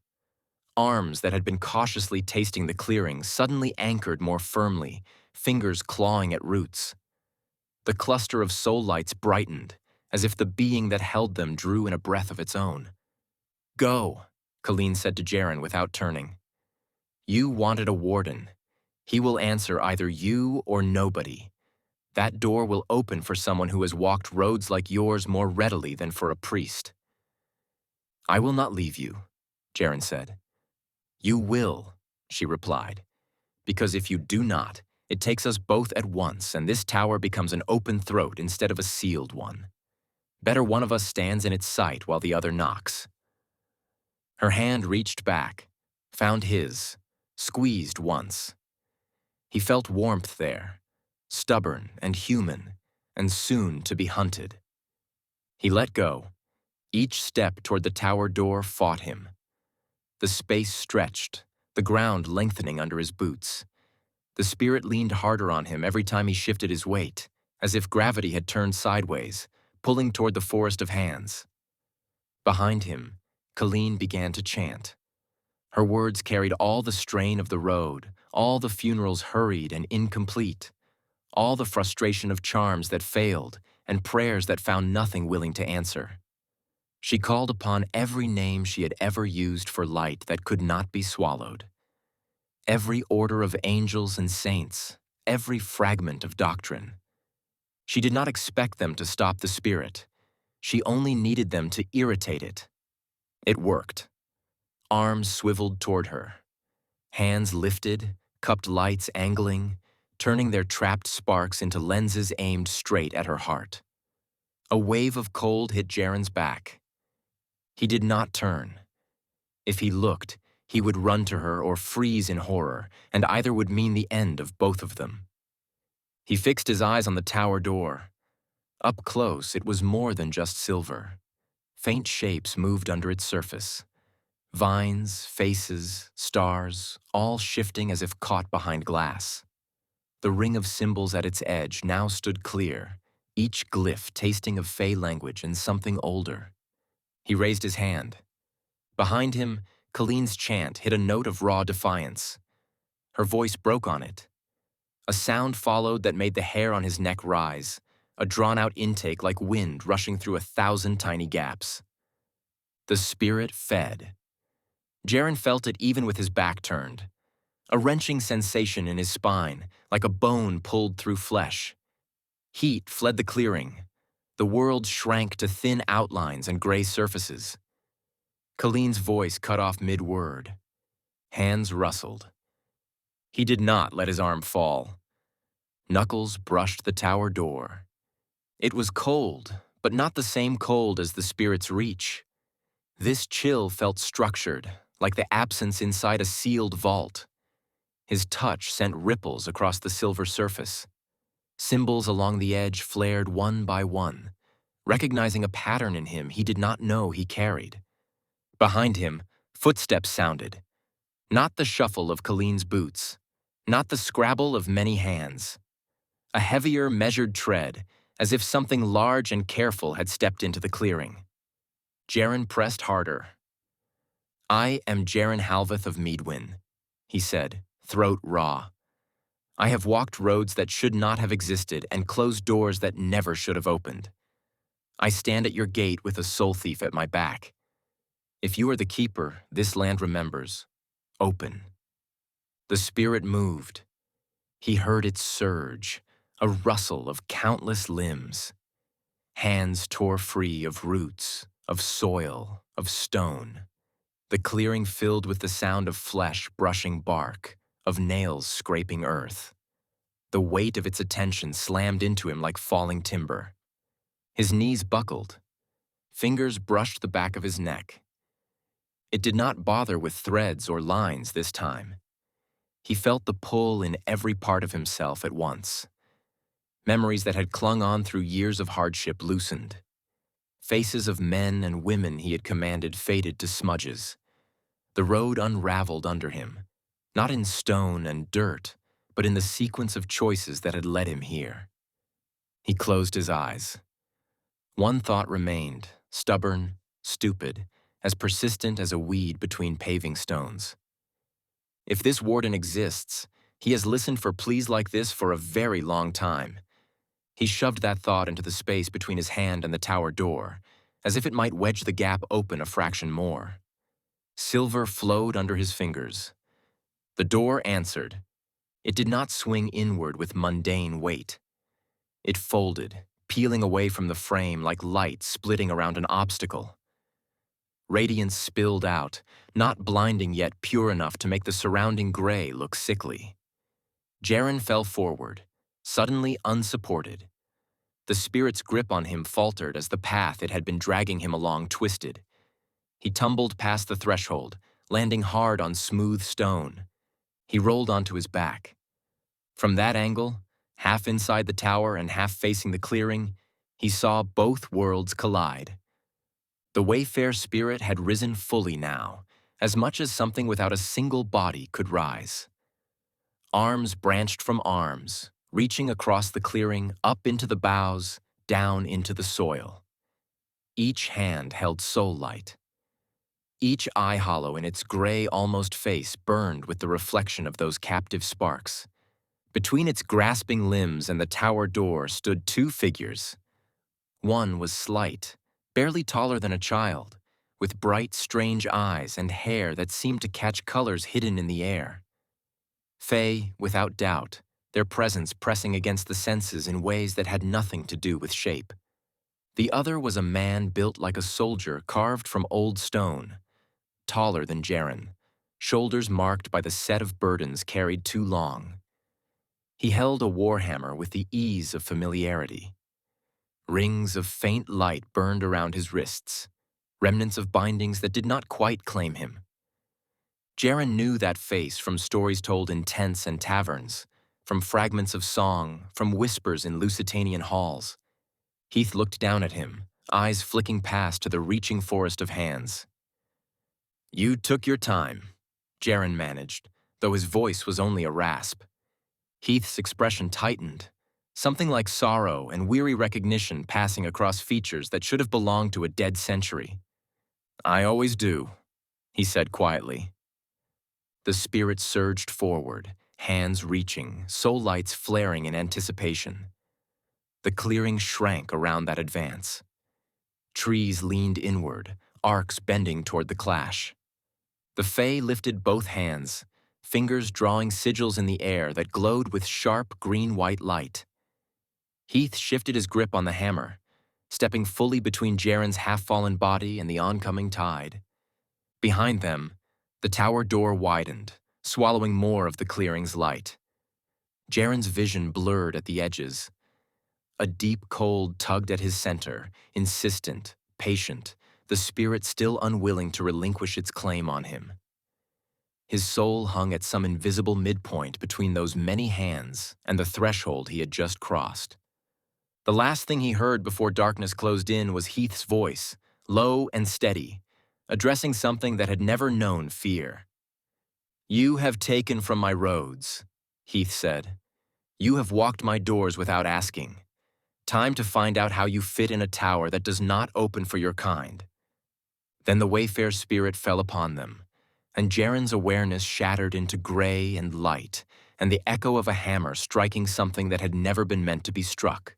Arms that had been cautiously tasting the clearing suddenly anchored more firmly, fingers clawing at roots. The cluster of soul lights brightened, as if the being that held them drew in a breath of its own. "Go," Colleen said to Jaren without turning. "You wanted a warden. He will answer either you or nobody. That door will open for someone who has walked roads like yours more readily than for a priest." "I will not leave you," Jaren said. "You will," she replied, "because if you do not, it takes us both at once and this tower becomes an open throat instead of a sealed one. Better one of us stands in its sight while the other knocks." Her hand reached back, found his, squeezed once. He felt warmth there, stubborn and human, and soon to be hunted. He let go, Each step toward the tower door fought him. The space stretched, the ground lengthening under his boots. The spirit leaned harder on him every time he shifted his weight, as if gravity had turned sideways, pulling toward the forest of hands. Behind him, Colleen began to chant. Her words carried all the strain of the road, all the funerals hurried and incomplete, all the frustration of charms that failed and prayers that found nothing willing to answer. She called upon every name she had ever used for light that could not be swallowed. Every order of angels and saints, every fragment of doctrine. She did not expect them to stop the spirit. She only needed them to irritate it. It worked. Arms swiveled toward her. Hands lifted, cupped lights angling, turning their trapped sparks into lenses aimed straight at her heart. A wave of cold hit Jaren's back. He did not turn. If he looked, he would run to her or freeze in horror, and either would mean the end of both of them. He fixed his eyes on the tower door. Up close, it was more than just silver. Faint shapes moved under its surface. Vines, faces, stars, all shifting as if caught behind glass. The ring of symbols at its edge now stood clear, each glyph tasting of Fey language and something older. He raised his hand. Behind him, Colleen's chant hit a note of raw defiance. Her voice broke on it. A sound followed that made the hair on his neck rise, a drawn-out intake like wind rushing through 1,000 tiny gaps. The spirit fed. Jaren felt it even with his back turned. A wrenching sensation in his spine, like a bone pulled through flesh. Heat fled the clearing. The world shrank to thin outlines and gray surfaces. Colleen's voice cut off mid-word. Hands rustled. He did not let his arm fall. Knuckles brushed the tower door. It was cold, but not the same cold as the spirit's reach. This chill felt structured, like the absence inside a sealed vault. His touch sent ripples across the silver surface. Symbols along the edge flared one by one, recognizing a pattern in him he did not know he carried. Behind him, footsteps sounded. Not the shuffle of Colleen's boots, not the scrabble of many hands. A heavier, measured tread, as if something large and careful had stepped into the clearing. Jaren pressed harder. "I am Jaren Halveth of Meadwyn," he said, throat raw. "I have walked roads that should not have existed and closed doors that never should have opened. I stand at your gate with a soul thief at my back. If you are the keeper, this land remembers. Open." The spirit moved. He heard it surge, a rustle of countless limbs. Hands tore free of roots, of soil, of stone. The clearing filled with the sound of flesh brushing bark, of nails scraping earth. The weight of its attention slammed into him like falling timber. His knees buckled. Fingers brushed the back of his neck. It did not bother with threads or lines this time. He felt the pull in every part of himself at once. Memories that had clung on through years of hardship loosened. Faces of men and women he had commanded faded to smudges. The road unraveled under him, not in stone and dirt, but in the sequence of choices that had led him here. He closed his eyes. One thought remained, stubborn, stupid, as persistent as a weed between paving stones. If this warden exists, he has listened for pleas like this for a very long time. He shoved that thought into the space between his hand and the tower door, as if it might wedge the gap open a fraction more. Silver flowed under his fingers. The door answered. It did not swing inward with mundane weight. It folded, peeling away from the frame like light splitting around an obstacle. Radiance spilled out, not blinding yet pure enough to make the surrounding gray look sickly. Jaren fell forward, suddenly unsupported. The spirit's grip on him faltered as the path it had been dragging him along twisted. He tumbled past the threshold, landing hard on smooth stone. He rolled onto his back. From that angle, half inside the tower and half facing the clearing, he saw both worlds collide. The Wayfair spirit had risen fully now, as much as something without a single body could rise. Arms branched from arms, reaching across the clearing, up into the boughs, down into the soil. Each hand held soul light. Each eye hollow in its gray, almost face burned with the reflection of those captive sparks. Between its grasping limbs and the tower door stood two figures. One was slight, barely taller than a child, with bright, strange eyes and hair that seemed to catch colors hidden in the air. Fey, without doubt, their presence pressing against the senses in ways that had nothing to do with shape. The other was a man built like a soldier carved from old stone, taller than Jaren, shoulders marked by the set of burdens carried too long. He held a warhammer with the ease of familiarity. Rings of faint light burned around his wrists, remnants of bindings that did not quite claim him. Jaren knew that face from stories told in tents and taverns, from fragments of song, from whispers in Lusitanian halls. Heath looked down at him, eyes flicking past to the reaching forest of hands. "You took your time," Jaren managed, though his voice was only a rasp. Heath's expression tightened, something like sorrow and weary recognition passing across features that should have belonged to a dead century. "I always do," he said quietly. The spirit surged forward, hands reaching, soul lights flaring in anticipation. The clearing shrank around that advance. Trees leaned inward, arcs bending toward the clash. The Fae lifted both hands, fingers drawing sigils in the air that glowed with sharp green-white light. Heath shifted his grip on the hammer, stepping fully between Jaren's half-fallen body and the oncoming tide. Behind them, the tower door widened, swallowing more of the clearing's light. Jaren's vision blurred at the edges. A deep cold tugged at his center, insistent, patient, the spirit still unwilling to relinquish its claim on him. His soul hung at some invisible midpoint between those many hands and the threshold he had just crossed. The last thing he heard before darkness closed in was Heath's voice, low and steady, addressing something that had never known fear. "You have taken from my roads," Heath said. "You have walked my doors without asking. Time to find out how you fit in a tower that does not open for your kind." Then the Wayfair spirit fell upon them, and Jaren's awareness shattered into gray and light, and the echo of a hammer striking something that had never been meant to be struck.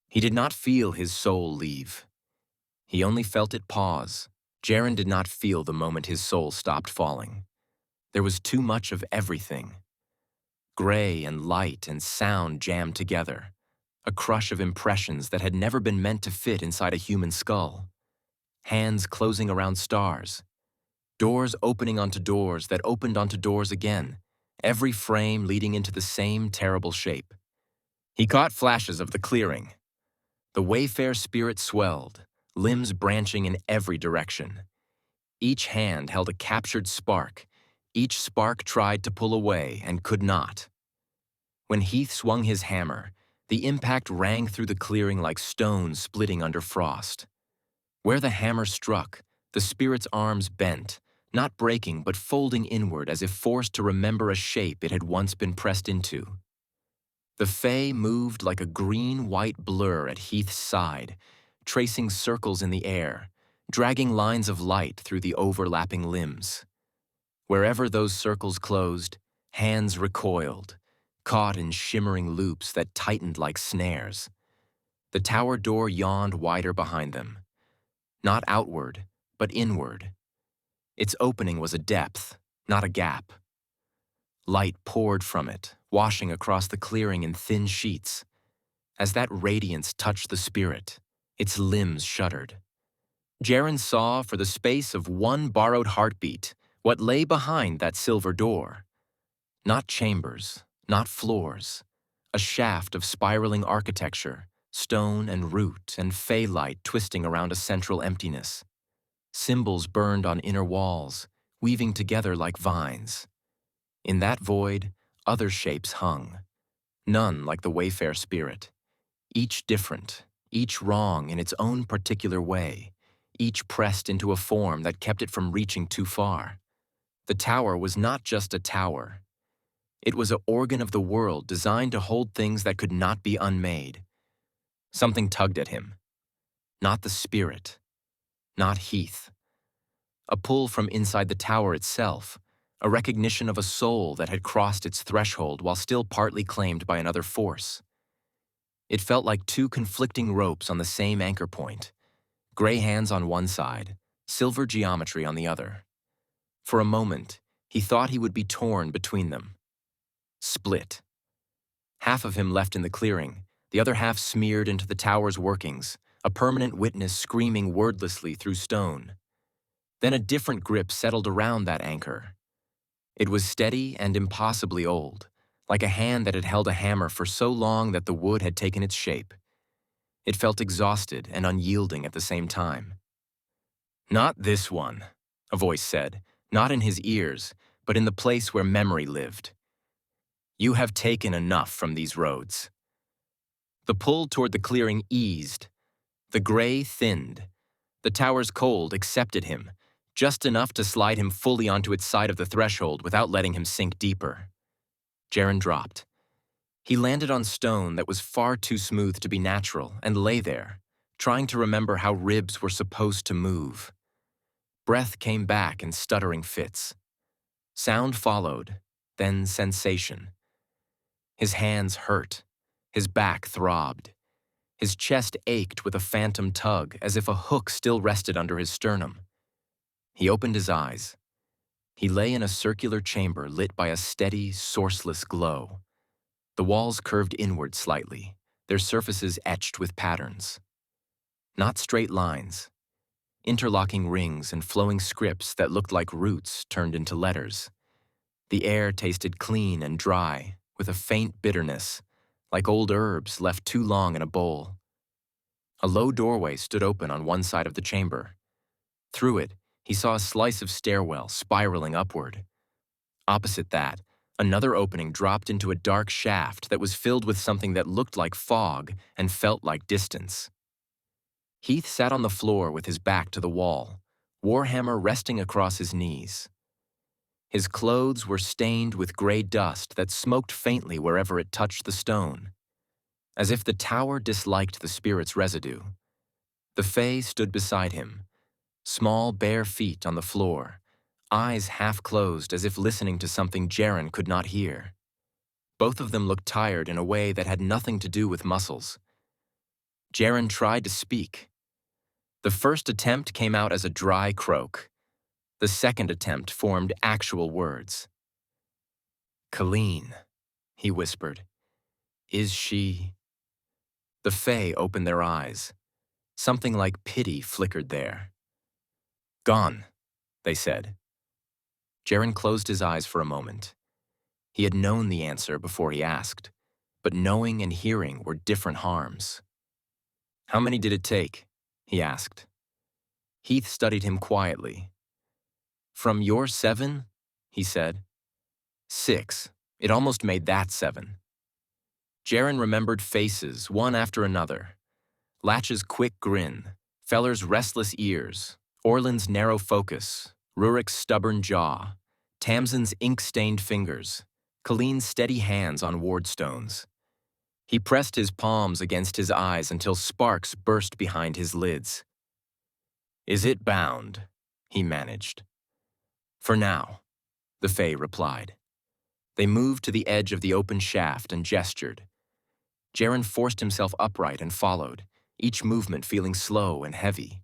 He did not feel his soul leave. He only felt it pause. Jaren did not feel the moment his soul stopped falling. There was too much of everything. Gray and light and sound jammed together, a crush of impressions that had never been meant to fit inside a human skull. Hands closing around stars. Doors opening onto doors that opened onto doors again, every frame leading into the same terrible shape. He caught flashes of the clearing. The Wayfair spirit swelled, limbs branching in every direction. Each hand held a captured spark. Each spark tried to pull away and could not. When Heath swung his hammer, the impact rang through the clearing like stone splitting under frost. Where the hammer struck, the spirit's arms bent, not breaking but folding inward as if forced to remember a shape it had once been pressed into. The Fae moved like a green-white blur at Heath's side, tracing circles in the air, dragging lines of light through the overlapping limbs. Wherever those circles closed, hands recoiled, caught in shimmering loops that tightened like snares. The tower door yawned wider behind them. Not outward, but inward. Its opening was a depth, not a gap. Light poured from it, washing across the clearing in thin sheets. As that radiance touched the spirit, its limbs shuddered. Jaren saw, for the space of one borrowed heartbeat, what lay behind that silver door. Not chambers, not floors, a shaft of spiraling architecture, stone and root and fey light twisting around a central emptiness. Symbols burned on inner walls, weaving together like vines. In that void, other shapes hung, none like the Wayfair spirit, each different, each wrong in its own particular way, each pressed into a form that kept it from reaching too far. The tower was not just a tower. It was an organ of the world designed to hold things that could not be unmade. Something tugged at him. Not the spirit. Not Heath. A pull from inside the tower itself, a recognition of a soul that had crossed its threshold while still partly claimed by another force. It felt like two conflicting ropes on the same anchor point, gray hands on one side, silver geometry on the other. For a moment, he thought he would be torn between them. Split. Half of him left in the clearing, the other half smeared into the tower's workings, a permanent witness screaming wordlessly through stone. Then a different grip settled around that anchor. It was steady and impossibly old, like a hand that had held a hammer for so long that the wood had taken its shape. It felt exhausted and unyielding at the same time. "Not this one," a voice said, not in his ears, but in the place where memory lived. "You have taken enough from these roads." The pull toward the clearing eased. The gray thinned. The tower's cold accepted him, just enough to slide him fully onto its side of the threshold without letting him sink deeper. Jaren dropped. He landed on stone that was far too smooth to be natural and lay there, trying to remember how ribs were supposed to move. Breath came back in stuttering fits. Sound followed, then sensation. His hands hurt. His back throbbed. His chest ached with a phantom tug, as if a hook still rested under his sternum. He opened his eyes. He lay in a circular chamber lit by a steady, sourceless glow. The walls curved inward slightly, their surfaces etched with patterns. Not straight lines. Interlocking rings and flowing scripts that looked like roots turned into letters. The air tasted clean and dry, with a faint bitterness, like old herbs left too long in a bowl. A low doorway stood open on one side of the chamber. Through it, he saw a slice of stairwell spiraling upward. Opposite that, another opening dropped into a dark shaft that was filled with something that looked like fog and felt like distance. Heath sat on the floor with his back to the wall, warhammer resting across his knees. His clothes were stained with gray dust that smoked faintly wherever it touched the stone, as if the tower disliked the spirit's residue. The Fae stood beside him, small bare feet on the floor, eyes half closed as if listening to something Jaren could not hear. Both of them looked tired in a way that had nothing to do with muscles. Jaren tried to speak. The first attempt came out as a dry croak. The second attempt formed actual words. "Colleen," he whispered. "Is she—" The Fae opened their eyes. Something like pity flickered there. "Gone," they said. Jaren closed his eyes for a moment. He had known the answer before he asked, but knowing and hearing were different harms. "How many did it take?" he asked. Heath studied him quietly. "From your 7, he said. 6. It almost made that 7. Jaren remembered faces, one after another. Latch's quick grin, Feller's restless ears, Orland's narrow focus, Rurik's stubborn jaw, Tamsin's ink-stained fingers, Colleen's steady hands on wardstones. He pressed his palms against his eyes until sparks burst behind his lids. "Is it bound?" he managed. "For now," the Fae replied. They moved to the edge of the open shaft and gestured. Jaren forced himself upright and followed, each movement feeling slow and heavy.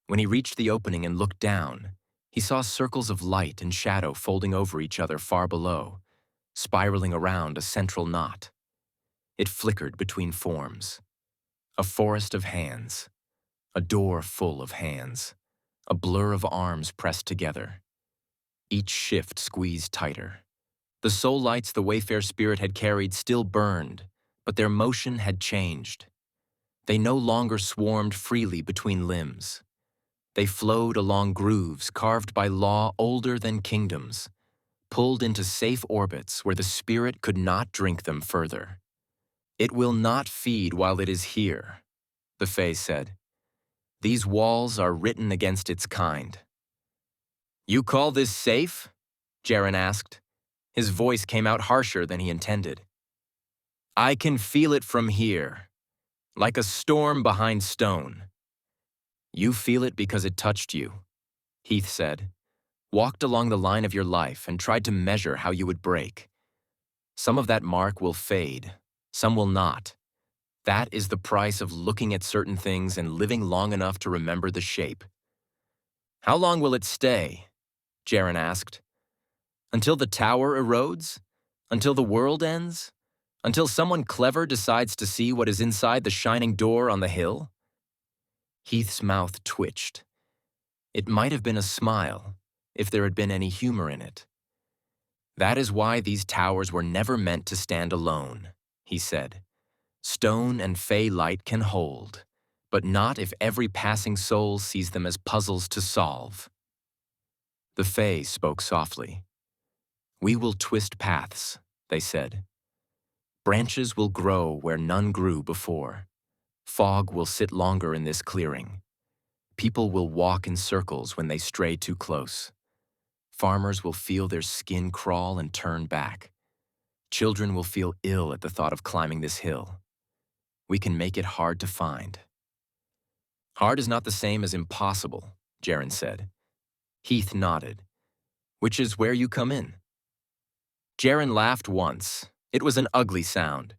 When he reached the opening and looked down, he saw circles of light and shadow folding over each other far below, spiraling around a central knot. It flickered between forms. A forest of hands. A door full of hands. A blur of arms pressed together. Each shift squeezed tighter. The soul lights the Wayfair spirit had carried still burned, but their motion had changed. They no longer swarmed freely between limbs. They flowed along grooves carved by law older than kingdoms, pulled into safe orbits where the spirit could not drink them further. "It will not feed while it is here," the Fae said. These walls are written against its kind. You call this safe? Jaren asked. His voice came out harsher than he intended. I can feel it from here, like a storm behind stone. You feel it because it touched you, Heath said. Walked along the line of your life and tried to measure how you would break. Some of that mark will fade, some will not. That is the price of looking at certain things and living long enough to remember the shape. How long will it stay? Jaren asked. Until the tower erodes? Until the world ends? Until someone clever decides to see what is inside the shining door on the hill? Heath's mouth twitched. It might have been a smile, if there had been any humor in it. That is why these towers were never meant to stand alone, he said. Stone and fey light can hold, but not if every passing soul sees them as puzzles to solve. The fey spoke softly. We will twist paths, they said. Branches will grow where none grew before. Fog will sit longer in this clearing. People will walk in circles when they stray too close. Farmers will feel their skin crawl and turn back. Children will feel ill at the thought of climbing this hill. We can make it hard to find. Hard is not the same as impossible, Jaren said. Heath nodded. Which is where you come in. Jaren laughed once. It was an ugly sound.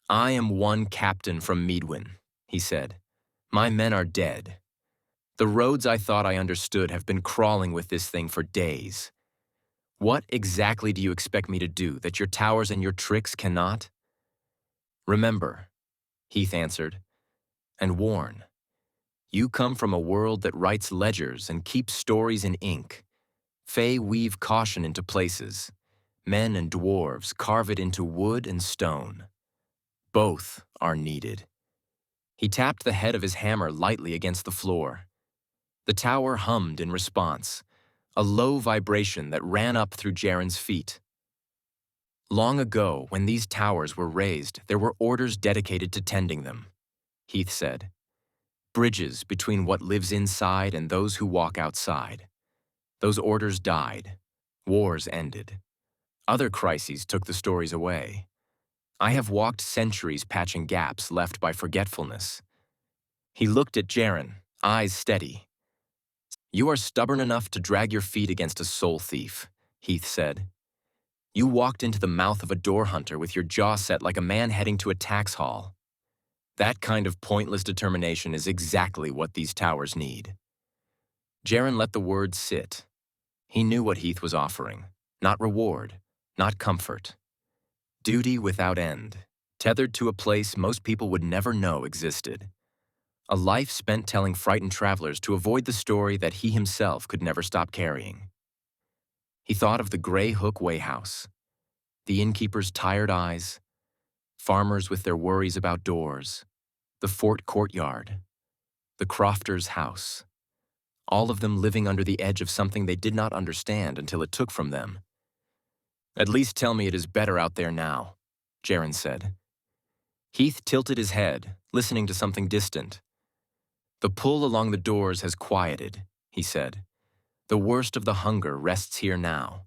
I am one captain from Meadwyn, he said. My men are dead. The roads I thought I understood have been crawling with this thing for days. What exactly do you expect me to do that your towers and your tricks cannot? Remember, Heath answered, and warn. You come from a world that writes ledgers and keeps stories in ink. Fae weave caution into places. Men and dwarves carve it into wood and stone. Both are needed. He tapped the head of his hammer lightly against the floor. The tower hummed in response, a low vibration that ran up through Jaren's feet. Long ago, when these towers were raised, there were orders dedicated to tending them, Heath said. Bridges between what lives inside and those who walk outside. Those orders died. Wars ended. Other crises took the stories away. I have walked centuries patching gaps left by forgetfulness. He looked at Jaren, eyes steady. You are stubborn enough to drag your feet against a soul thief, Heath said. You walked into the mouth of a door hunter with your jaw set like a man heading to a tax hall. That kind of pointless determination is exactly what these towers need. Jaren let the words sit. He knew what Heath was offering. Not reward, not comfort. Duty without end, tethered to a place most people would never know existed. A life spent telling frightened travelers to avoid the story that he himself could never stop carrying. He thought of the Grey Hook Way House, the innkeeper's tired eyes, farmers with their worries about doors, the fort courtyard, the crofter's house, all of them living under the edge of something they did not understand until it took from them. At least tell me it is better out there now, Jaren said. Heath tilted his head, listening to something distant. The pull along the doors has quieted, he said. The worst of the hunger rests here now.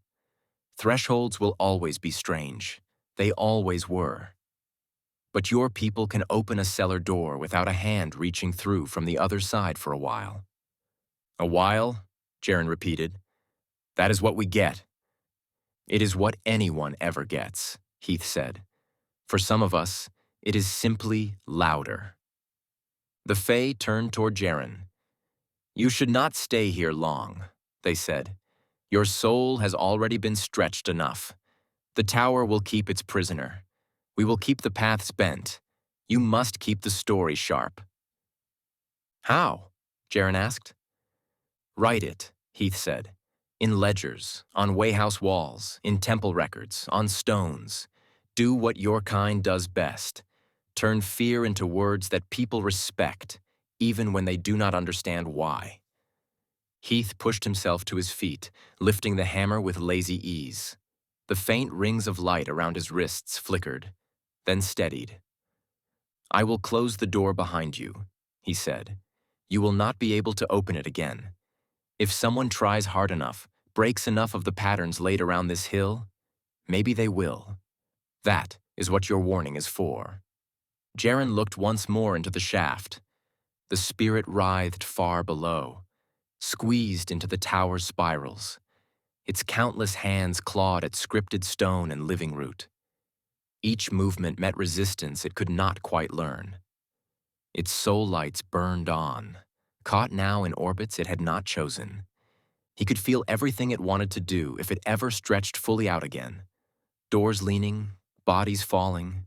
Thresholds will always be strange. They always were. But your people can open a cellar door without a hand reaching through from the other side for a while. A while, Jaren repeated. That is what we get. It is what anyone ever gets, Heath said. For some of us, it is simply louder. The Fae turned toward Jaren. You should not stay here long, they said. Your soul has already been stretched enough. The tower will keep its prisoner. We will keep the paths bent. You must keep the story sharp. How? Jaren asked. Write it, Heath said. In ledgers, on wayhouse walls, in temple records, on stones. Do what your kind does best. Turn fear into words that people respect, even when they do not understand why. Heath pushed himself to his feet, lifting the hammer with lazy ease. The faint rings of light around his wrists flickered, then steadied. I will close the door behind you, he said. You will not be able to open it again. If someone tries hard enough, breaks enough of the patterns laid around this hill, maybe they will. That is what your warning is for. Jaren looked once more into the shaft. The spirit writhed far below, squeezed into the tower's spirals. Its countless hands clawed at scripted stone and living root. Each movement met resistance it could not quite learn. Its soul lights burned on, caught now in orbits it had not chosen. He could feel everything it wanted to do if it ever stretched fully out again. Doors leaning, bodies falling,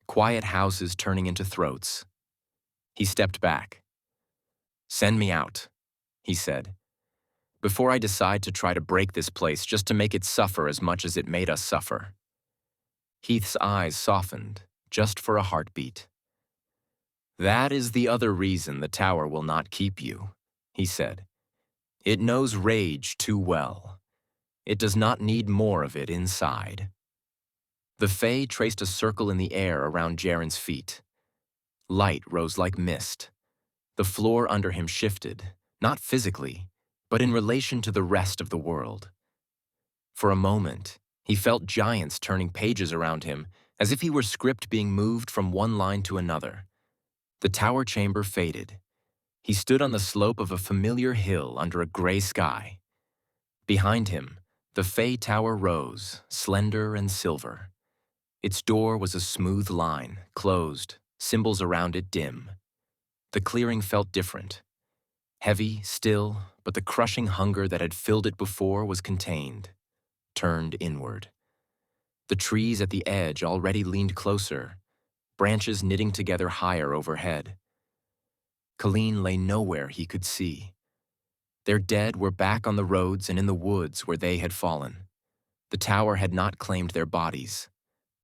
quiet houses turning into throats. He stepped back. "Send me out," he said, "before I decide to try to break this place just to make it suffer as much as it made us suffer." Heath's eyes softened, just for a heartbeat. "That is the other reason the tower will not keep you," he said. "It knows rage too well. It does not need more of it inside." The Fae traced a circle in the air around Jaren's feet. Light rose like mist. The floor under him shifted, not physically, but in relation to the rest of the world. For a moment, he felt giants turning pages around him, as if he were script being moved from one line to another. The tower chamber faded. He stood on the slope of a familiar hill under a gray sky. Behind him, the Fae Tower rose, slender and silver. Its door was a smooth line, closed, symbols around it dim. The clearing felt different. Heavy, still, but the crushing hunger that had filled it before was contained, turned inward. The trees at the edge already leaned closer, branches knitting together higher overhead. Colleen lay nowhere he could see. Their dead were back on the roads and in the woods where they had fallen. The tower had not claimed their bodies.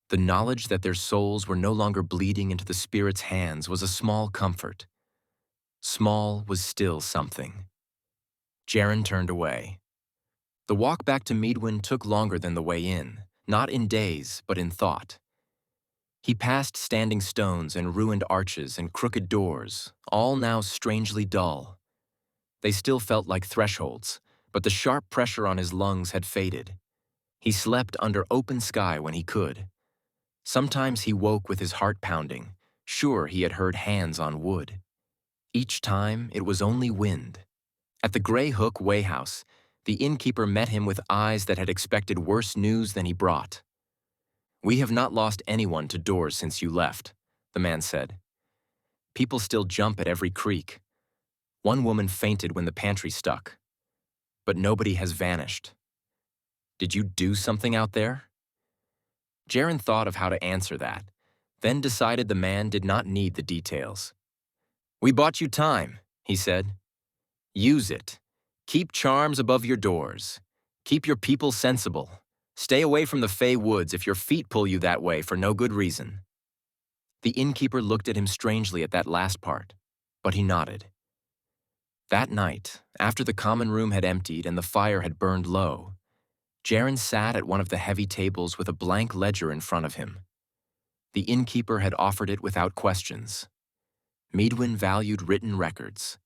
The knowledge that their souls were no longer bleeding into the spirit's hands was a small comfort. Small was still something. Jaren turned away. The walk back to Meadwyn took longer than the way in, not in days, but in thought. He passed standing stones and ruined arches and crooked doors, all now strangely dull. They still felt like thresholds, but the sharp pressure on his lungs had faded. He slept under open sky when he could. Sometimes he woke with his heart pounding, sure he had heard hands on wood. Each time, it was only wind. At the Grey Hook Way House, the innkeeper met him with eyes that had expected worse news than he brought. "We have not lost anyone to doors since you left," the man said. "People still jump at every creak. One woman fainted when the pantry stuck. But nobody has vanished. Did you do something out there?" Jaren thought of how to answer that, then decided the man did not need the details. "We bought you time," he said. "Use it. Keep charms above your doors. Keep your people sensible. Stay away from the Fey Woods if your feet pull you that way for no good reason." The innkeeper looked at him strangely at that last part, but he nodded. That night, after the common room had emptied and the fire had burned low, Jaren sat at one of the heavy tables with a blank ledger in front of him. The innkeeper had offered it without questions. Meadwyn valued written records.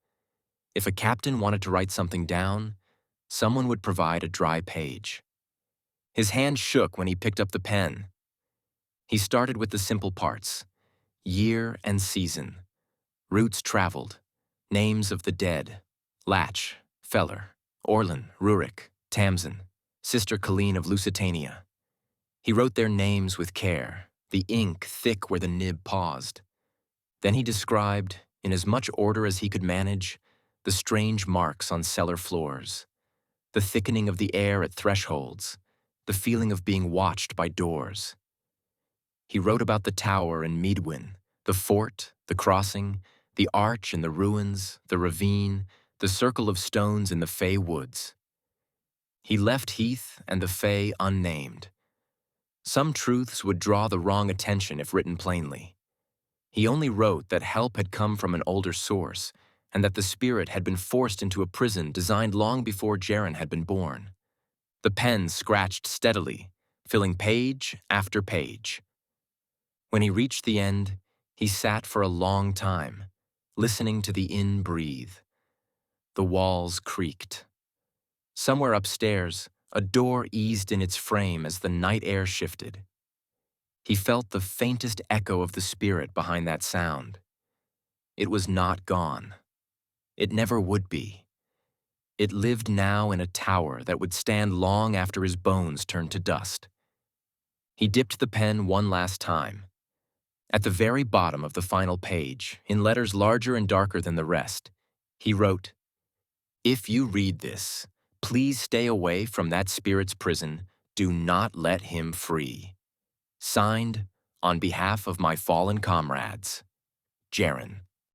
If a captain wanted to write something down, someone would provide a dry page. His hand shook when he picked up the pen. He started with the simple parts: year and season, routes traveled, names of the dead: Latch, Feller, Orlin, Rurik, Tamsin, Sister Colleen of Lusitania. He wrote their names with care, the ink thick where the nib paused. Then he described, in as much order as he could manage, the strange marks on cellar floors, the thickening of the air at thresholds, the feeling of being watched by doors. He wrote about the tower in Meadwyn, the fort, the crossing, the arch in the ruins, the ravine, the circle of stones in the Fey Woods. He left Heath and the Fey unnamed. Some truths would draw the wrong attention if written plainly. He only wrote that help had come from an older source, and that the spirit had been forced into a prison designed long before Jaren had been born. The pen scratched steadily, filling page after page. When he reached the end, he sat for a long time, listening to the inn breathe. The walls creaked. Somewhere upstairs, a door eased in its frame as the night air shifted. He felt the faintest echo of the spirit behind that sound. It was not gone. It never would be. It lived now in a tower that would stand long after his bones turned to dust. He dipped the pen one last time. At the very bottom of the final page, in letters larger and darker than the rest, he wrote, "If you read this, please stay away from that spirit's prison. Do not let him free. Signed, on behalf of my fallen comrades, Jaren."